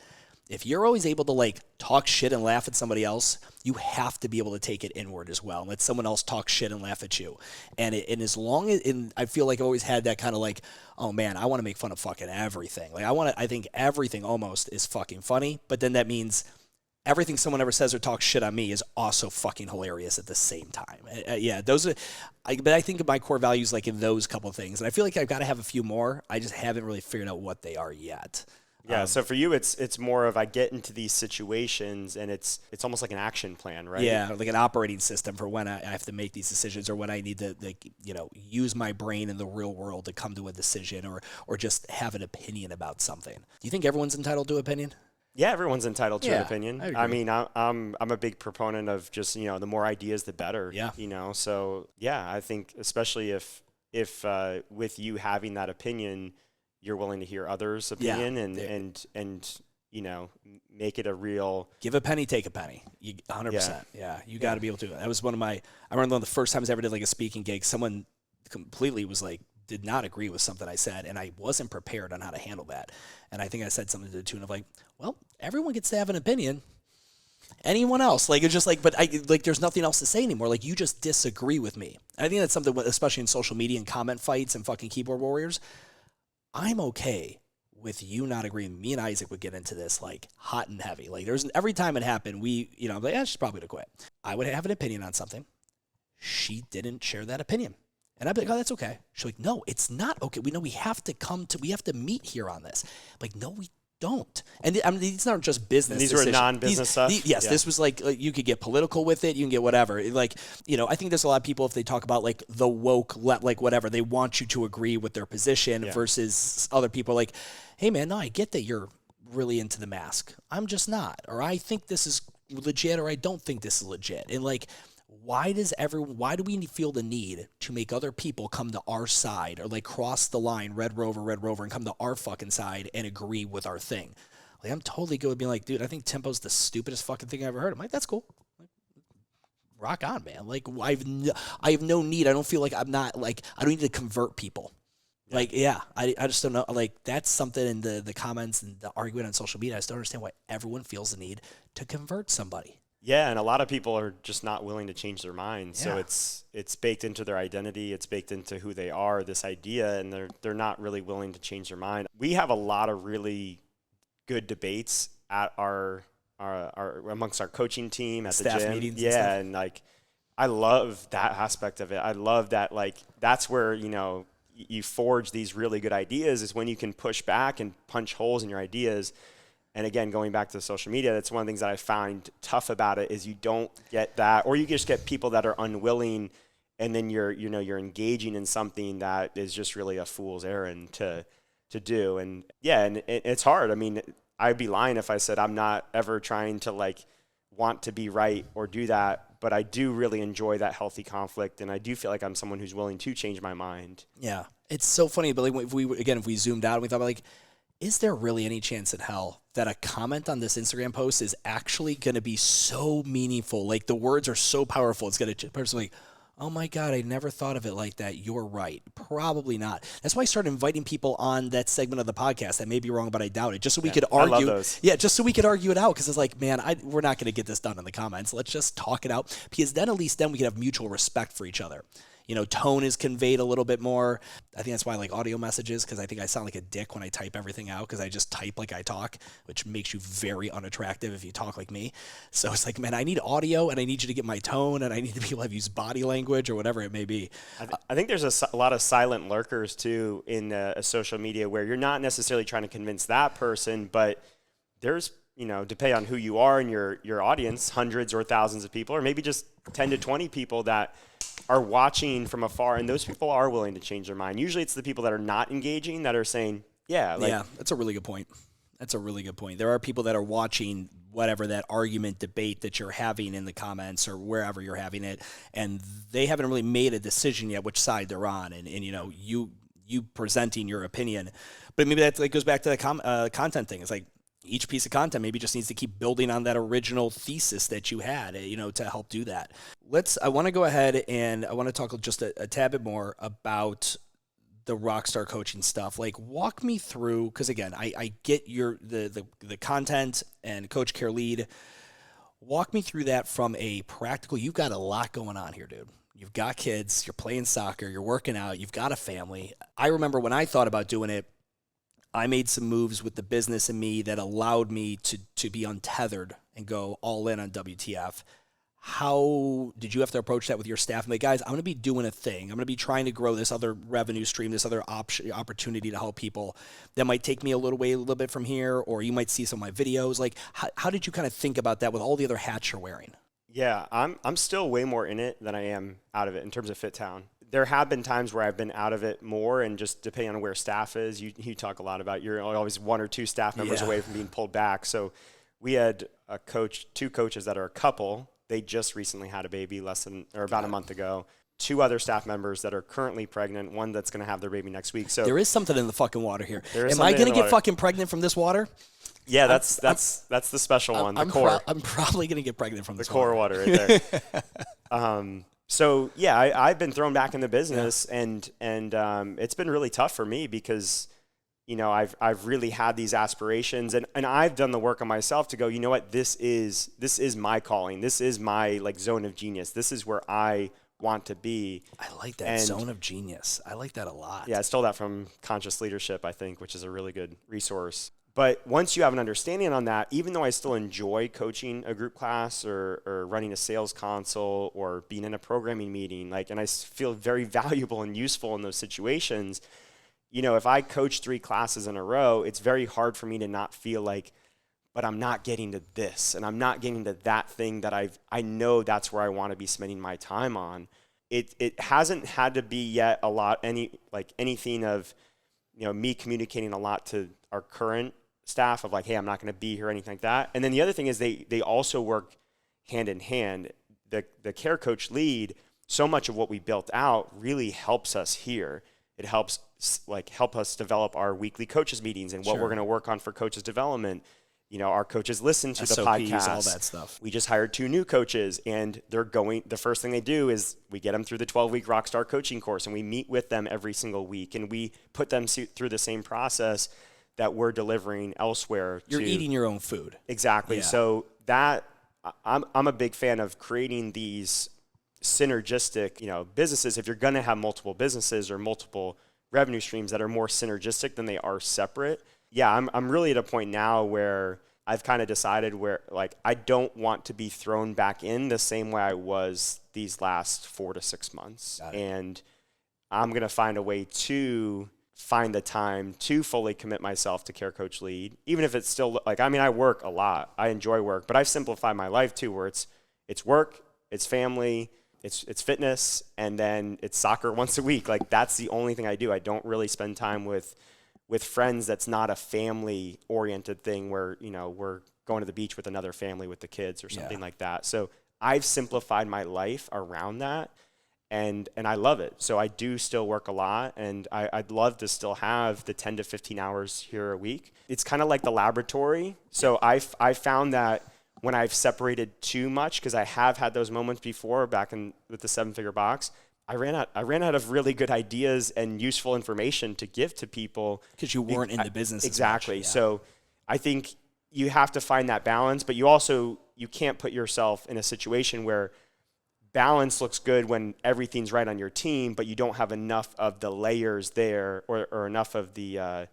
[SPEAKER 1] If you're always able to talk shit and laugh at somebody else, you have to be able to take it inward as well and let someone else talk shit and laugh at you. And as long as, I feel like I've always had that kind of oh man, I want to make fun of fucking everything. I think everything almost is fucking funny, but then that means everything someone ever says or talks shit on me is also fucking hilarious at the same time. But I think of my core values in those couple things, and I feel like I've got to have a few more. I just haven't really figured out what they are yet.
[SPEAKER 2] Yeah, so for you, it's more of, I get into these situations and it's almost like an action plan, right?
[SPEAKER 1] Yeah, like an operating system for when I have to make these decisions, or when I need to use my brain in the real world to come to a decision, or just have an opinion about something. Do you think everyone's entitled to opinion?
[SPEAKER 2] Yeah, everyone's entitled to an opinion.
[SPEAKER 1] I mean,
[SPEAKER 2] I'm a big proponent of just, the more ideas, the better.
[SPEAKER 1] Yeah.
[SPEAKER 2] So yeah, I think especially if with you having that opinion, you're willing to hear others' opinion and make it a real...
[SPEAKER 1] Give a penny, take a penny. 100%. Yeah, you got to be able to. That was I remember one of the first times I ever did a speaking gig, someone completely was did not agree with something I said, and I wasn't prepared on how to handle that. And I think I said something to the tune of well, everyone gets to have an opinion. Anyone else? It's just but there's nothing else to say anymore. You just disagree with me. And I think that's something, especially in social media and comment fights and fucking keyboard warriors, I'm okay with you not agreeing. Me and Isaac would get into this hot and heavy. There's every time it happened, I'm like, she's probably gonna quit. I would have an opinion on something. She didn't share that opinion. And I'd be like, oh, that's okay. She's like, no, it's not okay. We know we have to meet here on this. No, we don't. And these aren't just business
[SPEAKER 2] These
[SPEAKER 1] decisions.
[SPEAKER 2] were non-business stuff?
[SPEAKER 1] Yes, yeah. This was you could get political with it. You can get whatever. I think there's a lot of people, if they talk about the woke, whatever, they want you to agree with their position versus other people hey man, no, I get that you're really into the mask. I'm just not. Or I think this is legit, or I don't think this is legit. And why do we feel the need to make other people come to our side, or cross the line, Red Rover, and come to our fucking side and agree with our thing? I'm totally good with being dude, I think tempo's the stupidest fucking thing I ever heard. I'm that's cool. Rock on, man. I have no need. I don't feel I'm not I don't need to convert people. I just don't know. That's something in the comments and the argument on social media. I just don't understand why everyone feels the need to convert somebody.
[SPEAKER 2] Yeah, and a lot of people are just not willing to change their minds.
[SPEAKER 1] Yeah.
[SPEAKER 2] So it's baked into their identity, it's baked into who they are, this idea, and they're not really willing to change their mind. We have a lot of really good debates at our amongst our coaching team at
[SPEAKER 1] Staff
[SPEAKER 2] the gym.
[SPEAKER 1] meetings.
[SPEAKER 2] Yeah, and I love that aspect of it. I love that that's where you forge these really good ideas, is when you can push back and punch holes in your ideas. And again, going back to social media, that's one of the things that I find tough about it is you don't get that, or you just get people that are unwilling, and then you're engaging in something that is just really a fool's errand to do. And yeah, and it's hard. I mean, I'd be lying if I said I'm not ever trying to like want to be right or do that, but I do really enjoy that healthy conflict, and I do feel like I'm someone who's willing to change my mind.
[SPEAKER 1] Yeah, it's so funny, Billy. If we zoomed out and we thought about like, is there really any chance in hell that a comment on this Instagram post is actually going to be so meaningful? Like the words are so powerful. It's going to personally, oh my God, I never thought of it like that. You're right. Probably not. That's why I started inviting people on that segment of the podcast. That may be wrong, but I doubt it. Just so we could argue. I
[SPEAKER 2] love those.
[SPEAKER 1] Yeah, just so we could argue it out. Because it's like, man, we're not going to get this done in the comments. Let's just talk it out. Because then at least then we can have mutual respect for each other. You know, tone is conveyed a little bit more. I think that's why I like audio messages, because I think I sound like a dick when I type everything out, because I just type like I talk, which makes you very unattractive if you talk like me. So it's like, man, I need audio, and I need you to get my tone, and I need to be able to use body language or whatever it may be.
[SPEAKER 2] I think there's a lot of silent lurkers too in social media, where you're not necessarily trying to convince that person, but there's, depending on who you are and your audience, hundreds or thousands of people, or maybe just 10 to 20 people that are watching from afar, and those people are willing to change their mind. Usually it's the people that are not engaging that are saying, yeah,
[SPEAKER 1] that's a really good point. That's a really good point. There are people that are watching whatever that argument, debate that you're having in the comments or wherever you're having it, and they haven't really made a decision yet which side they're on, and you presenting your opinion. But maybe that goes back to the content thing. It's like each piece of content maybe just needs to keep building on that original thesis that you had, to help do that. I want to go ahead and I want to talk just a tad bit more about the Rockstar Coaching stuff. Like, walk me through, because again, I get the content and coach care lead. Walk me through that from a practical. You've got a lot going on here, dude. You've got kids, you're playing soccer, you're working out, you've got a family. I remember when I thought about doing it, I made some moves with the business and me that allowed me to be untethered and go all in on WTF. How did you have to approach that with your staff? I'm like, guys, I'm going to be doing a thing. I'm going to be trying to grow this other revenue stream, this other opportunity to help people. That might take me a little bit from here, or you might see some of my videos. Like, how did you kind of think about that with all the other hats you're wearing?
[SPEAKER 2] Yeah, I'm still way more in it than I am out of it in terms of FitTown. There have been times where I've been out of it more, and just depending on where staff is, you talk a lot about you're always one or two staff members away from being pulled back. So we had two coaches that are a couple. They just recently had a baby about a month ago. Two other staff members that are currently pregnant, one that's going to have their baby next week. So
[SPEAKER 1] there is something in the fucking water here. Am I going to get fucking pregnant from this water?
[SPEAKER 2] Yeah, that's the special one, the core.
[SPEAKER 1] I'm probably going to get pregnant from this
[SPEAKER 2] core water right there. So yeah, I've been thrown back in the business, and it's been really tough for me because, I've really had these aspirations, and I've done the work on myself to go, you know what, this is my calling. This is my zone of genius. This is where I want to be.
[SPEAKER 1] I like that zone of genius. I like that a lot.
[SPEAKER 2] Yeah, I stole that from Conscious Leadership, I think, which is a really good resource. But once you have an understanding on that, even though I still enjoy coaching a group class or running a sales console or being in a programming meeting, and I feel very valuable and useful in those situations, if I coach 3 classes in a row, it's very hard for me to not feel like, but I'm not getting to this, and I'm not getting to that thing that I know that's where I want to be spending my time on. It hasn't had to be yet anything of, me communicating a lot to our current staff of hey, I'm not going to be here or anything like that. And then the other thing is they also work hand in hand. The care coach lead, so much of what we built out really helps us here. It helps help us develop our weekly coaches meetings and what we're going to work on for coaches development. Our coaches listen to the podcast,
[SPEAKER 1] all that stuff.
[SPEAKER 2] We just hired 2 new coaches, and the first thing they do is we get them through the 12-week Rockstar Coaching course, and we meet with them every single week, and we put them through the same process that we're delivering elsewhere.
[SPEAKER 1] You're eating your own food.
[SPEAKER 2] Exactly. Yeah. So that I'm a big fan of creating these synergistic, businesses. If you're going to have multiple businesses or multiple revenue streams that are more synergistic than they are separate. Yeah, I'm really at a point now where I've kind of decided where I don't want to be thrown back in the same way I was these last 4 to 6 months. And I'm going to find a way to find the time to fully commit myself to Care Coach Lead, even if it's still like, I mean, I work a lot. I enjoy work, but I've simplified my life too, where it's work, it's family, it's fitness, and then it's soccer once a week. Like that's the only thing I do. I don't really spend time with friends. That's not a family oriented thing where, you know, we're going to the beach with another family with the kids or something like that. So I've simplified my life around that. And I love it. So I do still work a lot, and I'd love to still have the 10 to 15 hours here a week. It's kind of like the laboratory. So I found that when I've separated too much, because I have had those moments before back with the 7-figure box, I ran out of really good ideas and useful information to give to people.
[SPEAKER 1] Because you weren't in the business
[SPEAKER 2] exactly.
[SPEAKER 1] as much. Yeah.
[SPEAKER 2] So I think you have to find that balance, but you can't put yourself in a situation where balance looks good when everything's right on your team, but you don't have enough of the layers there or enough of the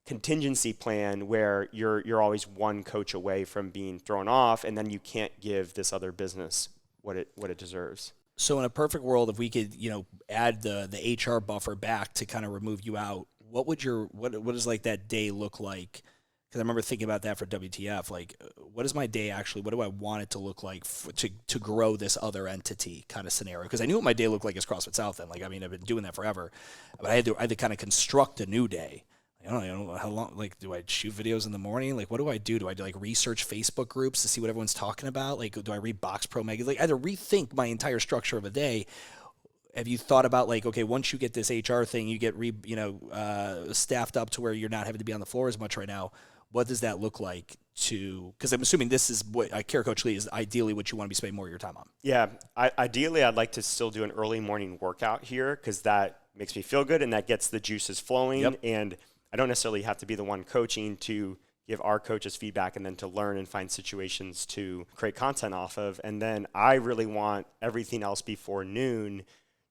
[SPEAKER 2] contingency plan where you're always one coach away from being thrown off, and then you can't give this other business what it deserves.
[SPEAKER 1] So in a perfect world, if we could, you know, add the HR buffer back to kind of remove you out, what does like that day look like? Because I remember thinking about that for WTF. Like, what is my day actually? What do I want it to look like to grow this other entity kind of scenario? Because I knew what my day looked like as CrossFit South End. Like, I mean, I've been doing that forever, but I had to kind of construct a new day. I don't know how long. Like, do I shoot videos in the morning? Like, what do I do? Do I like research Facebook groups to see what everyone's talking about? Like, do I read Box Pro magazine? Like, I had to rethink my entire structure of a day. Have you thought about like, okay, once you get this HR thing, you get staffed up to where you're not having to be on the floor as much right now? What does that look like because I'm assuming this is what Care Coach Lead is ideally what you want to be spending more of your time on.
[SPEAKER 2] Yeah. Ideally, I'd like to still do an early morning workout here because that makes me feel good and that gets the juices flowing.
[SPEAKER 1] Yep.
[SPEAKER 2] And I don't necessarily have to be the one coaching to give our coaches feedback and then to learn and find situations to create content off of. And then I really want everything else before noon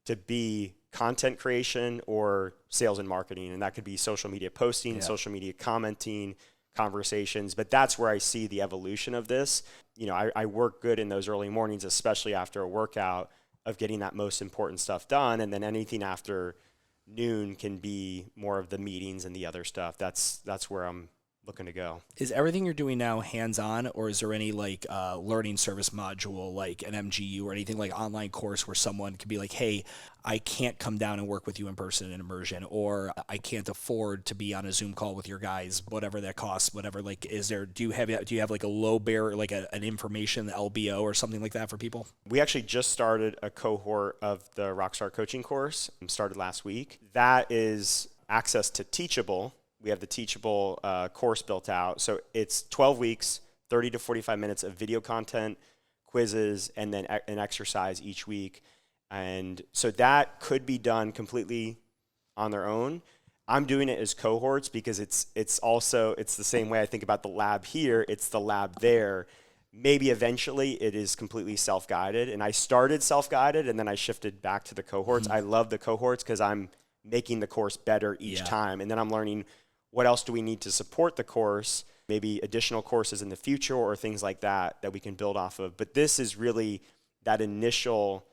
[SPEAKER 2] to be content creation or sales and marketing. And that could be social media posting, social media commenting, conversations, but that's where I see the evolution of this. You know, I work good in those early mornings, especially after a workout, of getting that most important stuff done. And then anything after noon can be more of the meetings and the other stuff. That's where I'm looking to go.
[SPEAKER 1] Is everything you're doing now hands-on, or is there any like learning service module, like an MGU or anything like online course where someone could be like, hey, I can't come down and work with you in person in immersion, or I can't afford to be on a Zoom call with your guys, whatever that costs, whatever. Like, do you have like a low barrier, like an information LBO or something like that for people?
[SPEAKER 2] We actually just started a cohort of the Rockstar Coaching course, started last week. That is access to Teachable. We have the Teachable course built out. So it's 12 weeks, 30 to 45 minutes of video content, quizzes, and then an exercise each week. And so that could be done completely on their own. I'm doing it as cohorts because it's the same way I think about the lab here. It's the lab there. Maybe eventually it is completely self-guided. And I started self-guided and then I shifted back to the cohorts. I love the cohorts because I'm making the course better each time. And then I'm learning what else do we need to support the course, maybe additional courses in the future or things like that we can build off of. But this is really that initial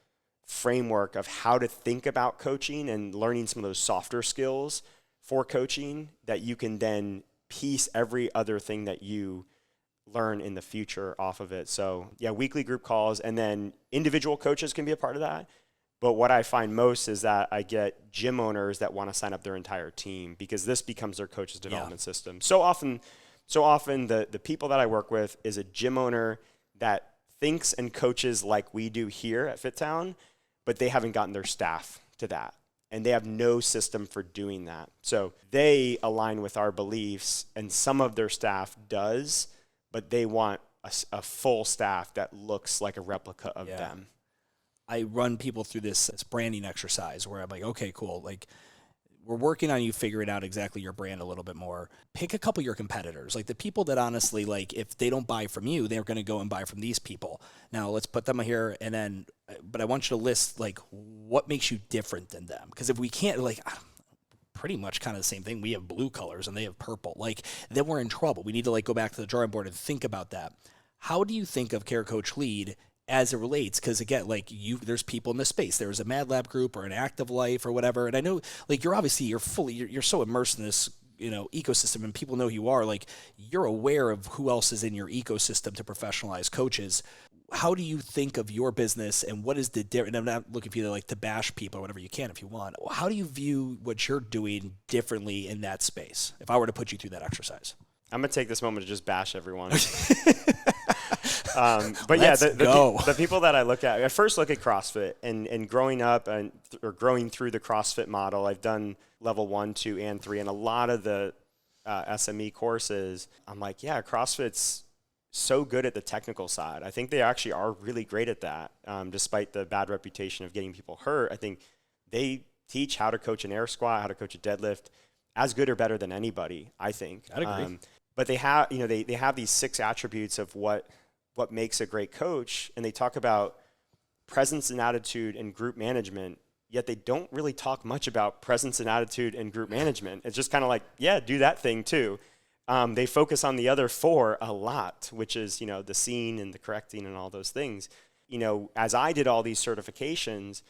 [SPEAKER 2] framework of how to think about coaching and learning some of those softer skills for coaching that you can then piece every other thing that you learn in the future off of it. So yeah, weekly group calls, and then individual coaches can be a part of that. But what I find most is that I get gym owners that want to sign up their entire team because this becomes their coach's development system. So often the people that I work with is a gym owner that thinks and coaches like we do here at FitTown, but they haven't gotten their staff to that. And they have no system for doing that. So they align with our beliefs, and some of their staff does, but they want a full staff that looks like a replica of them.
[SPEAKER 1] I run people through this branding exercise where I'm like, okay, cool. Like, we're working on you figuring out exactly your brand a little bit more. Pick a couple of your competitors, like the people that honestly, like, if they don't buy from you, they're going to go and buy from these people. Now let's put them here. And then, but I want you to list like what makes you different than them. Because if we can't, like, pretty much kind of the same thing. We have blue colors and they have purple. Like, then we're in trouble. We need to like go back to the drawing board and think about that. How do you think of Care Coach Lead as it relates, because again, like there's people in the space. There's a Mad Lab group or an Active Life or whatever, and I know like you're so immersed in this ecosystem, and people know who you are. Like you're aware of who else is in your ecosystem to professionalize coaches. How do you think of your business, and what is the difference? I'm not looking for you to like to bash people or whatever. You can if you want. How do you view what you're doing differently in that space? If I were to put you through that exercise,
[SPEAKER 2] I'm gonna take this moment to just bash everyone. But the people that I first look at CrossFit and growing up or growing through the CrossFit model, I've done level 1, 2, and 3, and a lot of the SME courses. I'm like, yeah, CrossFit's so good at the technical side. I think they actually are really great at that, despite the bad reputation of getting people hurt. I think they teach how to coach an air squat, how to coach a deadlift, as good or better than anybody, I think.
[SPEAKER 1] I'd agree.
[SPEAKER 2] But they have, they have these 6 attributes of what makes a great coach, and they talk about presence and attitude and group management, yet they don't really talk much about presence and attitude and group management. It's just kind of like, yeah, do that thing too. They focus on the other 4 a lot, which is, the scene and the correcting and all those things. As I did all these certifications,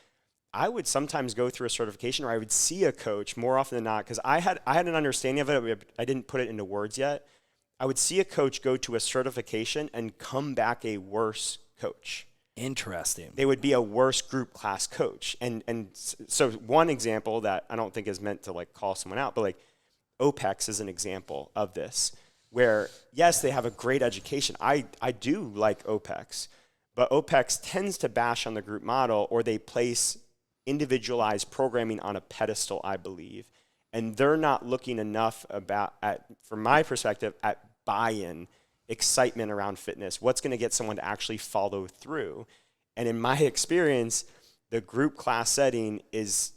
[SPEAKER 2] I would sometimes go through a certification, or I would see a coach more often than not, because I had an understanding of it. I didn't put it into words yet. I would see a coach go to a certification and come back a worse coach.
[SPEAKER 1] Interesting.
[SPEAKER 2] They would be a worse group class coach. And so one example that I don't think is meant to like call someone out, but like OPEX is an example of this, where yes, they have a great education. I do like OPEX, but OPEX tends to bash on the group model, or they place individualized programming on a pedestal, I believe. And they're not looking enough from my perspective, at buy-in, excitement around fitness, what's going to get someone to actually follow through. And in my experience, the group class setting is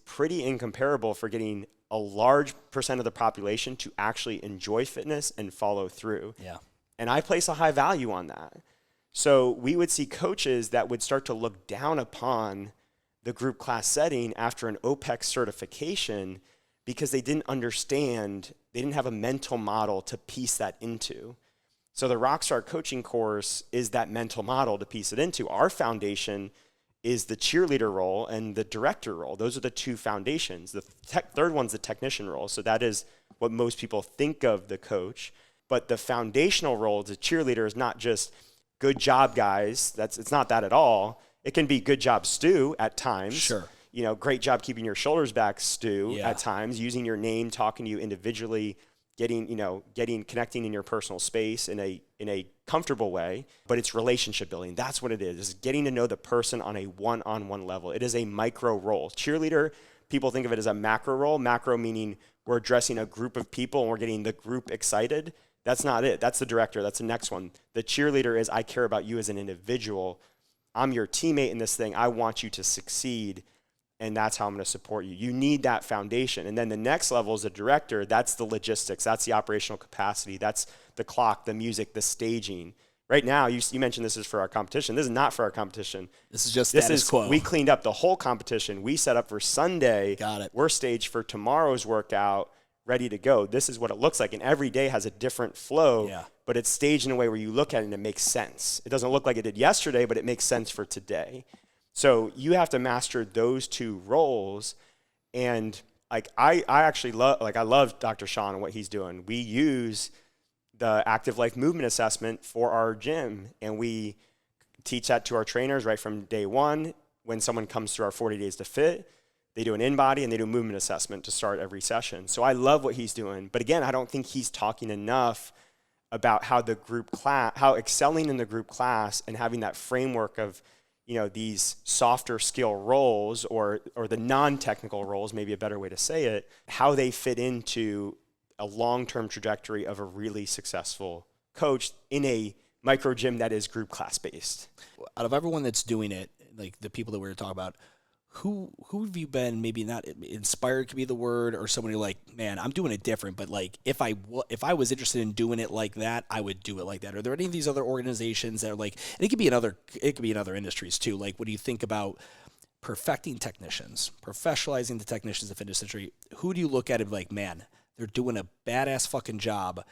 [SPEAKER 2] pretty incomparable for getting a large percent of the population to actually enjoy fitness and follow through.
[SPEAKER 1] Yeah.
[SPEAKER 2] And I place a high value on that. So we would see coaches that would start to look down upon the group class setting after an OPEX certification, because they didn't understand, they didn't have a mental model to piece that into. So the Rockstar Coaching course is that mental model to piece it into. Our foundation is the cheerleader role and the director role. Those are the 2 foundations. The third one's the technician role. So that is what most people think of the coach. But the foundational role as a cheerleader is not just good job, guys. It's not that at all. It can be good job, Stu, at times.
[SPEAKER 1] Sure.
[SPEAKER 2] Great job keeping your shoulders back, Stu, at times, using your name, talking to you individually, connecting in your personal space in a comfortable way, but it's relationship building. That's what it is. It's getting to know the person on a one-on-one level. It is a micro role. Cheerleader, people think of it as a macro role. Macro meaning we're addressing a group of people and we're getting the group excited. That's not it. That's the director. That's the next one. The cheerleader is, I care about you as an individual. I'm your teammate in this thing. I want you to succeed, and that's how I'm going to support you. You need that foundation. And then the next level is the director. That's the logistics. That's the operational capacity. That's the clock, the music, the staging. Right now, you mentioned this is for our competition. This is not for our competition.
[SPEAKER 1] This is just status quo.
[SPEAKER 2] We cleaned up the whole competition. We set up for Sunday.
[SPEAKER 1] Got it.
[SPEAKER 2] We're staged for tomorrow's workout, ready to go. This is what it looks like. And every day has a different flow, but it's staged in a way where you look at it and it makes sense. It doesn't look like it did yesterday, but it makes sense for today. So you have to master those 2 roles. And like I love Dr. Sean and what he's doing. We use the active life movement assessment for our gym, and we teach that to our trainers right from day 1. When someone comes through our 40 days to fit, they do an in-body and they do a movement assessment to start every session. So I love what he's doing. But again, I don't think he's talking enough about how how excelling in the group class and having that framework of, these softer skill roles or the non-technical roles, maybe a better way to say it, how they fit into a long-term trajectory of a really successful coach in a micro gym that is group class based.
[SPEAKER 1] Out of everyone that's doing it, like the people that we were talking about, who have you been, maybe not inspired could be the word, or somebody like, man, I'm doing it different, but like if I was interested in doing it like that, I would do it like that? Are there any of these other organizations that are like, and it could be in other industries too, like when you think about perfecting technicians, professionalizing the technicians of fitness industry, who do you look at and be like, man, they're doing a badass fucking job,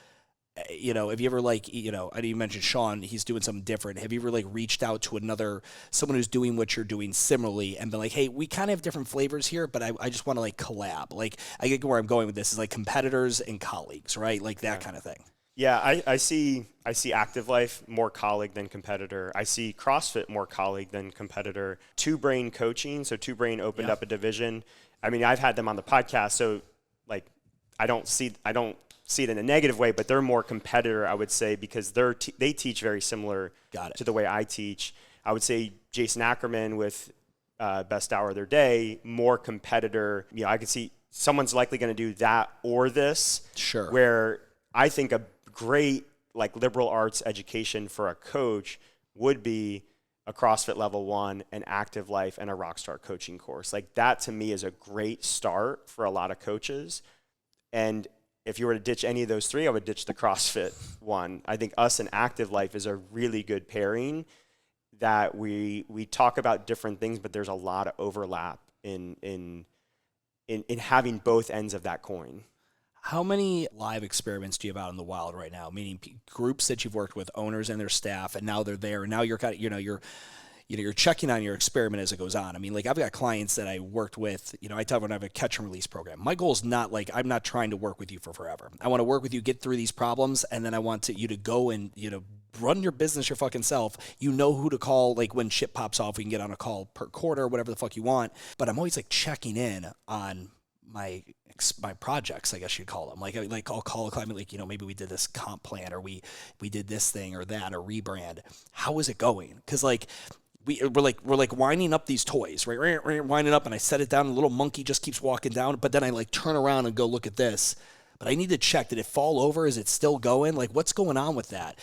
[SPEAKER 1] have you ever I know you mentioned Sean, he's doing something different. Have you ever reached out to someone who's doing what you're doing similarly and been like, hey, we kind of have different flavors here, but I just want to collab. I get where I'm going with this is competitors and colleagues, right? That kind of thing.
[SPEAKER 2] Yeah, I see Active Life more colleague than competitor. I see CrossFit more colleague than competitor. Two Brain Coaching, so Two Brain opened up a division. I mean, I've had them on the podcast, so I don't see it in a negative way, but they're more competitor, I would say, because they teach very similar to the way I teach. I would say Jason Ackerman with Best Hour of Their Day, more competitor. I could see someone's likely going to do that or this.
[SPEAKER 1] Sure.
[SPEAKER 2] Where I think a great liberal arts education for a coach would be a CrossFit Level 1, an Active Life, and a Rockstar Coaching course. That to me is a great start for a lot of coaches. And if you were to ditch any of those three, I would ditch the CrossFit one. I think us and Active Life is a really good pairing that we talk about different things, but there's a lot of overlap in having both ends of that coin.
[SPEAKER 1] How many live experiments do you have out in the wild right now? Meaning groups that you've worked with, owners and their staff, and now they're there, and now you're kind of, you're checking on your experiment as it goes on. I mean, I've got clients that I worked with, I tell them I have a catch and release program. My goal is not I'm not trying to work with you for forever. I want to work with you, get through these problems, and then I want you to go and, run your business your fucking self. You know who to call, when shit pops off, we can get on a call per quarter, whatever the fuck you want. But I'm always checking in on my projects, I guess you'd call them. I'll call a client, maybe we did this comp plan, or we did this thing or that, or rebrand. How is it going? Because we're winding up these toys, right? Winding up, and I set it down, and the little monkey just keeps walking down. But then I turn around and go look at this. But I need to check, did it fall over? Is it still going? What's going on with that?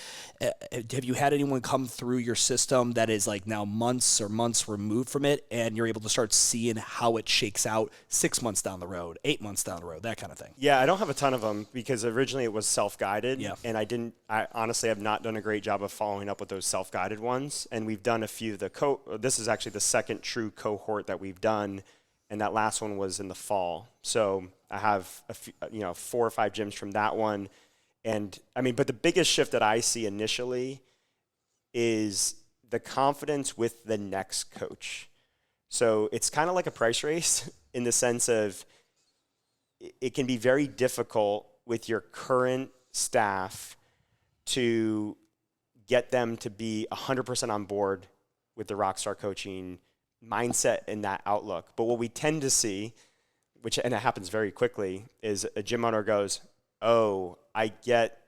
[SPEAKER 1] Have you had anyone come through your system that is now months removed from it, and you're able to start seeing how it shakes out 6 months down the road, 8 months down the road, that kind of thing?
[SPEAKER 2] Yeah, I don't have a ton of them because originally it was self-guided, and I honestly have not done a great job of following up with those self-guided ones. And we've done a few. This is actually the second true cohort that we've done, and that last one was in the fall. So I have 4 or 5 gyms from that one. And but the biggest shift that I see initially is the confidence with the next coach. So it's kind of like a price race in the sense of it can be very difficult with your current staff to get them to be 100% on board with the Rockstar Coaching mindset and that outlook. But what we tend to see, and it happens very quickly, is a gym owner goes, oh, I get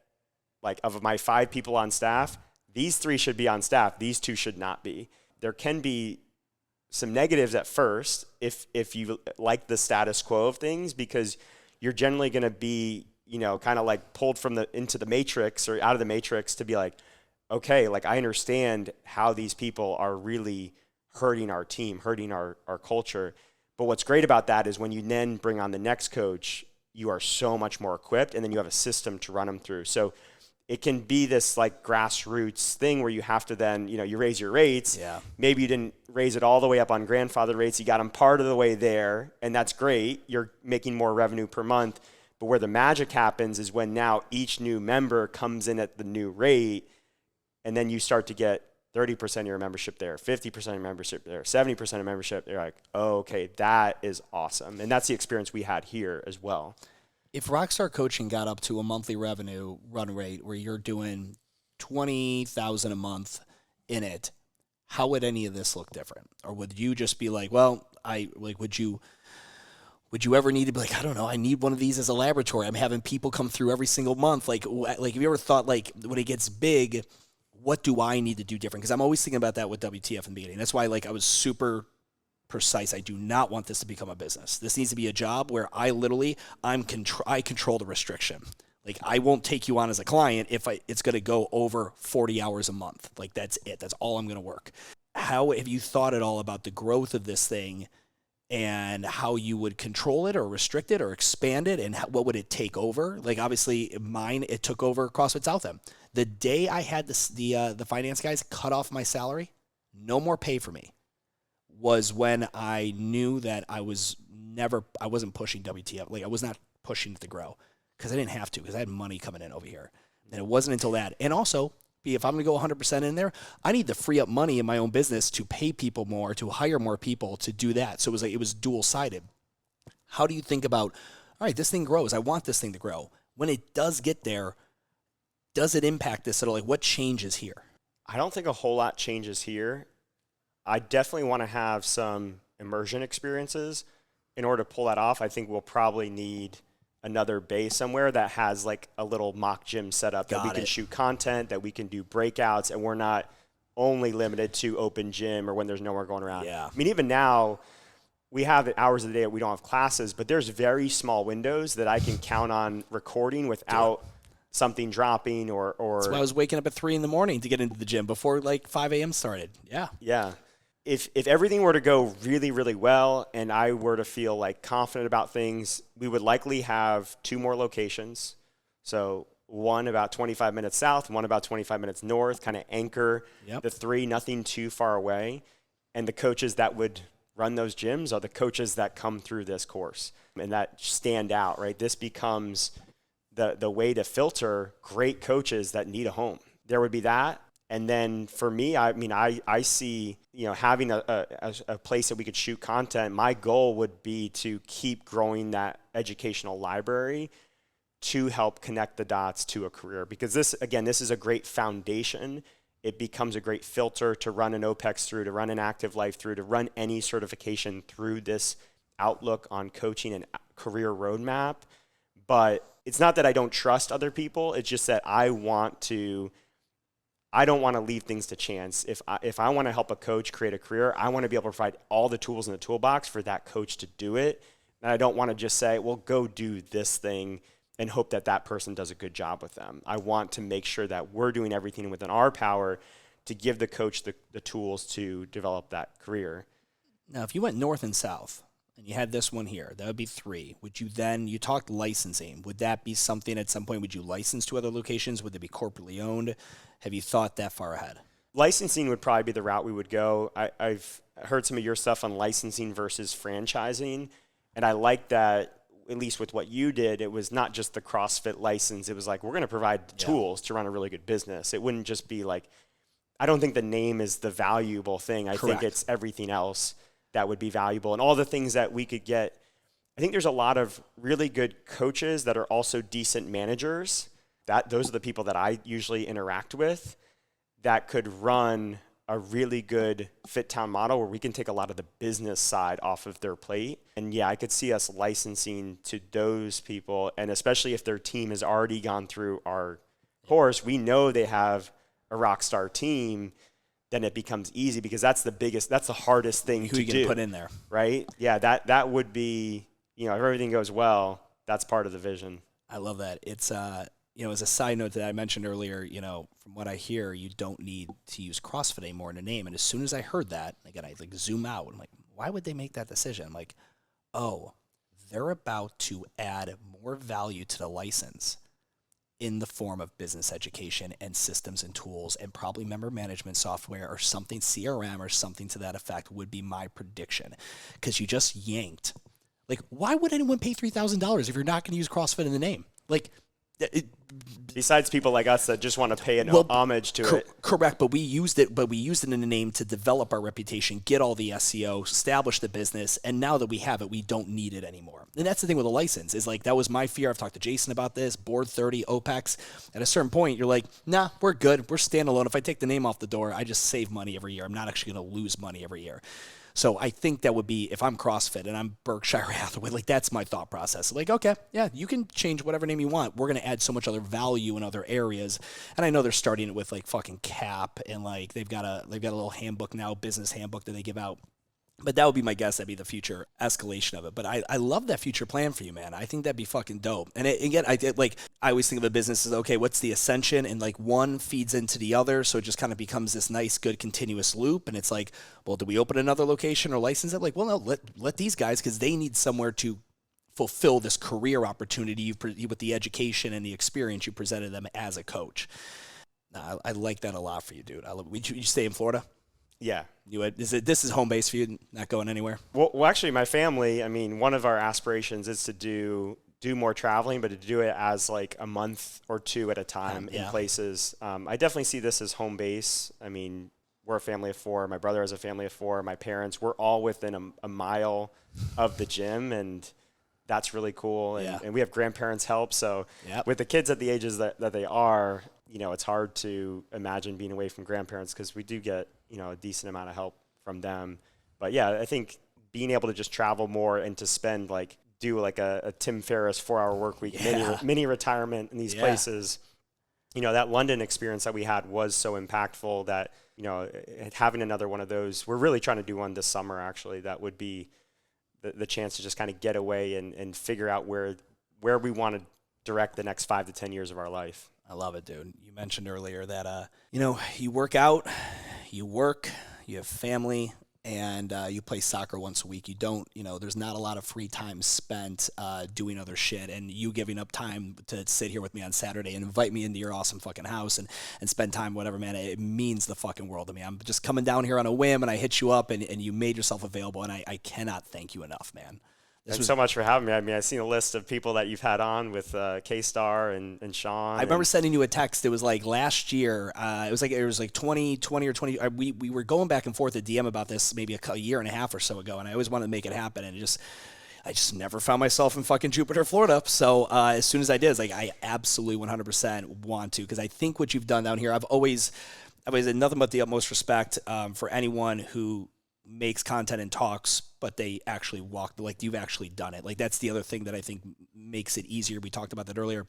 [SPEAKER 2] of my 5 people on staff, these 3 should be on staff, these 2 should not be. There can be some negatives at first if you like the status quo of things, because you're generally going to be kind of pulled into the matrix or out of the matrix to be okay, I understand how these people are really hurting our team, hurting our culture. But what's great about that is when you then bring on the next coach, you are so much more equipped, and then you have a system to run them through. So it can be this grassroots thing where you have to then, you raise your rates.
[SPEAKER 1] Yeah.
[SPEAKER 2] Maybe you didn't raise it all the way up on grandfather rates. You got them part of the way there, and that's great. You're making more revenue per month. But where the magic happens is when now each new member comes in at the new rate, and then you start to get 30% of your membership there, 50% of your membership there, 70% of membership. They're like, oh, okay, that is awesome. And that's the experience we had here as well.
[SPEAKER 1] If Rockstar Coaching got up to a monthly revenue run rate where you're doing $20,000 a month in it, how would any of this look different? Or would you just be would you ever need to be I don't know, I need one of these as a laboratory. I'm having people come through every single month. Have you ever thought when it gets big, what do I need to do different? Because I'm always thinking about that with WTF in the beginning. That's why I was super precise. I do not want this to become a business. This needs to be a job where I control the restriction. I won't take you on as a client if it's going to go over 40 hours a month. That's it. That's all I'm going to work. How have you thought at all about the growth of this thing and how you would control it or restrict it or expand it, and what would it take over? Obviously mine, it took over CrossFit Southend. The day I had the finance guys cut off my salary, no more pay for me, was when I knew that I wasn't pushing WTF. I was not pushing it to grow because I didn't have to, because I had money coming in over here. And it wasn't until that. And also, if I'm going to go 100% in there, I need to free up money in my own business to pay people more, to hire more people to do that. So it was dual-sided. How do you think about, all right, this thing grows. I want this thing to grow. When it does get there, does it impact this at all? Like, what changes here?
[SPEAKER 2] I don't think a whole lot changes here. I definitely want to have some immersion experiences. In order to pull that off, I think we'll probably need another base somewhere that has like a little mock gym set up that we can shoot content, that we can do breakouts, and we're not only limited to open gym or when there's nowhere going around.
[SPEAKER 1] Yeah.
[SPEAKER 2] I mean, even now, we have hours of the day that we don't have classes, but there's very small windows that I can count on recording without something dropping or That's
[SPEAKER 1] why I was waking up at 3 a.m. to get into the gym before like 5 a.m. started. Yeah.
[SPEAKER 2] Yeah. If everything were to go really, really well and I were to feel like confident about things, we would likely have 2 more locations. So one about 25 minutes south, one about 25 minutes north, kind of anchor the 3, nothing too far away. And the coaches that would run those gyms are the coaches that come through this course and that stand out, right? This becomes the way to filter great coaches that need a home. There would be that. And then for me, I mean, I see, having a place that we could shoot content. My goal would be to keep growing that educational library to help connect the dots to a career. Because this is a great foundation. It becomes a great filter to run an OPEX through, to run an Active Life through, to run any certification through this outlook on coaching and career roadmap. But it's not that I don't trust other people. It's just that I don't want to leave things to chance. If I want to help a coach create a career, I want to be able to provide all the tools in the toolbox for that coach to do it. And I don't want to just say, well, go do this thing and hope that that person does a good job with them. I want to make sure that we're doing everything within our power to give the coach the tools to develop that career.
[SPEAKER 1] Now, if you went north and south and you had this one here, that would be 3. Would you then, you talked licensing, would that be something at some point, would you license to other locations? Would they be corporately owned? Have you thought that far ahead?
[SPEAKER 2] Licensing would probably be the route we would go. I've heard some of your stuff on licensing versus franchising, and I like that, at least with what you did, it was not just the CrossFit license. It was like, we're going to provide the tools to run a really good business. It wouldn't just be like, I don't think the name is the valuable thing. I think it's everything else that would be valuable and all the things that we could get. I think there's a lot of really good coaches that are also decent managers. Those are the people that I usually interact with that could run a really good FitTown model where we can take a lot of the business side off of their plate. And I could see us licensing to those people. And especially if their team has already gone through our course, we know they have a Rockstar team, then it becomes easy because that's the hardest thing to do. Who you can
[SPEAKER 1] put in there.
[SPEAKER 2] Right? Yeah, that would be, if everything goes well, that's part of the vision.
[SPEAKER 1] I love that. It's, as a side note that I mentioned earlier, from what I hear, you don't need to use CrossFit anymore in a name. And as soon as I heard that, again, I zoom out. I'm like, why would they make that decision? I'm like, oh, they're about to add more value to the license in the form of business education and systems and tools and probably member management software or something, CRM or something to that effect would be my prediction. Because you just yanked. Like, why would anyone pay $3,000 if you're not going to use CrossFit in the name? Like,
[SPEAKER 2] besides people like us that just want to pay an homage to it.
[SPEAKER 1] Correct, but we used it in the name to develop our reputation, get all the SEO, establish the business, and now that we have it, we don't need it anymore. And that's the thing with a license, is like, that was my fear. I've talked to Jason about this, Board 30, OPEX. At a certain point, you're like, nah, we're good. We're standalone. If I take the name off the door, I just save money every year. I'm not actually going to lose money every year. So I think that would be, if I'm CrossFit and I'm Berkshire Hathaway, like, that's my thought process. Like, okay, yeah, you can change whatever name you want. We're going to add so much other value in other areas. And I know they're starting it with like fucking CAP and like they've got a little handbook now, business handbook that they give out. But that would be my guess. That'd be the future escalation of it. But I love that future plan for you, man. I think that'd be fucking dope. And I always think of a business as, okay, what's the ascension? And like one feeds into the other. So it just kind of becomes this nice, good, continuous loop. And it's like, well, do we open another location or license it? Like, well, no, let these guys, because they need somewhere to fulfill this career opportunity with the education and the experience you presented them as a coach. I like that a lot for you, dude. Would you stay in Florida?
[SPEAKER 2] Yeah.
[SPEAKER 1] This is home base for you, not going anywhere?
[SPEAKER 2] Well, actually, my family, I mean, one of our aspirations is to do do more traveling, but to do it as like a month or two at a time in places. I definitely see this as home base. I mean, we're a family of 4. My brother has a family of 4. My parents, we're all within a mile of the gym, and that's really cool. And we have grandparents' help. So with the kids at the ages that they are, you know, it's hard to imagine being away from grandparents because we do get, you know, a decent amount of help from them. But yeah, I think being able to just travel more and to spend do a Tim Ferriss 4-hour work week, mini retirement in these places, you know, that London experience that we had was so impactful that, you know, having another one of those, we're really trying to do one this summer, actually. That would be the chance to just kind of get away and figure out where we want to direct the next 5 to 10 years of our life.
[SPEAKER 1] I love it, dude. You mentioned earlier that, you know, you work out, you work, you have family, and you play soccer once a week. You don't, you know, there's not a lot of free time spent doing other shit, and you giving up time to sit here with me on Saturday and invite me into your awesome fucking house and spend time, whatever, man, it means the fucking world to me. I'm just coming down here on a whim, and I hit you up, and you made yourself available, and I cannot thank you enough, man.
[SPEAKER 2] Thanks so much for having me. I mean, I've seen a list of people that you've had on with K-Star and Sean.
[SPEAKER 1] I remember sending you a text. It was like last year. It was like 2020 or 20. We were going back and forth at DM about this maybe a year and a half or so ago, and I always wanted to make it happen, and I just never found myself in fucking Jupiter, Florida. So as soon as I did, it's like I absolutely 100% want to, because I think what you've done down here, I've always had nothing but the utmost respect for anyone who makes content and talks, but they actually walk, like you've actually done it. Like that's the other thing that I think makes it easier. We talked about that earlier,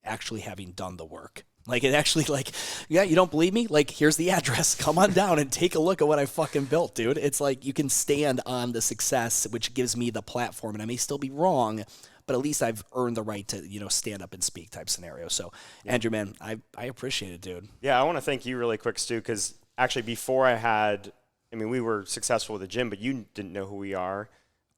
[SPEAKER 1] actually having done the work. Like it actually, like, yeah, you don't believe me? Like, here's the address. Come on down and take a look at what I fucking built, dude. It's like you can stand on the success, which gives me the platform, and I may still be wrong, but at least I've earned the right to, you know, stand up and speak type scenario. So, Andrew, man, I appreciate it, dude.
[SPEAKER 2] Yeah, I want to thank you really quick, Stu, because actually before we were successful with the gym, but you didn't know who we are.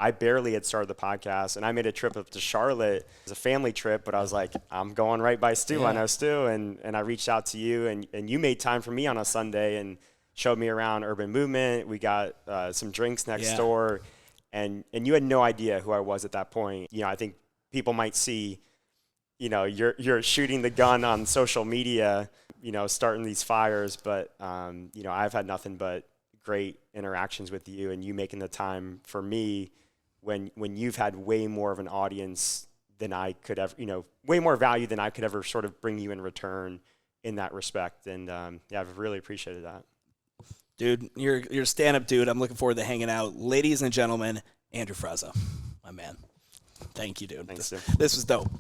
[SPEAKER 2] I barely had started the podcast, and I made a trip up to Charlotte as a family trip, but I was like, I'm going right by Stu. Yeah. I know Stu, and I reached out to you, and you made time for me on a Sunday and showed me around Urban Movement. We got some drinks next door, and you had no idea who I was at that point. You know, I think people might see, you know, you're shooting the gun on social media, you know, starting these fires, but, you know, I've had nothing but great interactions with you, and you making the time for me when you've had way more of an audience than I could ever, you know, way more value than I could ever sort of bring you in return in that respect. And yeah, I've really appreciated that.
[SPEAKER 1] Dude, you're a stand-up dude. I'm looking forward to hanging out. Ladies and gentlemen, Andrew Frezza, my man. Thank you, dude.
[SPEAKER 2] Thanks,
[SPEAKER 1] this was dope.